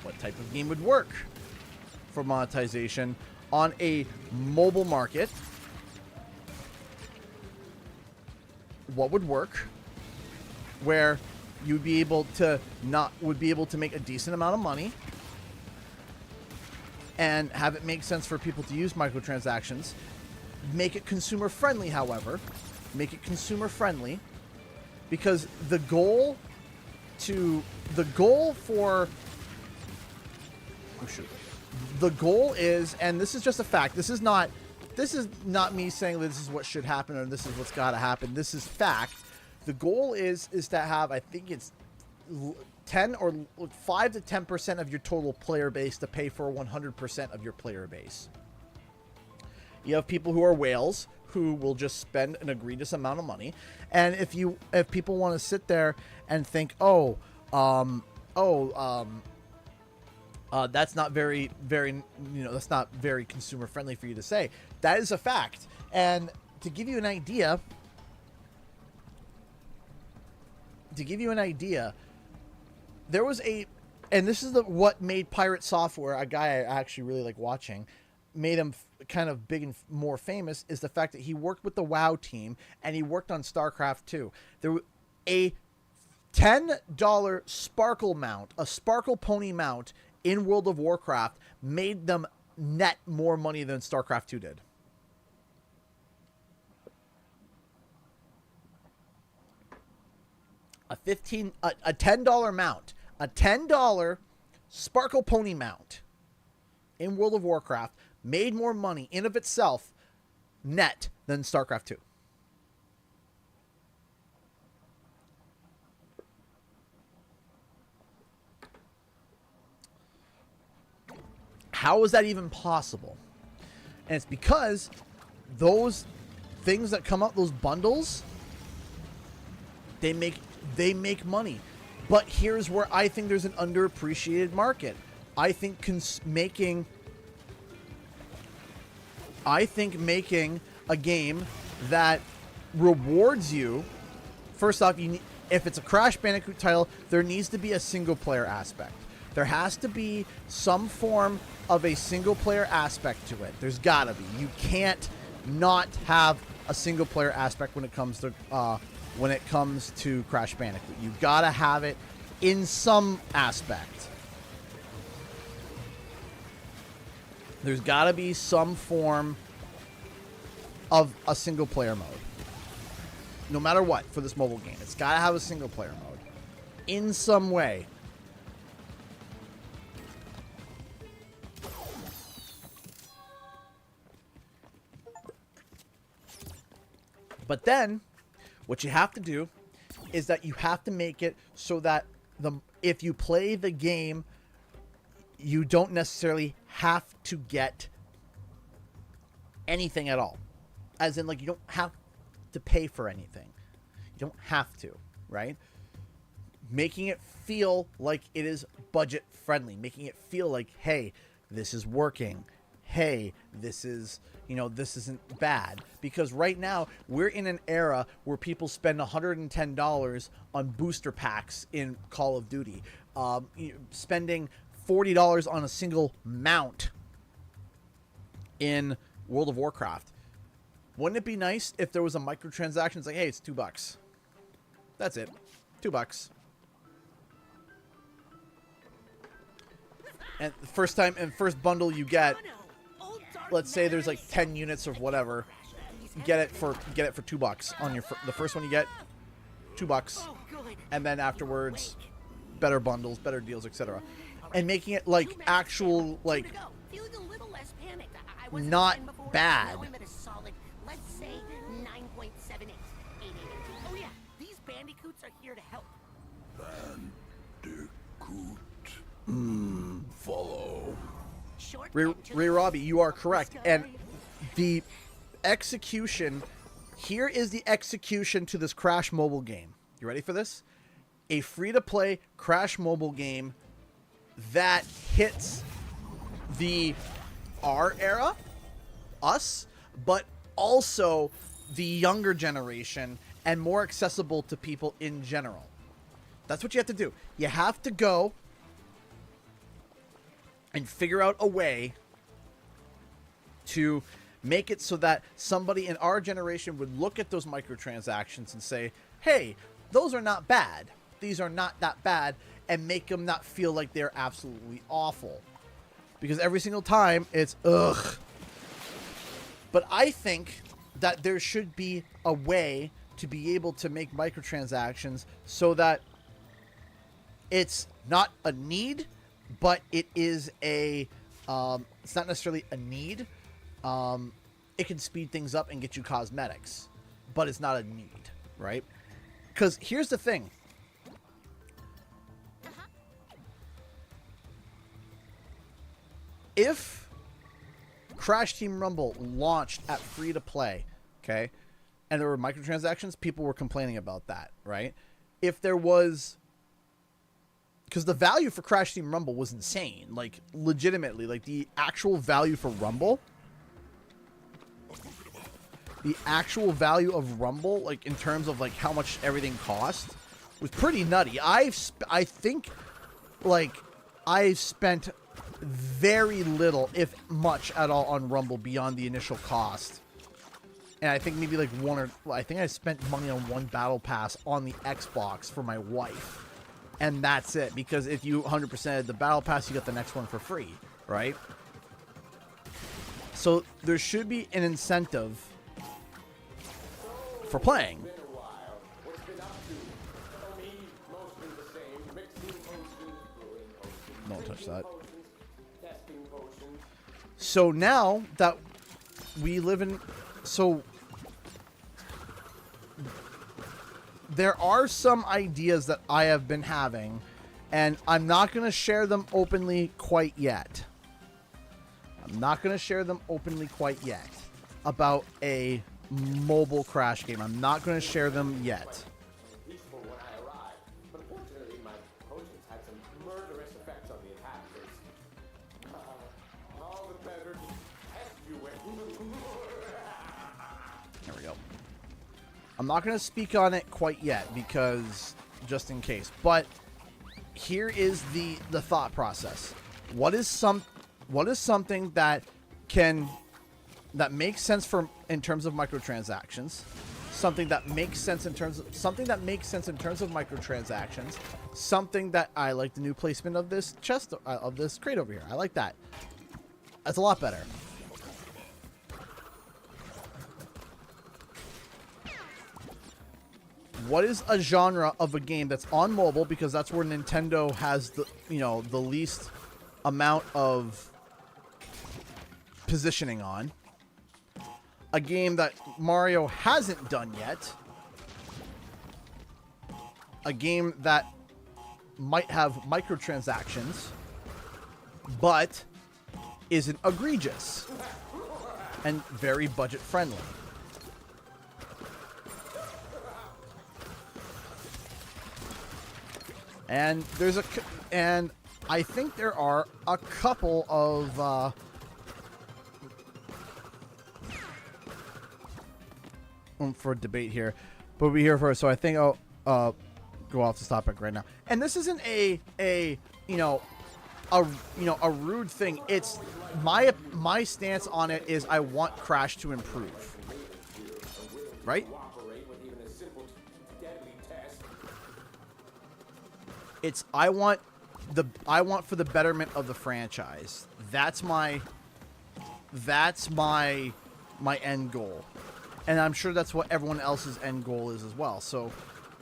What type of game would work for monetization on a mobile market? What would work where you'd be able to make a decent amount of money and have it make sense for people to use microtransactions? Make it consumer friendly, however. Make it consumer friendly, because the goal the goal for, oh shoot, the goal is, and this is just a fact, this is not me saying that this is what should happen or this is what's got to happen. This is fact. The goal is to have, I think it's 10 or 5 to 10% of your total player base to pay for 100% of your player base. You have people who are whales who will just spend an egregious amount of money, and if people want to sit there and think, that's not very, that's not very consumer friendly for you to say. That is a fact. And to give you an idea, there was and this is what made Pirate Software, a guy I actually really like watching, made him kind of big and more famous, is the fact that he worked with the WoW team and he worked on StarCraft 2. There was a $10 sparkle mount, a sparkle pony mount in World of Warcraft made them net more money than StarCraft 2 did. A $10 mount, a $10 sparkle pony mount in World of Warcraft made more money in of itself net than StarCraft 2. How is that even possible? And it's because those things that come out, those bundles, they make money. But here's where I think there's an underappreciated market. I think making a game that rewards you, first off, if it's a Crash Bandicoot title, there needs to be a single player aspect. There has to be some form of a single player aspect to it. There's gotta be. You can't not have a single player aspect when it comes to Crash Bandicoot. You gotta have it in some aspect. There's gotta be some form of a single player mode. No matter what, for this mobile game, it's gotta have a single player mode in some way. But then, what you have to do is that you have to make it so that if you play the game, you don't necessarily have to get anything at all. As in, like, you don't have to pay for anything. You don't have to, right? Making it feel like it is budget friendly. Making it feel like, hey, this is working. Hey, this is, this isn't bad. Because right now, we're in an era where people spend $110 on booster packs in Call of Duty. Spending $40 on a single mount in World of Warcraft. Wouldn't it be nice if there was a microtransaction? It's like, hey, it's $2. That's it. $2. And first bundle you get, let's say there's like 10 units of whatever, get it for $2 on the first one you get, $2, and then afterwards better bundles, better deals, etc. And making it like actual, like, not bad. Let's say 9.78. Oh yeah, these bandicoots are here to help. Bandicoot. Follow. Ray Robbie, you are correct. And the execution, here is the execution to this Crash mobile game. You ready for this? A free-to-play Crash mobile game that hits our era, us, but also the younger generation and more accessible to people in general. That's what you have to do. You have to go and figure out a way to make it so that somebody in our generation would look at those microtransactions and say, hey, those are not bad. These are not that bad, and make them not feel like they're absolutely awful. Because every single time, it's ugh. But I think that there should be a way to be able to make microtransactions so that It's not a need, but it is a. It's not necessarily a need. It can speed things up and get you cosmetics, but it's not a need, right? Because here's the thing. If Crash Team Rumble launched at free to play, okay, and there were microtransactions, people were complaining about that, right? If there was, because the value for Crash Team Rumble was insane, like legitimately, like the actual value for Rumble, the actual value of Rumble, like in terms of like how much everything cost, was pretty nutty. I think, like, I've spent very little, if much at all, on Rumble beyond the initial cost. And I think maybe like I think I spent money on one battle pass on the Xbox for my wife. And that's it. Because if you 100% the battle pass, you get the next one for free, right? So there should be an incentive for playing. Don't touch that. So now that we live in, so there are some ideas that I have been having, and I'm not going to share them openly quite yet. About a mobile Crash game. I'm not going to share them yet. There we go. I'm not going to speak on it quite yet because just in case. But here is the thought process. What is something that makes sense in terms of microtransactions? Something that makes sense in terms of microtransactions. Something that I like the new placement of this chest of this crate over here. I like that. That's a lot better. What is a genre of a game that's on mobile, because that's where Nintendo has the least amount of positioning on. A game that Mario hasn't done yet. A game that might have microtransactions, but isn't egregious and very budget friendly. And I think there are a couple of for debate here, but we'll be here first. So I think I'll go off this topic right now. And this isn't a rude thing. It's my stance on it is I want Crash to improve. Right? It's I want for the betterment of the franchise. That's my end goal. And I'm sure that's what everyone else's end goal is as well. So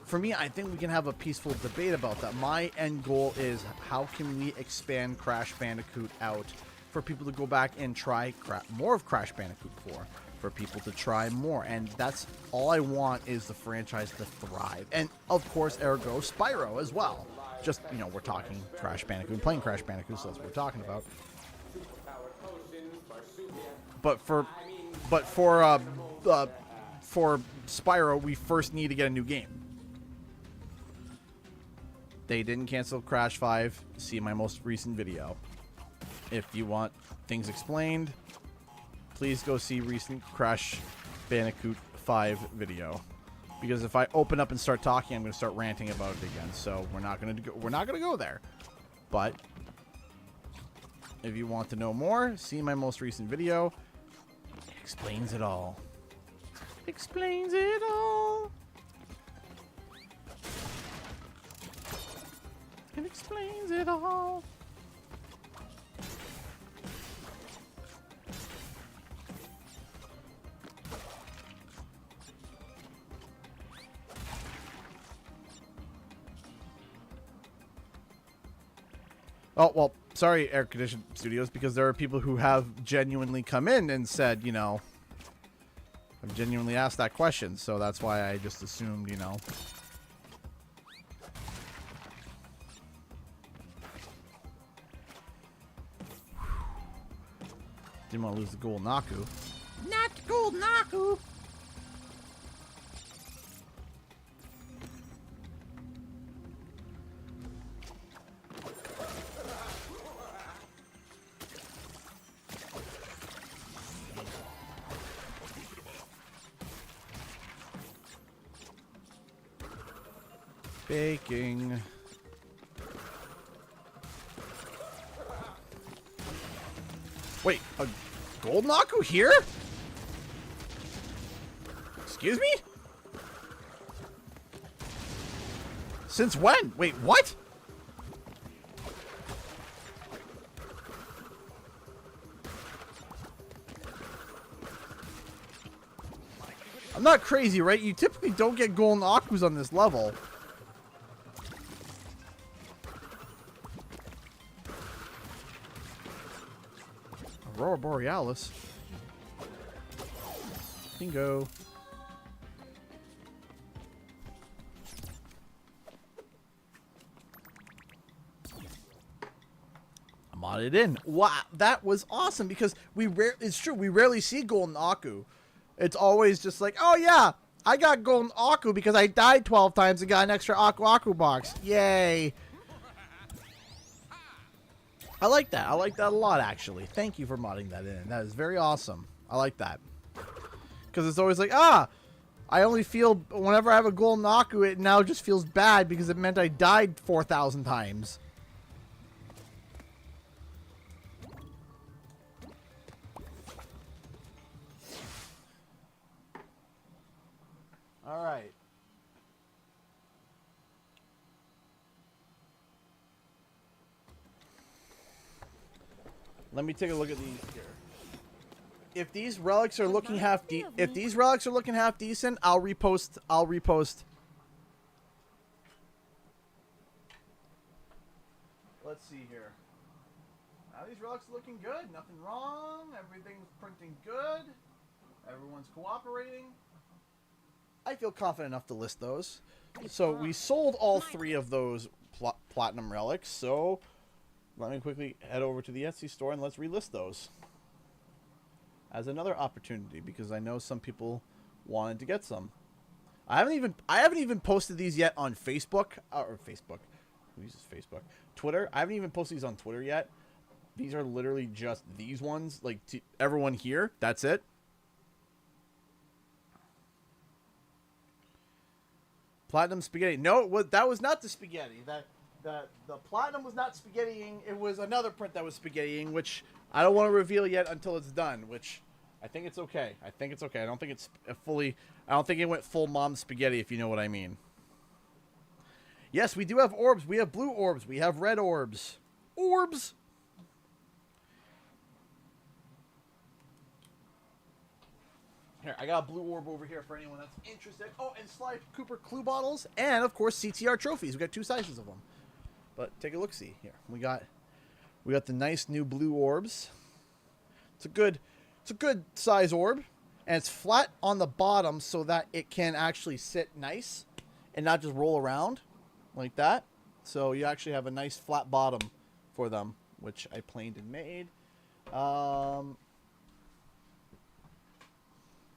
for me, I think we can have a peaceful debate about that. My end goal is how can we expand Crash Bandicoot out for people to go back and try more of Crash Bandicoot 4, for people to try more. And that's all I want, is the franchise to thrive. And of course, ergo Spyro as well. Just, we're talking Crash Bandicoot, playing Crash Bandicoot, so that's what we're talking about. But for Spyro, we first need to get a new game. They didn't cancel Crash 5. See my most recent video. If you want things explained, please go see recent Crash Bandicoot 5 video. Because if I open up and start talking, I'm going to start ranting about it again. So we're not going to go there. But if you want to know more, see my most recent video. It explains it all. Explains it all. It explains it all. Oh, well, sorry, Air Conditioned Studios, because there are people who have genuinely come in and said, you know, I've genuinely asked that question, so that's why I just assumed, you know. Didn't want to lose the gold Naku. Not gold Naku. Baking. Wait, a gold Naku here? Excuse me? Since when? Wait, what? I'm not crazy, right? You typically don't get golden Akus on this level. Aurora Borealis. Bingo. I modded in. Wow, that was awesome because it's true, we rarely see golden Aku. It's always just like, oh yeah, I got golden Aku because I died 12 times and got an extra Aku box. Yay. I like that. I like that a lot, actually. Thank you for modding that in. That is very awesome. I like that. Because it's always like, I only feel, whenever I have a golden Aku, it now just feels bad because it meant I died 4,000 times. All right. Let me take a look at these here. If these relics are looking half decent, I'll repost. Let's see here. Now these relics are looking good. Nothing wrong. Everything's printing good. Everyone's cooperating. I feel confident enough to list those. So we sold all 3 of those platinum relics. So let me quickly head over to the Etsy store and let's relist those as another opportunity because I know some people wanted to get some. I haven't even posted these yet on Facebook or Facebook. Who uses Facebook? Twitter. I haven't even posted these on Twitter yet. These are literally just these ones, like to everyone here. That's it. Platinum spaghetti. No, that was not the spaghetti. The platinum was not spaghettiing. It was another print that was spaghettiing, which I don't want to reveal yet until it's done, which I think it's okay. I think it's okay. I don't think it's I don't think it went full mom spaghetti, if you know what I mean. Yes, we do have orbs. We have blue orbs. We have red orbs. Orbs! Here, I got a blue orb over here for anyone that's interested. Oh, and Sly Cooper Clue bottles, and of course CTR trophies. We got 2 sizes of them. But take a look, see here. We got the nice new blue orbs. It's a good size orb, and it's flat on the bottom so that it can actually sit nice and not just roll around like that. So you actually have a nice flat bottom for them, which I planed and made.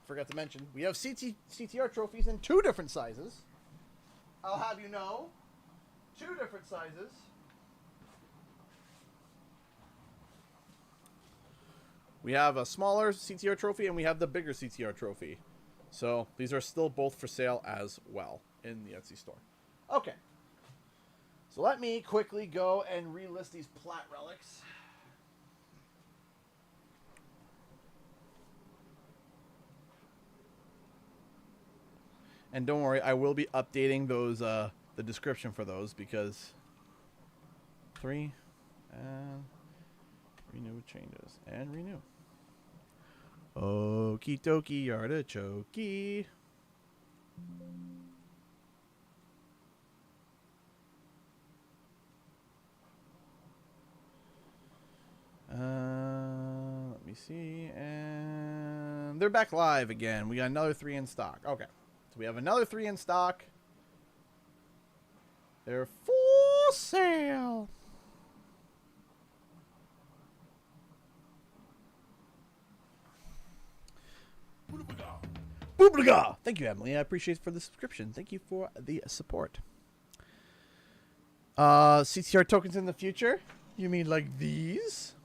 Forgot to mention, we have CTR trophies in 2 different sizes. I'll have you know, 2 different sizes. We have a smaller CTR trophy and we have the bigger CTR trophy. So these are still both for sale as well in the Etsy store. Okay. So let me quickly go and relist these plat relics. And don't worry, I will be updating those the description for those because 3 and renew changes and renew. Okie dokie artichoke. Let me see. And they're back live again. We got another 3 in stock. Okay. So we have another 3 in stock. They're for sale. Booblaga! Thank you, Emily. I appreciate it for the subscription. Thank you for the support. CTR tokens in the future? You mean like these?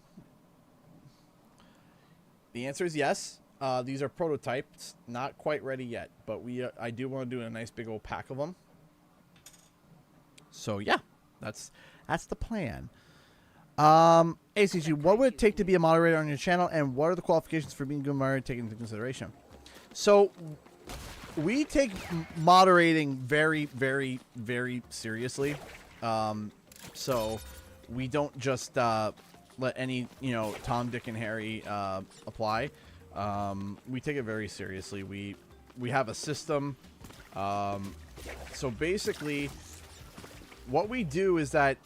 The answer is yes. These are prototypes, not quite ready yet, but I do want to do a nice big old pack of them. So yeah, that's the plan. ACG, what would it take to be a moderator on your channel, and what are the qualifications for being a good moderator taken into consideration? So we take moderating very, very, very seriously. So we don't just let any, Tom, Dick, and Harry apply. We take it very seriously. We have a system. So basically, what we do is that...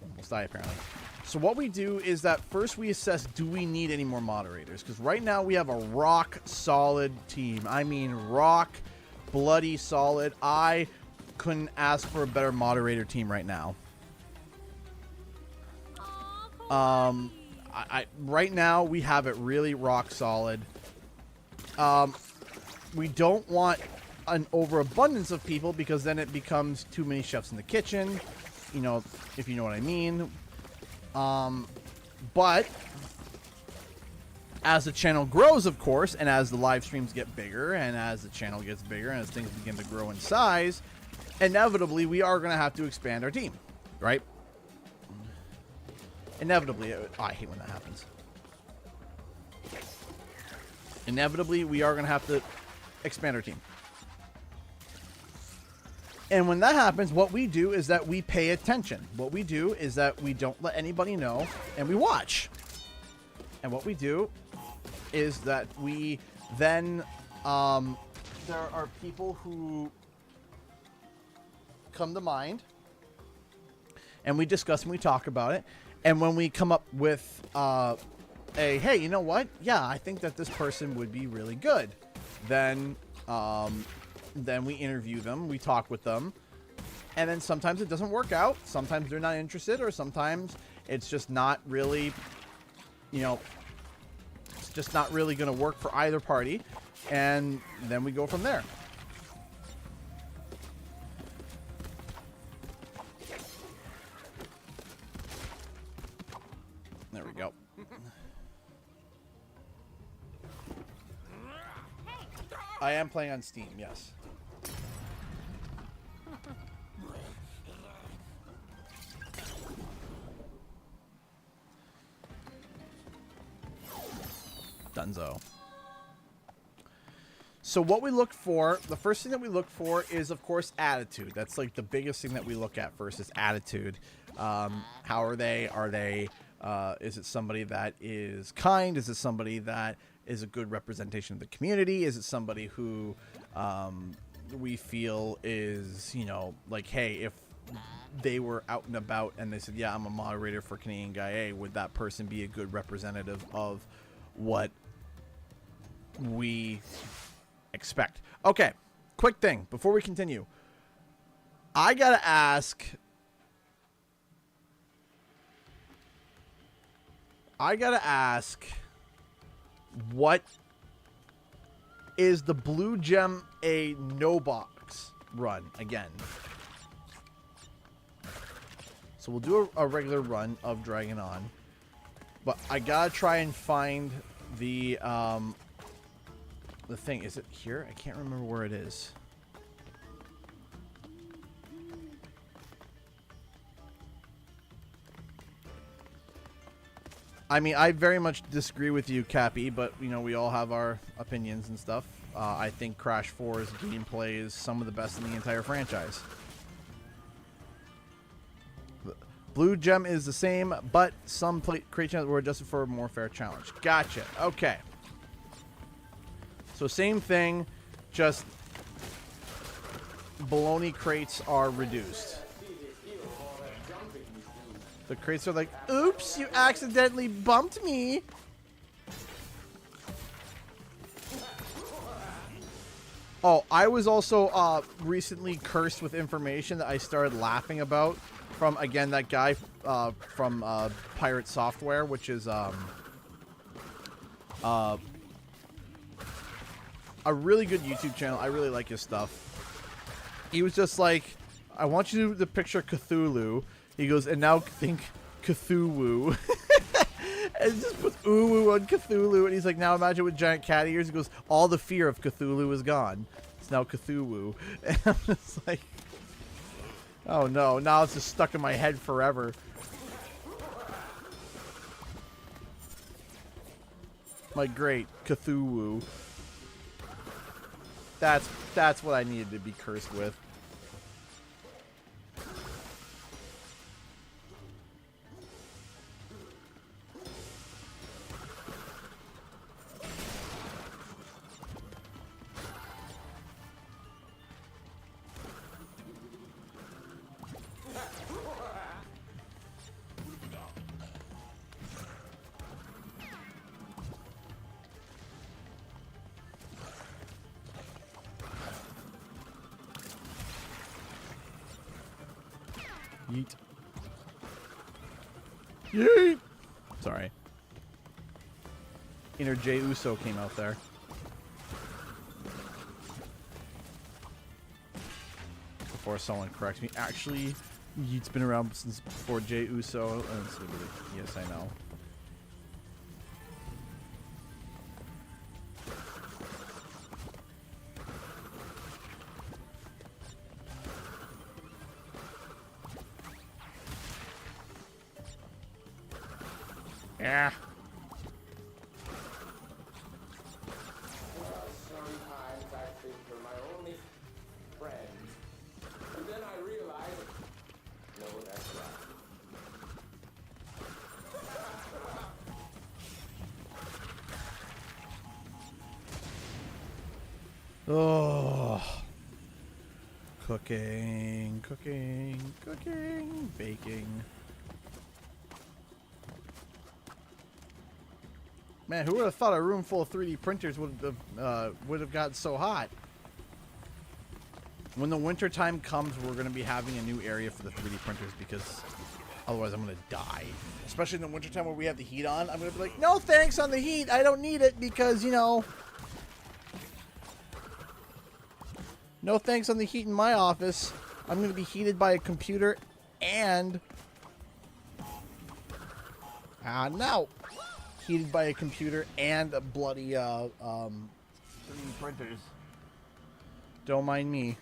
Almost die, apparently. So what we do is that first we assess, do we need any more moderators? Because right now we have a rock solid team. I mean rock bloody solid. I couldn't ask for a better moderator team right now. Right now we have it really rock solid. We don't want an overabundance of people because then it becomes too many chefs in the kitchen, if you know what I mean. But as the channel grows, of course, and as the live streams get bigger, and as the channel gets bigger, and as things begin to grow in size, inevitably we are going to have to expand our team, right? Inevitably. I hate when that happens. Inevitably, we are going to have to expand our team. And when that happens, what we do is that we pay attention. What we do is that we don't let anybody know, and we watch. And what we do is that we then, there are people who come to mind, and we discuss and we talk about it. And when we come up with hey, you know what? Yeah, I think that this person would be really good. Then we interview them, we talk with them, and then sometimes it doesn't work out. Sometimes they're not interested, or sometimes it's just not really, it's just not really going to work for either party, and then we go from there. There we go. I am playing on Steam, yes. Dunzo. So what we look for, the first thing that we look for is, of course, attitude. That's like the biggest thing that we look at first is attitude. How are they? Are they, is it somebody that is kind? Is it somebody that is a good representation of the community? Is it somebody who we feel is, like, hey, if they were out and about and they said, yeah, I'm a moderator for Canadian Guy A, would that person be a good representative of what we expect? Okay, quick thing before we continue. I gotta ask what is the Blue Gem a no box run again? So we'll do a regular run of Dragon On, but I gotta try and find the thing. Is it here? I can't remember where it is. I mean, I very much disagree with you, Cappy, but, we all have our opinions and stuff. I think Crash 4's gameplay is some of the best in the entire franchise. Blue Gem is the same, but some crate challenges were adjusted for a more fair challenge. Gotcha. Okay. So same thing, just baloney crates are reduced. The crates are like, oops, you accidentally bumped me. Oh, I was also recently cursed with information that I started laughing about from, again, that guy from Pirate Software, which is a really good YouTube channel. I really like his stuff. He was just like, I want you to picture Cthulhu. He goes, and now think Cthulhu. And just puts ooh on Cthulhu. And he's like, now imagine with giant cat ears. He goes, all the fear of Cthulhu is gone. It's now Cthulhu. And I'm just like, oh no, now it's just stuck in my head forever. Like, great, Cthulhu. That's what I needed to be cursed with. Yeet. Yeet! Sorry. Inner Jey Uso came out there. Before someone corrects me. Actually, Yeet's been around since before Jey Uso. Yes, I know. Yeah. Sometimes I think you're my only friend. And then I realize, no, that's right. Oh. Cooking, cooking, cooking, baking. Man, who would have thought a room full of 3D printers would have gotten so hot? When the winter time comes, we're going to be having a new area for the 3D printers because otherwise I'm going to die. Especially in the winter time where we have the heat on. I'm going to be like, no thanks on the heat. I don't need it because, you know. No thanks on the heat in my office. I'm going to be heated by a computer and... no. Heated by a computer and a bloody 3D printers. Don't mind me.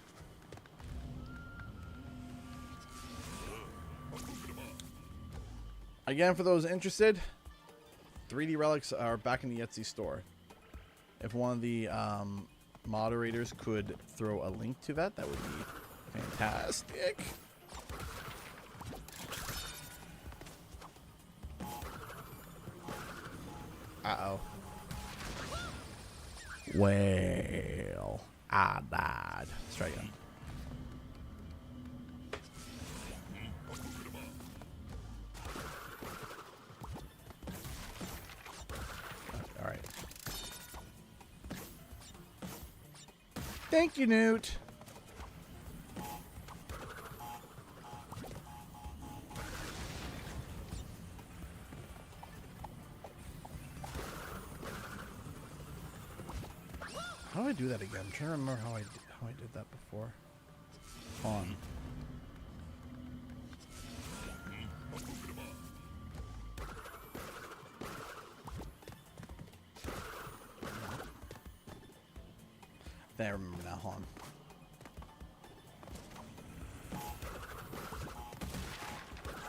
Again, for those interested, 3D relics are back in the Etsy store. If one of the moderators could throw a link to that, that would be fantastic. Uh-oh. Well, I died. Let's try again. All right. Thank you, Newt. How do I do that again? I'm trying to remember how I did that before. Hold on. I think I remember now. Hold on.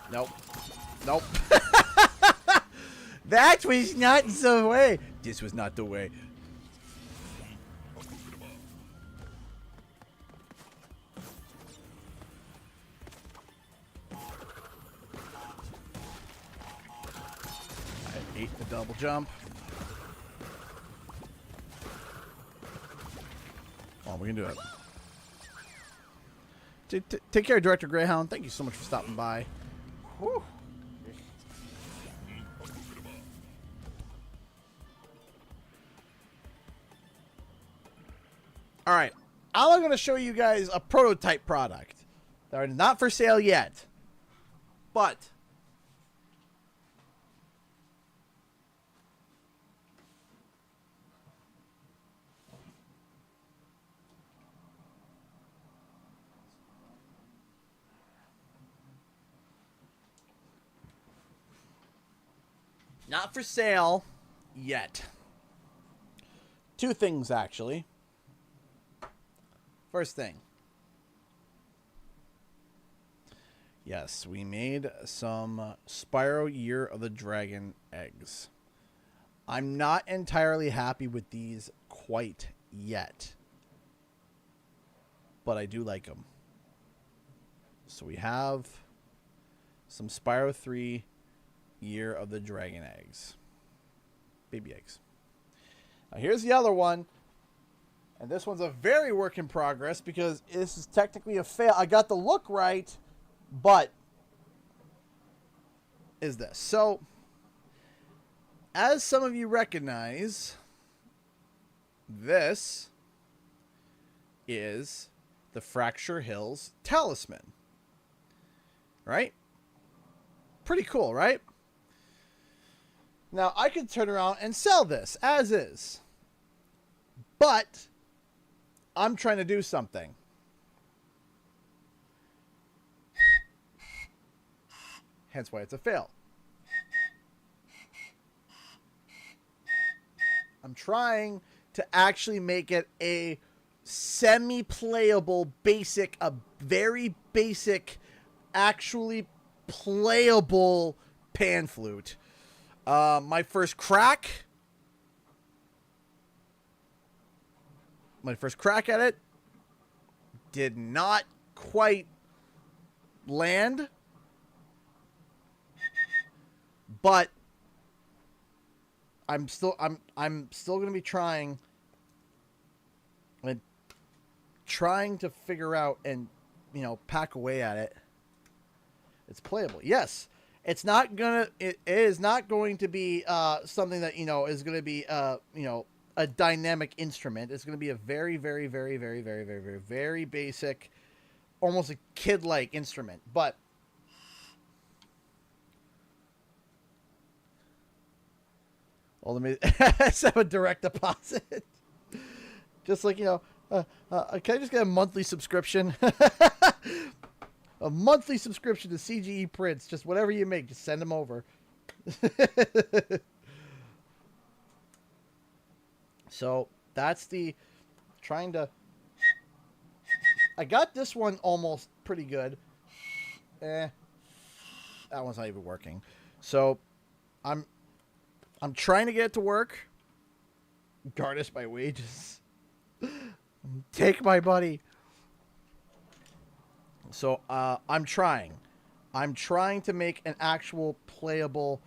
Nope. Nope. That was not the way. This was not the way. The double jump. Oh, we can do it. Take care, Director Greyhound. Thank you so much for stopping by. Whew. All right. I'm going to show you guys a prototype product. They're not for sale yet. But not for sale yet. Two things, actually. First thing. Yes, we made some Spyro Year of the Dragon eggs. I'm not entirely happy with these quite yet. But I do like them. So we have some Spyro 3 Year of the Dragon eggs. Baby eggs. Now here's the other one. And this one's a very work in progress because this is technically a fail. I got the look right, but is this. So, as some of you recognize, this is the Fracture Hills Talisman. Right? Pretty cool, right? Now, I could turn around and sell this as is. But I'm trying to do something. Hence why it's a fail. I'm trying to actually make it a semi-playable, basic, a very basic, actually playable pan flute. My first crack at it did not quite land, but I'm still going to be trying to figure out and, you know, pack away at it. It's playable. Yes. It is not going to be something that, you know, is going to be you know, a dynamic instrument. It's going to be a very, very, very, very, very, very, very, very basic, almost a kid-like instrument. But well, let me have a direct deposit. Just like, you know, can I just get a monthly subscription? A monthly subscription to CGE Prints. Just whatever you make, just send them over. So that's the trying to. I got this one almost pretty good. That one's not even working. So I'm trying to get it to work. Garnish my wages. Take my money. So I'm trying to make an actual playable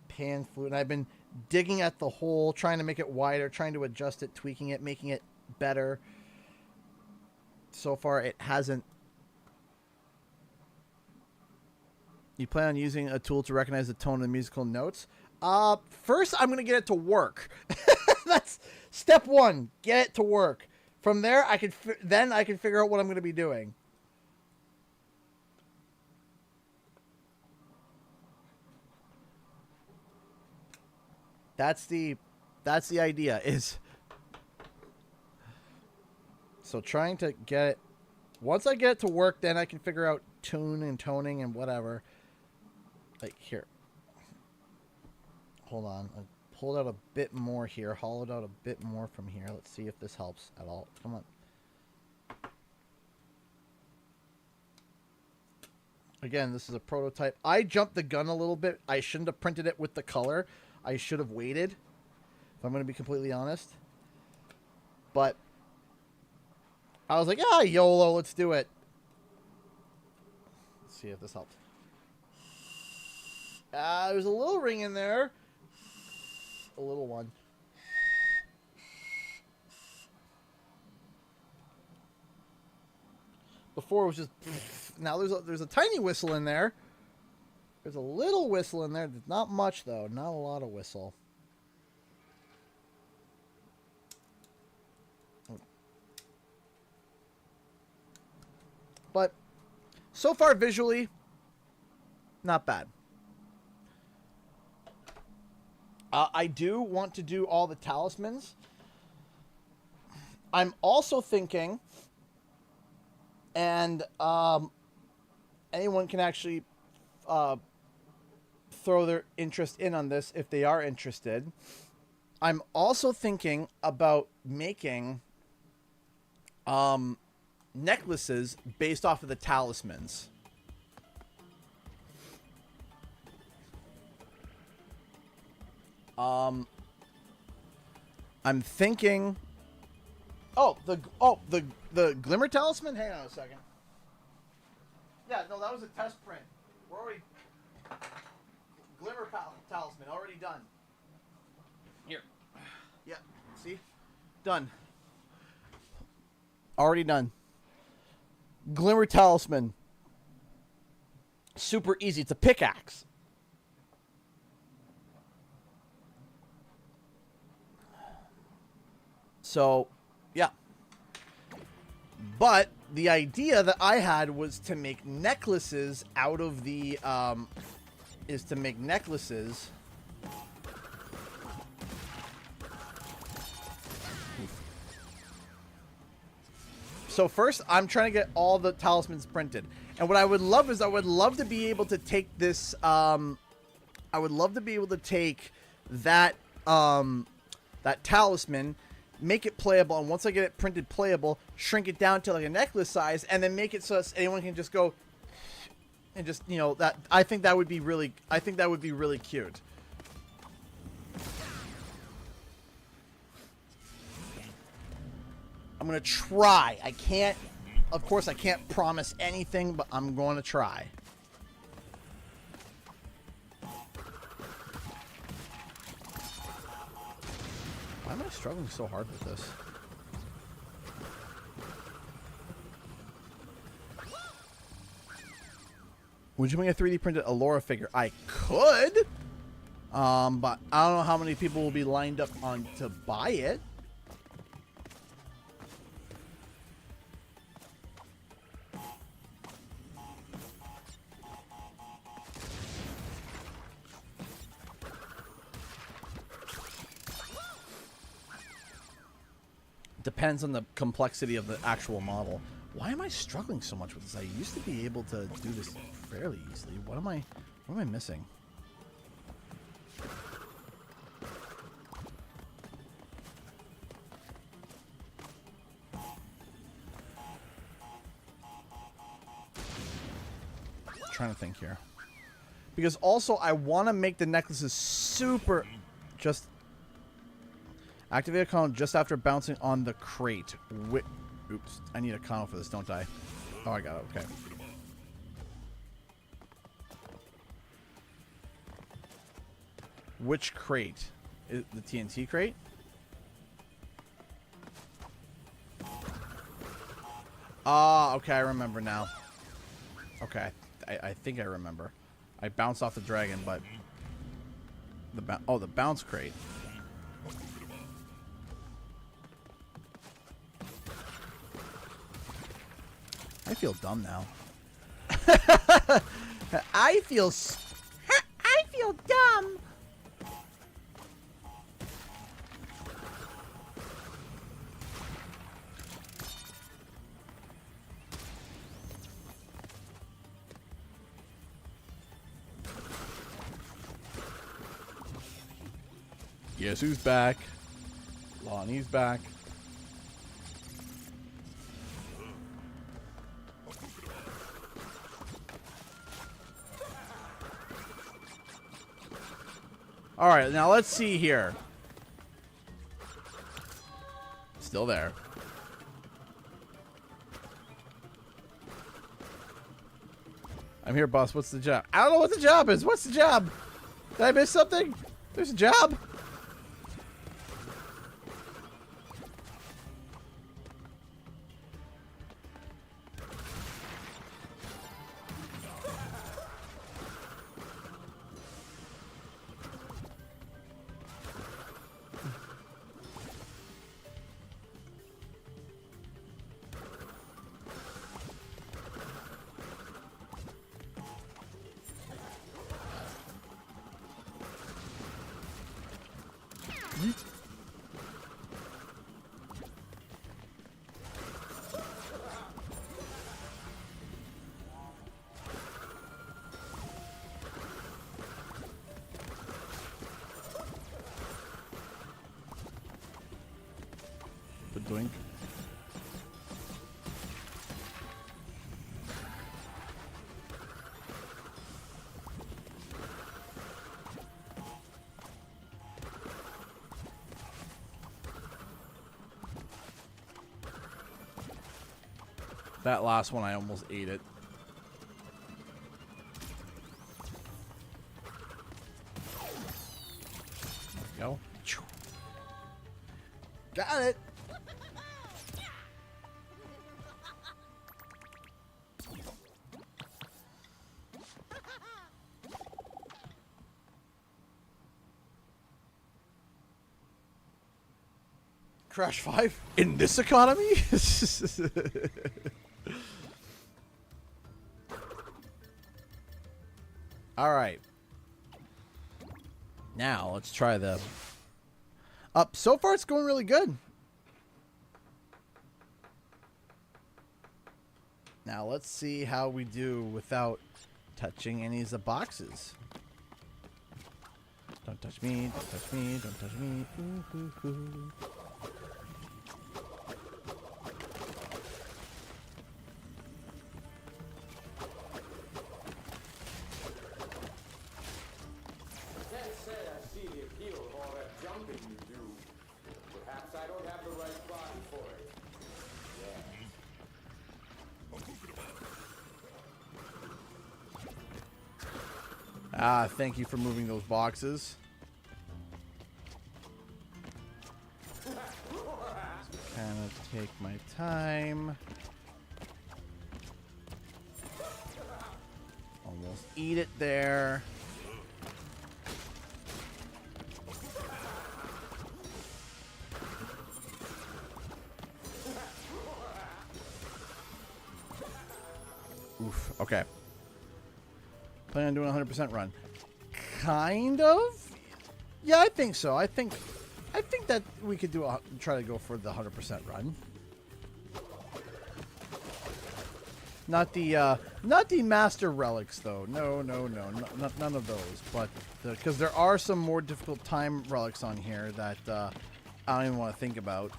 pan flute, and I've been digging at the hole, trying to make it wider, trying to adjust it, tweaking it, making it better. So far, it hasn't. You plan on using a tool to recognize the tone of the musical notes? First, I'm going to get it to work. That's step one. Get it to work. From there, I can figure out what I'm going to be doing. That's the idea, is so trying to get it. Once I get it to work, then I can figure out tune and toning and whatever. Like here. Hold on. I pulled out a bit more here, hollowed out a bit more from here. Let's see if this helps at all. Come on. Again, this is a prototype. I jumped the gun a little bit. I shouldn't have printed it with the color. I should have waited, if I'm going to be completely honest. But I was like, YOLO, let's do it. Let's see if this helps. There's a little ring in there. A little one. Before it was just... Now there's a tiny whistle in there. There's a little whistle in there. There's not much, though. Not a lot of whistle. But so far, visually, not bad. I do want to do all the talismans. I'm also thinking, and anyone can actually throw their interest in on this if they are interested. I'm also thinking about making necklaces based off of the talismans. I'm thinking. Oh, the glimmer talisman. Hang on a second. Yeah, no, that was a test print. We're already glimmer talisman already done. Here. Yeah. See, done. Already done. Glimmer talisman. Super easy. It's a pickaxe. So, yeah. But the idea that I had was to make necklaces out of the, So first, I'm trying to get all the talismans printed. And what I would love is I would love to be able to take this, I would love to be able to take that, that talisman, make it playable, and once I get it printed playable, shrink it down to like a necklace size, and then make it so anyone can just go and just, you know, that I think that would be really cute. I'm gonna try. I can't, of course, I can't promise anything, but I'm going to try. Why am I struggling so hard with this? Would you make a 3D printed Allura figure? I could, but I don't know how many people will be lined up on to buy it. Depends on the complexity of the actual model. Why am I struggling so much with this? I used to be able to do this fairly easily. What am I missing? Trying to think here. Because also I want to make the necklaces super just activate a column just after bouncing on the crate. Oops, I need a column for this, don't I? Oh, I got it. Okay. Which crate? Is the TNT crate? Ah, okay, I remember now. Okay, I think I remember. I bounced off the dragon, but the bounce crate. I feel dumb now. I feel dumb. Guess who's back? Lonnie's back. All right, now let's see here. Still there. I'm here, boss. What's the job? I don't know what the job is. What's the job? Did I miss something? There's a job. Doink. That last one, I almost ate it. There we go. Got it. Crash 5 in this economy? All right. Now let's try the up. So far it's going really good. Now let's see how we do without touching any of the boxes. Don't touch me, don't touch me, don't touch me. Ooh, ooh, ooh. Ah, thank you for moving those boxes. Kind of take my time. Almost eat it there. Oof, okay. Plan on doing a 100% run. Kind of? Yeah, I think so. I think that we could do try to go for the 100% run. Not the master relics though. No, none of those. But because there are some more difficult time relics on here that I don't even want to think about.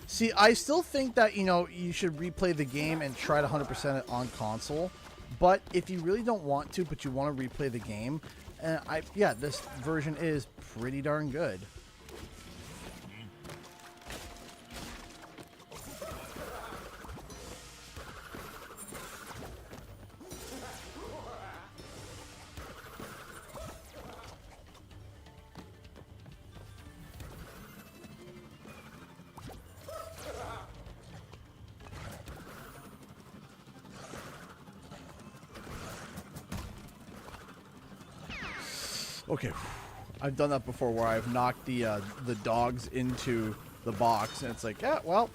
See, I still think that, you know, you should replay the game and try to 100% it on console. But if you really don't want to, but you want to replay the game, yeah, this version is pretty darn good. Okay, I've done that before where I've knocked the dogs into the box, and it's like, yeah, well.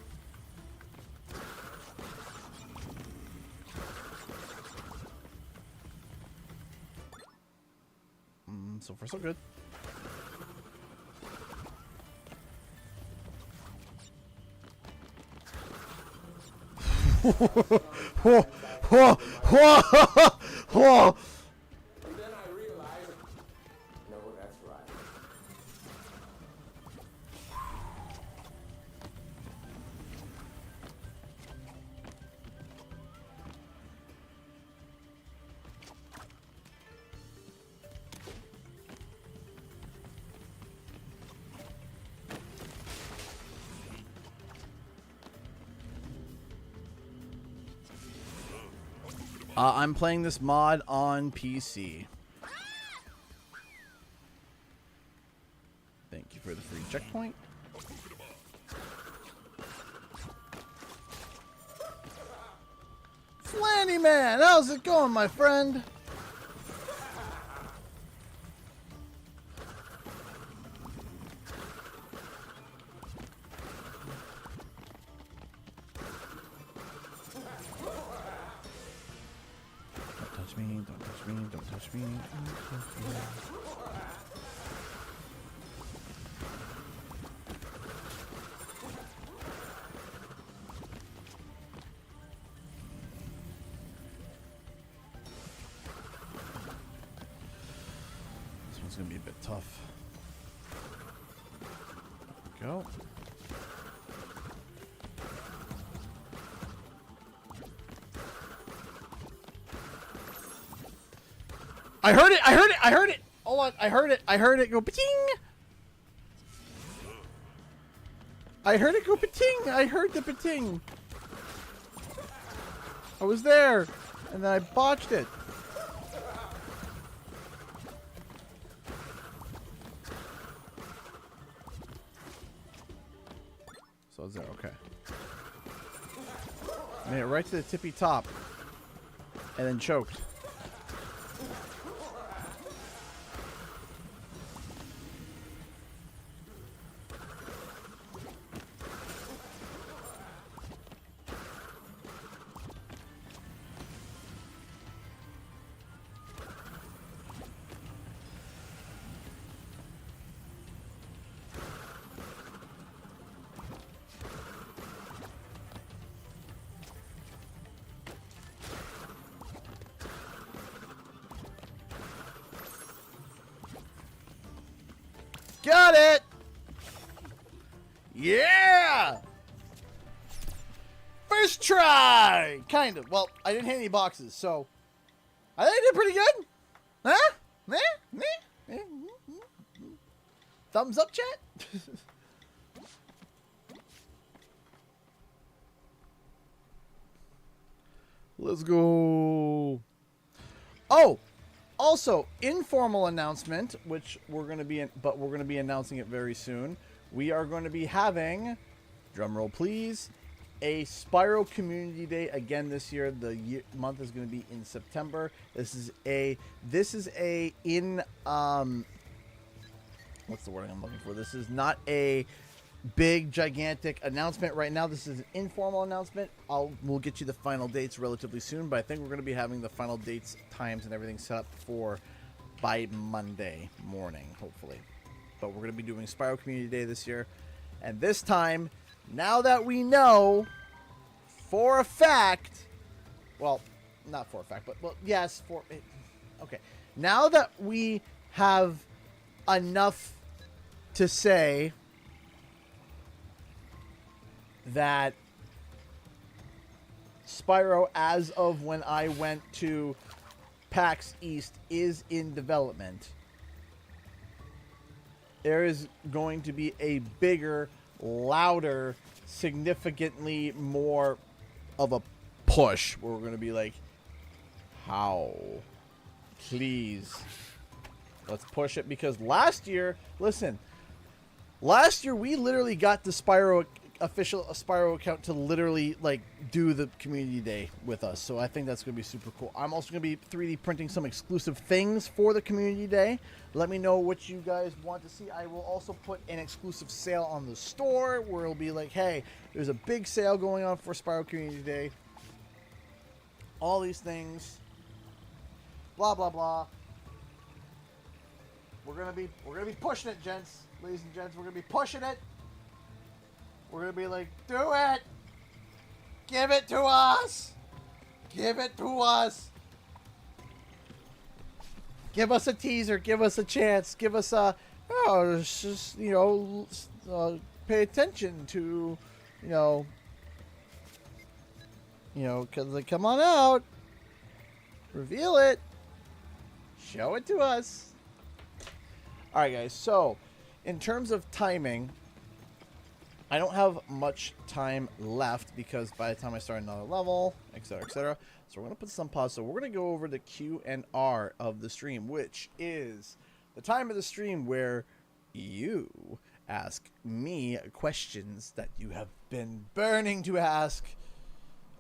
So far, so good. Whoa, whoa, whoa, whoa. I'm playing this mod on PC. Thank you for the free checkpoint. Flanny Man, how's it going, my friend? Don't touch me, don't touch me, don't touch me. one's gonna be a bit tough. There we go. I heard it! I heard it! I heard it! Hold on, I heard it! I heard it go pa-ting! I heard it go pa-ting! I heard the pa-ting! I was there! And then I botched it. So it's there, okay. Made it right to the tippy top. And then choked. Got it! Yeah! First try! Kind of. Well, I didn't hit any boxes, so I think I did pretty good. Huh? Thumbs up, chat? Let's go. Oh! Also, informal announcement, which we're going to be announcing it very soon. We are going to be having, drumroll please, a Spyro Community Day again this year. The month is going to be in September. This is a what's the word I'm looking for? This is not a big gigantic announcement right now. This is an informal announcement. We'll get you the final dates relatively soon, but I think we're going to be having the final dates, times, and everything set up for by Monday morning, hopefully. But we're going to be doing Spyro Community Day this year, and this time, now that we know for a fact, well, not for a fact, but well, yes, for it. Okay, now that we have enough to say that Spyro, as of when I went to PAX East, is in development, there is going to be a bigger, louder, significantly more of a push where we're going to be like, how? Please. Let's push it, because last year, listen, last year we literally got the Spyro official Spyro account to literally like do the community day with us, so I think that's gonna be super cool. I'm also gonna be 3D printing some exclusive things for the community day. Let me know what you guys want to see. I will also put an exclusive sale on the store where it'll be like, hey, there's a big sale going on for Spyro Community Day, all these things, blah blah blah. We're gonna be pushing it, gents, ladies and gents. We're gonna be pushing it. We're going to be like, do it! Give it to us! Give it to us! Give us a teaser. Give us a chance. Give us a, oh, it's just, you know, pay attention to, because like, come on out. Reveal it. Show it to us. All right, guys. So, in terms of timing, I don't have much time left because by the time I start another level, etc., etc. So we're going to put some pause. So we're going to go over the Q&R of the stream, which is the time of the stream where you ask me questions that you have been burning to ask,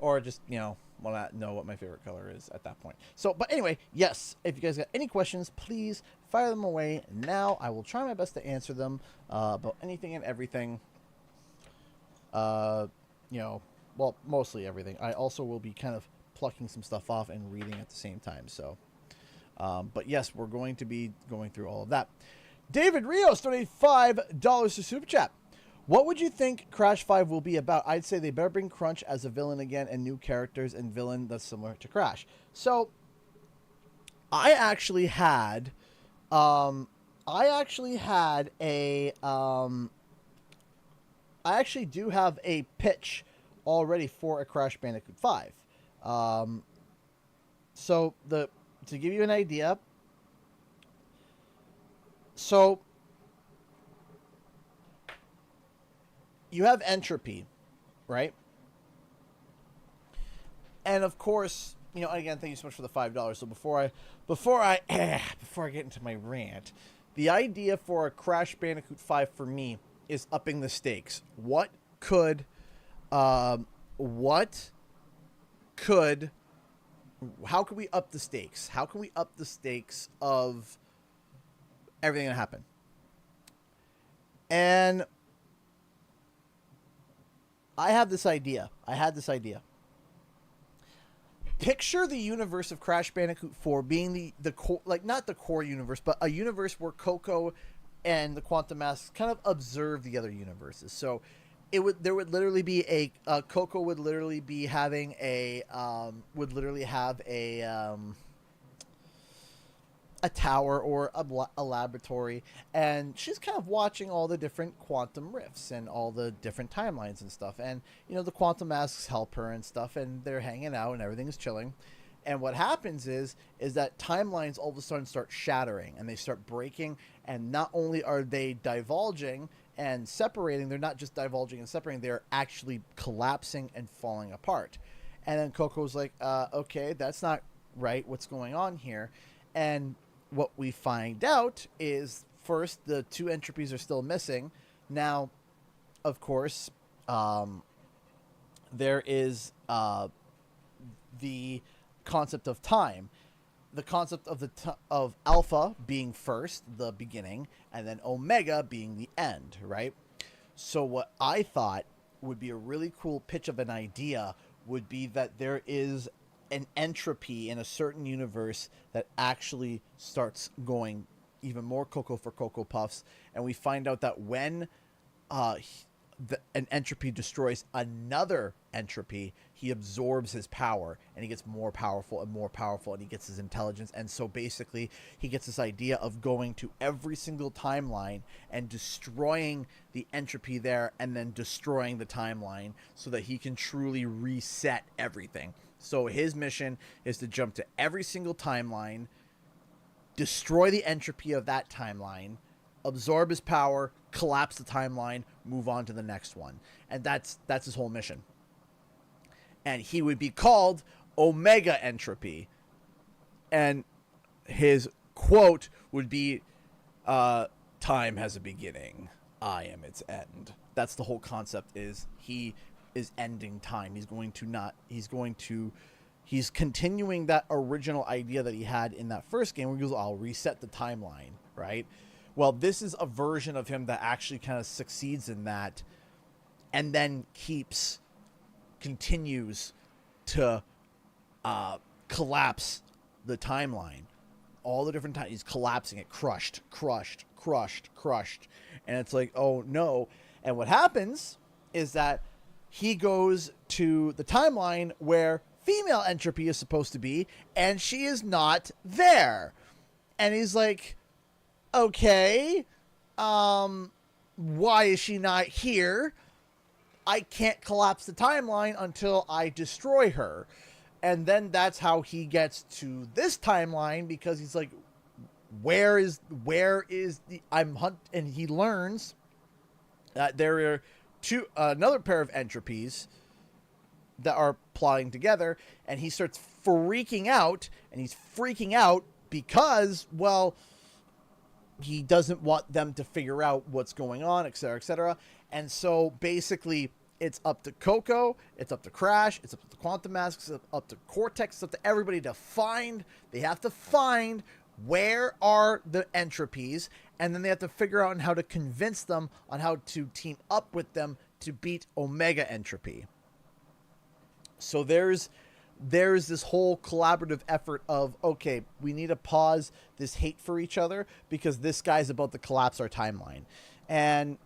or just, want to know what my favorite color is at that point. So, but anyway, yes, if you guys got any questions, please fire them away now. I will try my best to answer them about anything and everything. Well, mostly everything. I also will be kind of plucking some stuff off and reading at the same time. So, but yes, we're going to be going through all of that. David Rios donated $5 to Super Chat. What would you think Crash 5 will be about? I'd say they better bring Crunch as a villain again and new characters and villain that's similar to Crash. So, I actually had, I actually had a I actually do have a pitch already for a Crash Bandicoot 5. So to give you an idea, so you have entropy, right? And of course, you know, again, thank you so much for the $5. So before I get into my rant, the idea for a Crash Bandicoot 5 for me is upping the stakes. How could we up the stakes? How can we up the stakes of everything that happened? And I had this idea. Picture the universe of Crash Bandicoot 4 being the core, like not the core universe, but a universe where Coco and the Quantum Masks kind of observe the other universes. So there would literally be Coco would literally be having a tower or a laboratory, and she's kind of watching all the different quantum rifts and all the different timelines and stuff. And you know, the Quantum Masks help her and stuff, and they're hanging out and everything is chilling. And what happens is that timelines all of a sudden start shattering and they start breaking, and not only are they divulging and separating, they're not just divulging and separating, they're actually collapsing and falling apart. And then Coco's like, okay, that's not right, what's going on here? And what we find out is, first, the two entropies are still missing. Now, of course, there is the concept of time. The concept of Alpha being first, the beginning, and then Omega being the end, right? So what I thought would be a really cool pitch of an idea would be that there is an entropy in a certain universe that actually starts going even more Cocoa for Cocoa Puffs, and we find out that when an entropy destroys another entropy, he absorbs his power and he gets more powerful and he gets his intelligence. And so basically he gets this idea of going to every single timeline and destroying the entropy there and then destroying the timeline so that he can truly reset everything. So his mission is to jump to every single timeline, destroy the entropy of that timeline, absorb his power, collapse the timeline, move on to the next one. And that's his whole mission. And he would be called Omega Entropy. And his quote would be, time has a beginning, I am its end. That's the whole concept, is he is ending time. He's continuing that original idea that he had in that first game where he goes, I'll reset the timeline, right? Well, this is a version of him that actually kind of succeeds in that, and then continues to collapse the timeline. All the different times he's collapsing it, crushed. And it's like, oh no. And what happens is that he goes to the timeline where female entropy is supposed to be, and she is not there. And he's like, okay, why is she not here? I can't collapse the timeline until I destroy her. And then that's how he gets to this timeline, because he's like, where is the and he learns that there are another pair of entropies that are plotting together, and he starts freaking out, and he's freaking out because, well, he doesn't want them to figure out what's going on, etc., etc. And so basically it's up to Coco, it's up to Crash, it's up to the Quantum Masks, it's up to Cortex, it's up to everybody to find. They have to find where are the entropies, and then they have to figure out how to convince them on how to team up with them to beat Omega Entropy. So there's this whole collaborative effort of, okay, we need to pause this hate for each other because this guy's about to collapse our timeline. And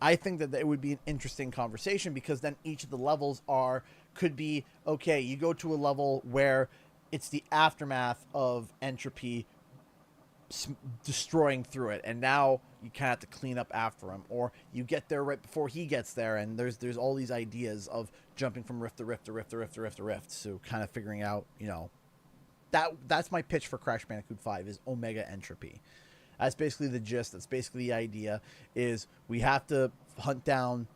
I think that it would be an interesting conversation, because then each of the levels could be, okay, you go to a level where it's the aftermath of entropy destroying through it, and now you kind of have to clean up after him, or you get there right before he gets there, and there's all these ideas of jumping from rift to rift to rift to rift to rift to rift, so kind of figuring out, you know, that's my pitch for Crash Bandicoot 5 is Omega Entropy. That's basically the gist. That's basically the idea, is we have to hunt down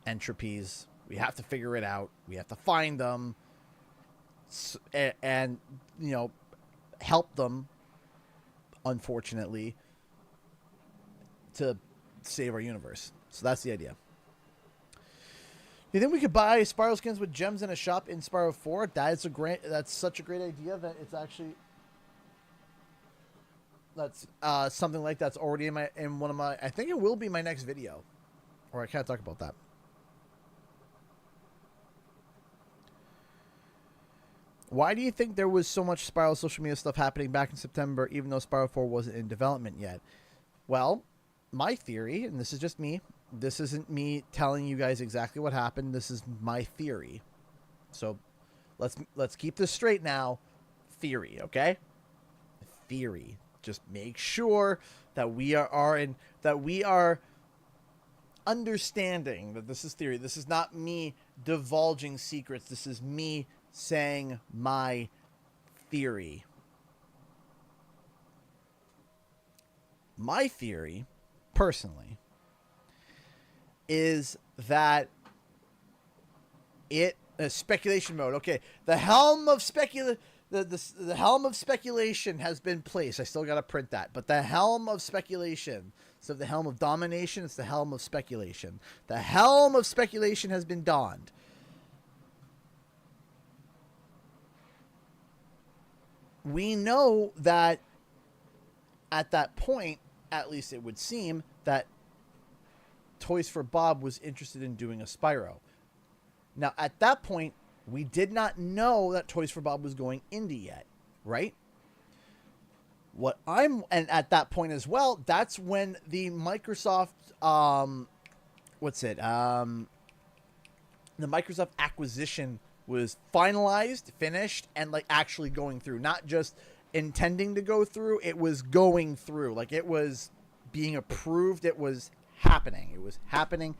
entropies, we have to figure it out, we have to find them, and you know, help them, unfortunately, to save our universe. So that's the idea. You think we could buy Spyro skins with gems in a shop in Spyro 4? That's such a great idea that it's actually, that's something like that's already in one of my, I think it will be my next video, or I can't talk about that. Why do you think there was so much Spyro social media stuff happening back in September, even though Spyro 4 wasn't in development yet? Well, my theory, and this is just me, this isn't me telling you guys exactly what happened, this is my theory. So let's keep this straight now. Theory, okay? Theory. Just make sure that we are understanding that this is theory. This is not me divulging secrets. This is me saying my theory. My theory, personally, is that speculation mode. Okay, the helm of the helm of speculation has been placed. I still gotta print that, but the helm of speculation. So the helm of domination, it's the helm of speculation. The helm of speculation has been donned. We know that at that point, at least it would seem, that Toys for Bob was interested in doing a Spyro. Now, at that point, we did not know that Toys for Bob was going indie yet, right? And at that point as well, that's when the Microsoft, the Microsoft acquisition was finalized, finished, and like actually going through, not just intending to go through, it was going through. Like, it was being approved, it was happening. It was happening.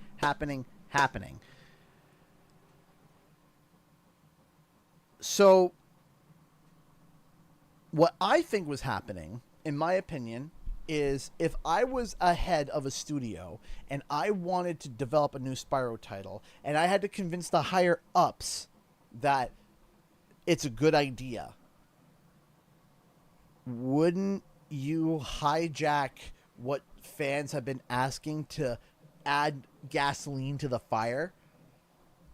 So what I think was happening, in my opinion, is if I was ahead of a studio and I wanted to develop a new Spyro title and I had to convince the higher ups that it's a good idea, wouldn't you hijack what fans have been asking to add gasoline to the fire,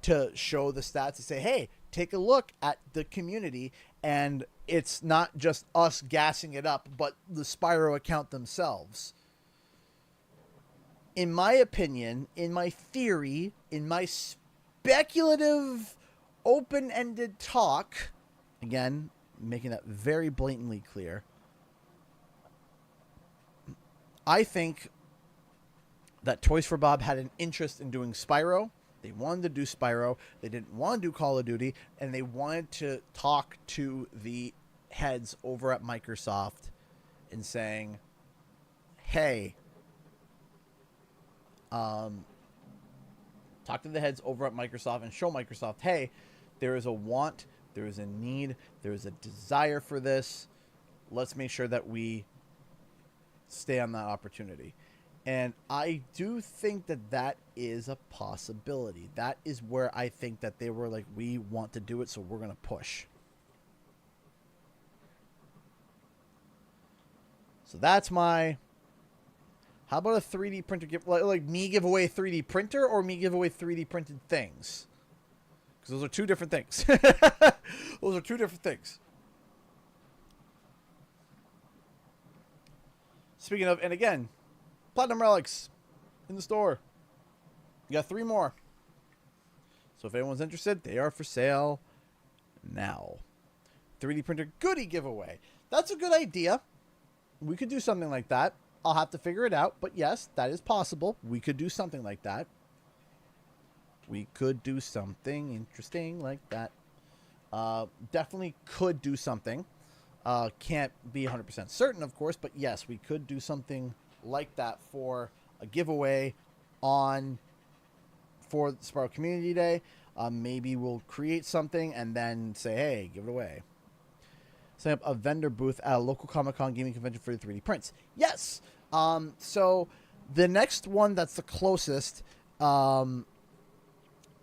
to show the stats, to say, hey, take a look at the community, and it's not just us gassing it up, but the Spyro account themselves? In my opinion, in my theory, in my speculative, open-ended talk, again, making that very blatantly clear, I think that Toys for Bob had an interest in doing Spyro. They wanted to do Spyro. They didn't want to do Call of Duty, and they wanted to talk to the heads over at Microsoft and saying, hey, talk to the heads over at Microsoft and show Microsoft, hey, there is a want, there is a need, there is a desire for this. Let's make sure that we stay on that opportunity. And I do think that that is a possibility. That is where I think that they were like, we want to do it, so we're going to push. So that's my... How about a 3D printer? Like me give away a 3D printer, or me give away 3D printed things? Because those are two different things. Those are two different things. Speaking of, and again, Platinum Relics in the store. You got 3 more. So if anyone's interested, they are for sale now. 3D printer goodie giveaway. That's a good idea. We could do something like that. I'll have to figure it out. But yes, that is possible. We could do something like that. We could do something interesting like that. Definitely could do something. Can't be 100% certain, of course, but yes, we could do something like that for a giveaway for Sparrow Community Day. Maybe we'll create something and then say, hey, give it away. Set up a vendor booth at a local Comic-Con gaming convention for the 3D prints. Yes. So the next one that's the closest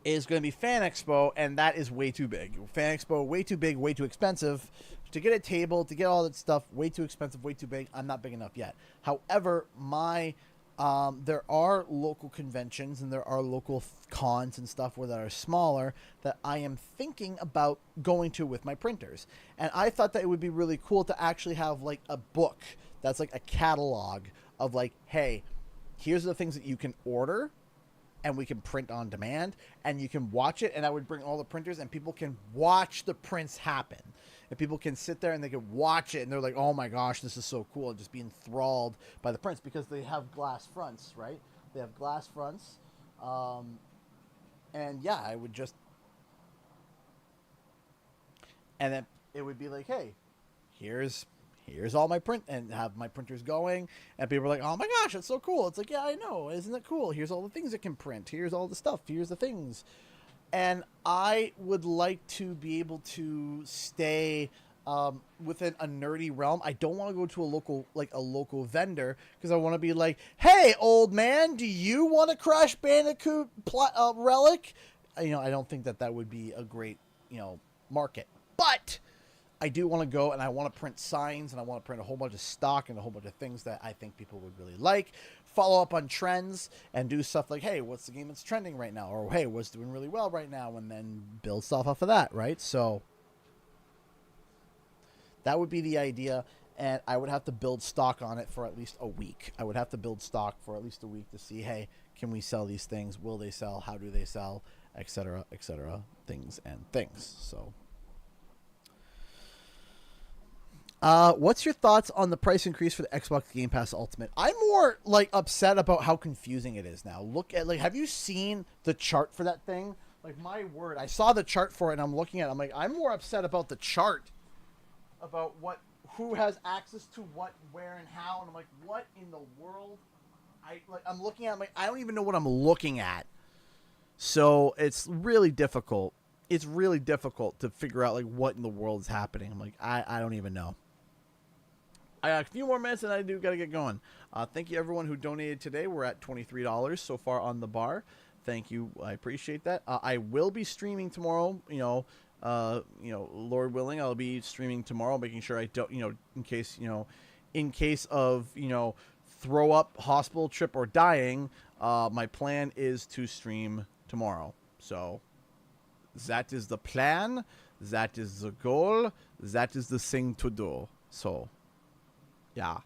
is going to be Fan Expo, and that is way too big. Fan Expo, way too big, way too expensive. To get a table, to get all that stuff, way too expensive, way too big. I'm not big enough yet. However, there are local conventions and there are local cons and stuff that are smaller that I am thinking about going to with my printers. And I thought that it would be really cool to actually have like a book that's like a catalog of like, hey, here's the things that you can order and we can print on demand and you can watch it. And I would bring all the printers and people can watch the prints happen. And people can sit there and they can watch it and they're like, oh my gosh, this is so cool. And just be enthralled by the prints because they have glass fronts, right? They have glass fronts. And yeah, I would just, and then it would be like, hey, here's all my print, and have my printers going, and people are like, oh my gosh, it's so cool. It's like, yeah, I know, isn't it cool? Here's all the things it can print. Here's all the stuff. Here's the things. And I would like to be able to stay within a nerdy realm. I don't want to go to a local vendor because I want to be like, hey, old man, do you want a Crash Bandicoot relic? I don't think that would be a great, market. But I do want to go and I want to print signs and I want to print a whole bunch of stock and a whole bunch of things that I think people would really like. Follow up on trends and do stuff like, hey, what's the game that's trending right now? Or, hey, what's doing really well right now? And then build stuff off of that, right? So that would be the idea. And I would have to build stock on it for at least a week. I would have to build stock for at least a week to see, hey, can we sell these things? Will they sell? How do they sell? Et cetera, things and things. So what's your thoughts on the price increase for the Xbox Game Pass Ultimate? I'm more like upset about how confusing it is now. Look at have you seen the chart for that thing? Like, my word, I saw the chart for it and I'm looking at it. I'm like, I'm more upset about the chart about who has access to what, where, and how. And I'm like, what in the world? I'm looking at I don't even know what I'm looking at. So it's really difficult. It's really difficult to figure out what in the world is happening. I'm like, I don't even know. I got a few more minutes and I got to get going. Thank you everyone who donated today. We're at $23 so far on the bar. Thank you. I appreciate that. I will be streaming tomorrow. Lord willing, I'll be streaming tomorrow, making sure I don't, in case of, throw up, hospital trip, or dying. My plan is to stream tomorrow. So that is the plan. That is the goal. That is the thing to do. So, yeah.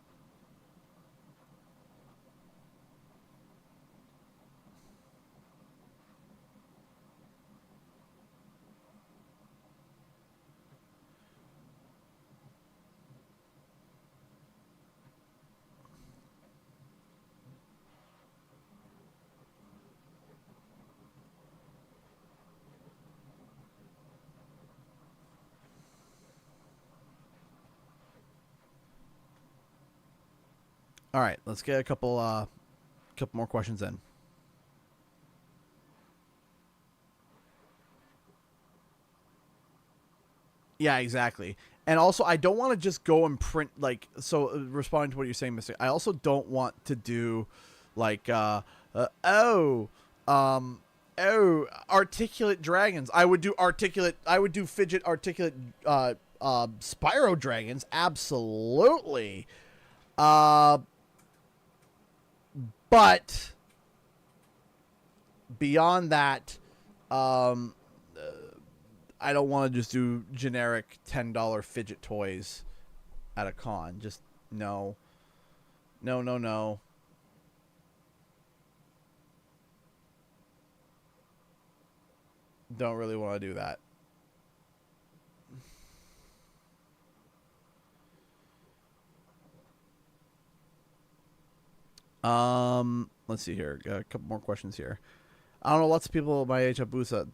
All right, let's get a couple more questions in. Yeah, exactly. And also, I don't want to just go and print responding to what you're saying, Mystic. I also don't want to do articulate dragons. I would do fidget articulate Spyro dragons. Absolutely. But beyond that, I don't want to just do generic $10 fidget toys at a con. Just no. Don't really want to do that. Let's see here. Got a couple more questions here. I don't know. Lots of people my age have booths at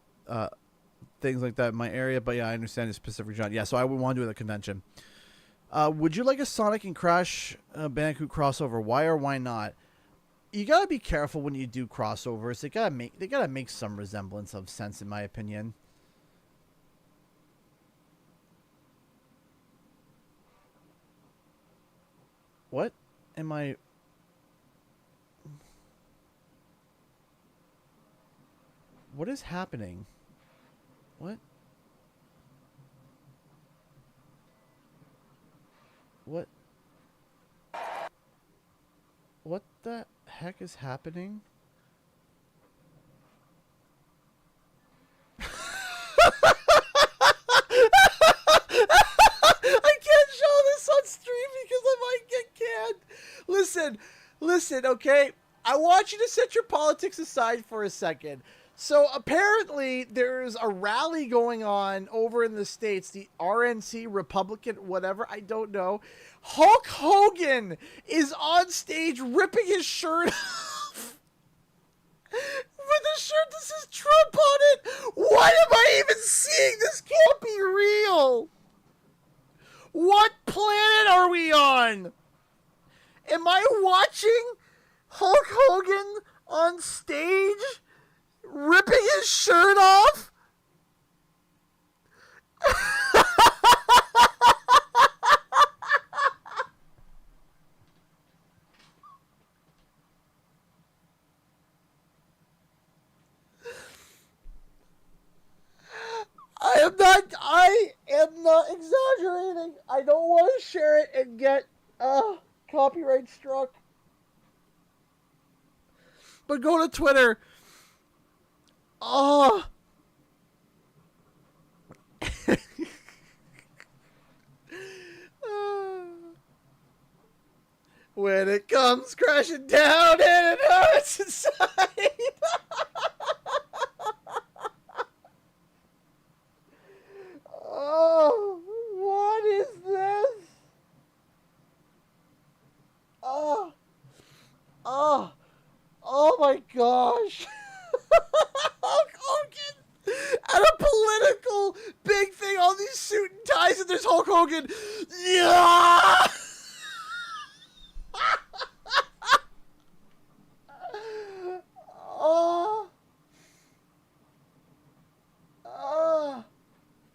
things like that in my area, but yeah, I understand the specific genre. Yeah, so I would want to do it at a convention. Would you like a Sonic and Crash Bandicoot crossover? Why or why not? You gotta be careful when you do crossovers. They gotta make some resemblance of sense, in my opinion. What am I? What is happening? What? What? What the heck is happening? I can't show this on stream because I might get canned. Listen, okay? I want you to set your politics aside for a second. So apparently there's a rally going on over in the States, the RNC, Republican, whatever, I don't know. Hulk Hogan is on stage ripping his shirt off with a shirt that says Trump on it. What am I even seeing? This can't be real. What planet are we on? Am I watching Hulk Hogan on stage ripping his shirt off? I am not exaggerating. I don't want to share it and get copyright struck. But go to Twitter. Oh. When it comes crashing down and it hurts inside. Oh, what is this? Oh my gosh. Hulk Hogan at a political big thing, all these suit and ties, and there's Hulk Hogan. Yeah!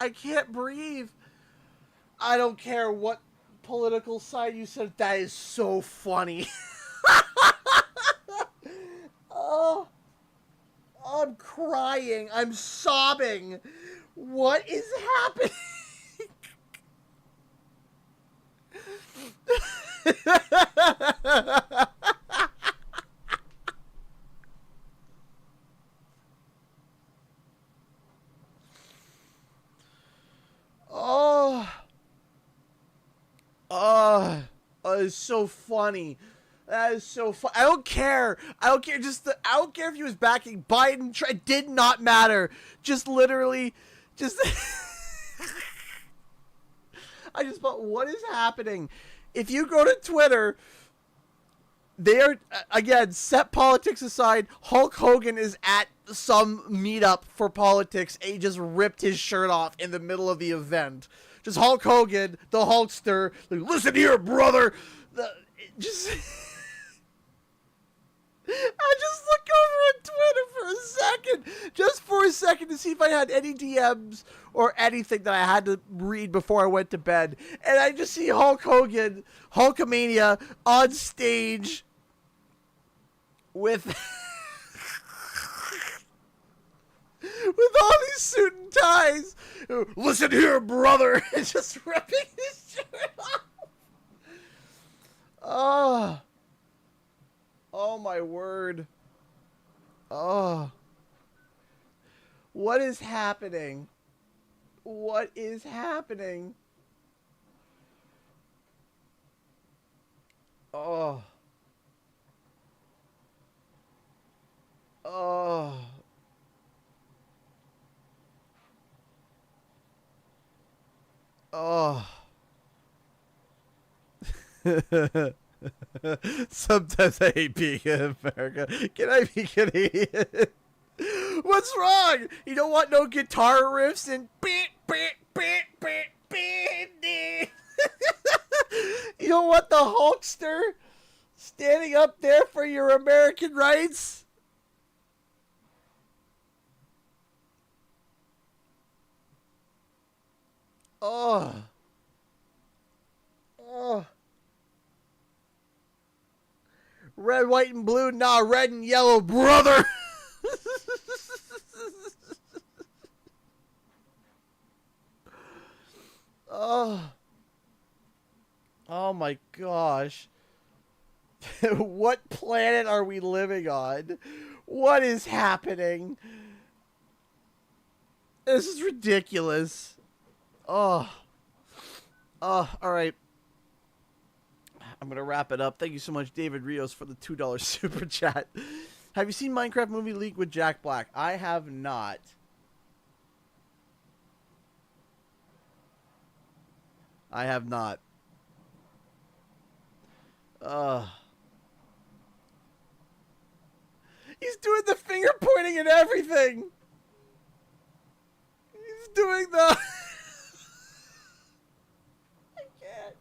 I can't breathe. I don't care what political side you said. That is so funny. I'm crying. I'm sobbing. What is happening? It's so funny. That is so fun. I don't care. I don't care. I don't care if he was backing Biden. It did not matter. Just literally, I just thought, what is happening? If you go to Twitter, they are, again, set politics aside. Hulk Hogan is at some meetup for politics, and he just ripped his shirt off in the middle of the event. Just Hulk Hogan, the Hulkster. Like, listen here, brother. I just look over on Twitter just for a second to see if I had any DMs or anything that I had to read before I went to bed. And I just see Hulk Hogan, Hulkamania, on stage with all these suit and ties. Listen here, brother. Just ripping his shirt off. Oh my word. What is happening? What is happening? Oh. Sometimes I hate being in America. Can I be Canadian? What's wrong? You don't want no guitar riffs and beep, beep, beep, beep, beep, beep. You don't want the Hulkster standing up there for your American rights? Oh. Oh. Red, white, and blue. Nah, red and yellow, brother. Oh. Oh my gosh. What planet are we living on? What is happening? This is ridiculous. Oh. Oh, all right. I'm going to wrap it up. Thank you so much, David Rios, for the $2 super chat. Have you seen Minecraft movie leak with Jack Black? I have not. I have not. He's doing the finger pointing and everything. He's doing the... I can't.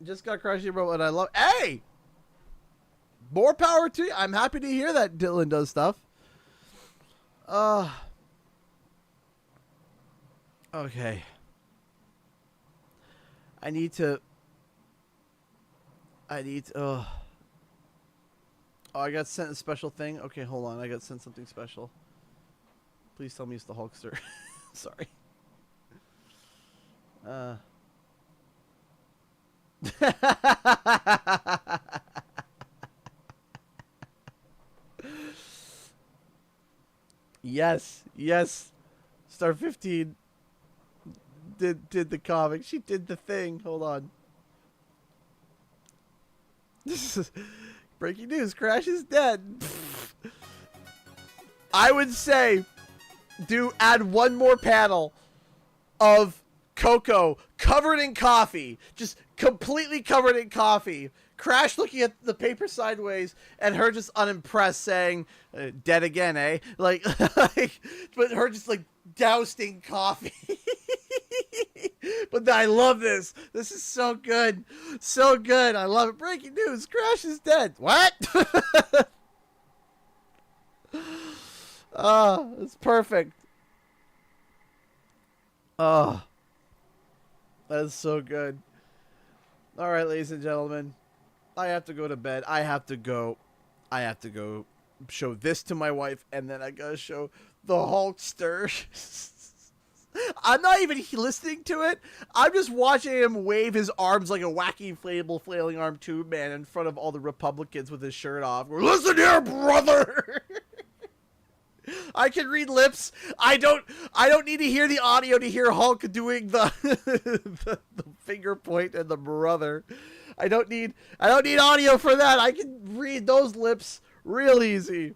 Just got Crunchy Bro, and I love... Hey! More power to you. I'm happy to hear that Dylan does stuff. Okay. I need to... Oh, I got sent a special thing. Okay, hold on. I got sent something special. Please tell me it's the Hulkster. Sorry. Yes, yes. Star 15 did the comic. She did the thing. Hold on. This is breaking news. Crash is dead. I would say add one more panel of Coco covered in coffee. Just completely covered in coffee. Crash looking at the paper sideways and her just unimpressed saying, dead again, eh? Like, but her just like dousing coffee. But I love this. This is so good. So good. I love it. Breaking news. Crash is dead. What? Oh, it's perfect. Oh, that is so good. All right, ladies and gentlemen. I have to go to bed. I have to go show this to my wife, and then I gotta show the Hulkster. I'm not even listening to it. I'm just watching him wave his arms like a wacky inflatable flailing arm tube man in front of all the Republicans with his shirt off. Listen here, brother. I can read lips. I don't need to hear the audio to hear Hulk doing the the finger point and the brother. I don't need audio for that. I can read those lips real easy.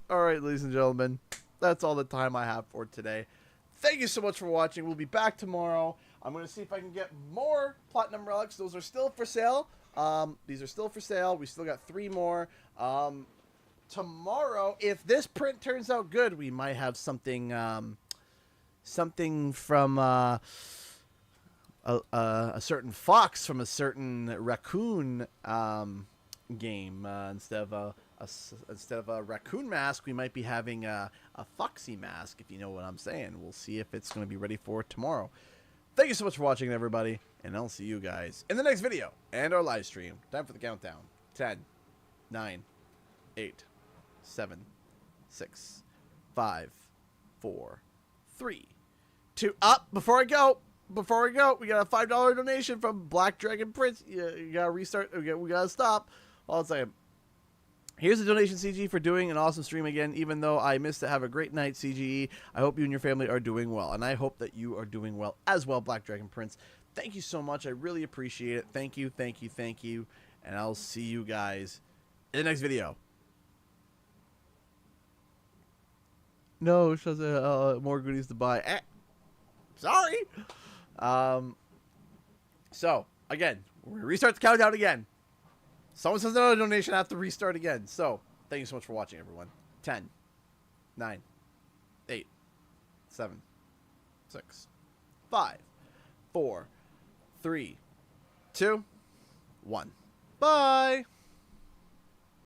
All right, ladies and gentlemen, that's all the time I have for today. Thank you so much for watching. We'll be back tomorrow. I'm going to see if I can get more Platinum Relics. Those are still for sale. These are still for sale. We still got 3 more. Tomorrow, if this print turns out good, we might have something something from a certain fox from a certain raccoon game. Instead of a raccoon mask, we might be having a foxy mask, if you know what I'm saying. We'll see if it's going to be ready for tomorrow. Thank you so much for watching, everybody, and I'll see you guys in the next video and our live stream. Time for the countdown. 10, 9, 8, 7, 6, 5, 4, 3, 2. Up before I go, we got a $5 donation from Black Dragon Prince. You gotta restart. We gotta stop. Hold on a second. Here's a donation, CG, for doing an awesome stream again. Even though I missed it, have a great night, CGE. I hope you and your family are doing well, and I hope that you are doing well as well, Black Dragon Prince. Thank you so much. I really appreciate it. Thank you, thank you, thank you, and I'll see you guys in the next video. No, she says more goodies to buy. Sorry. So again, we're gonna restart the countdown again. Someone says another donation, I have to restart again. So, thank you so much for watching, everyone. 10, 9, 8, 7, 6, 5, 4, 3, 2, 1. Bye.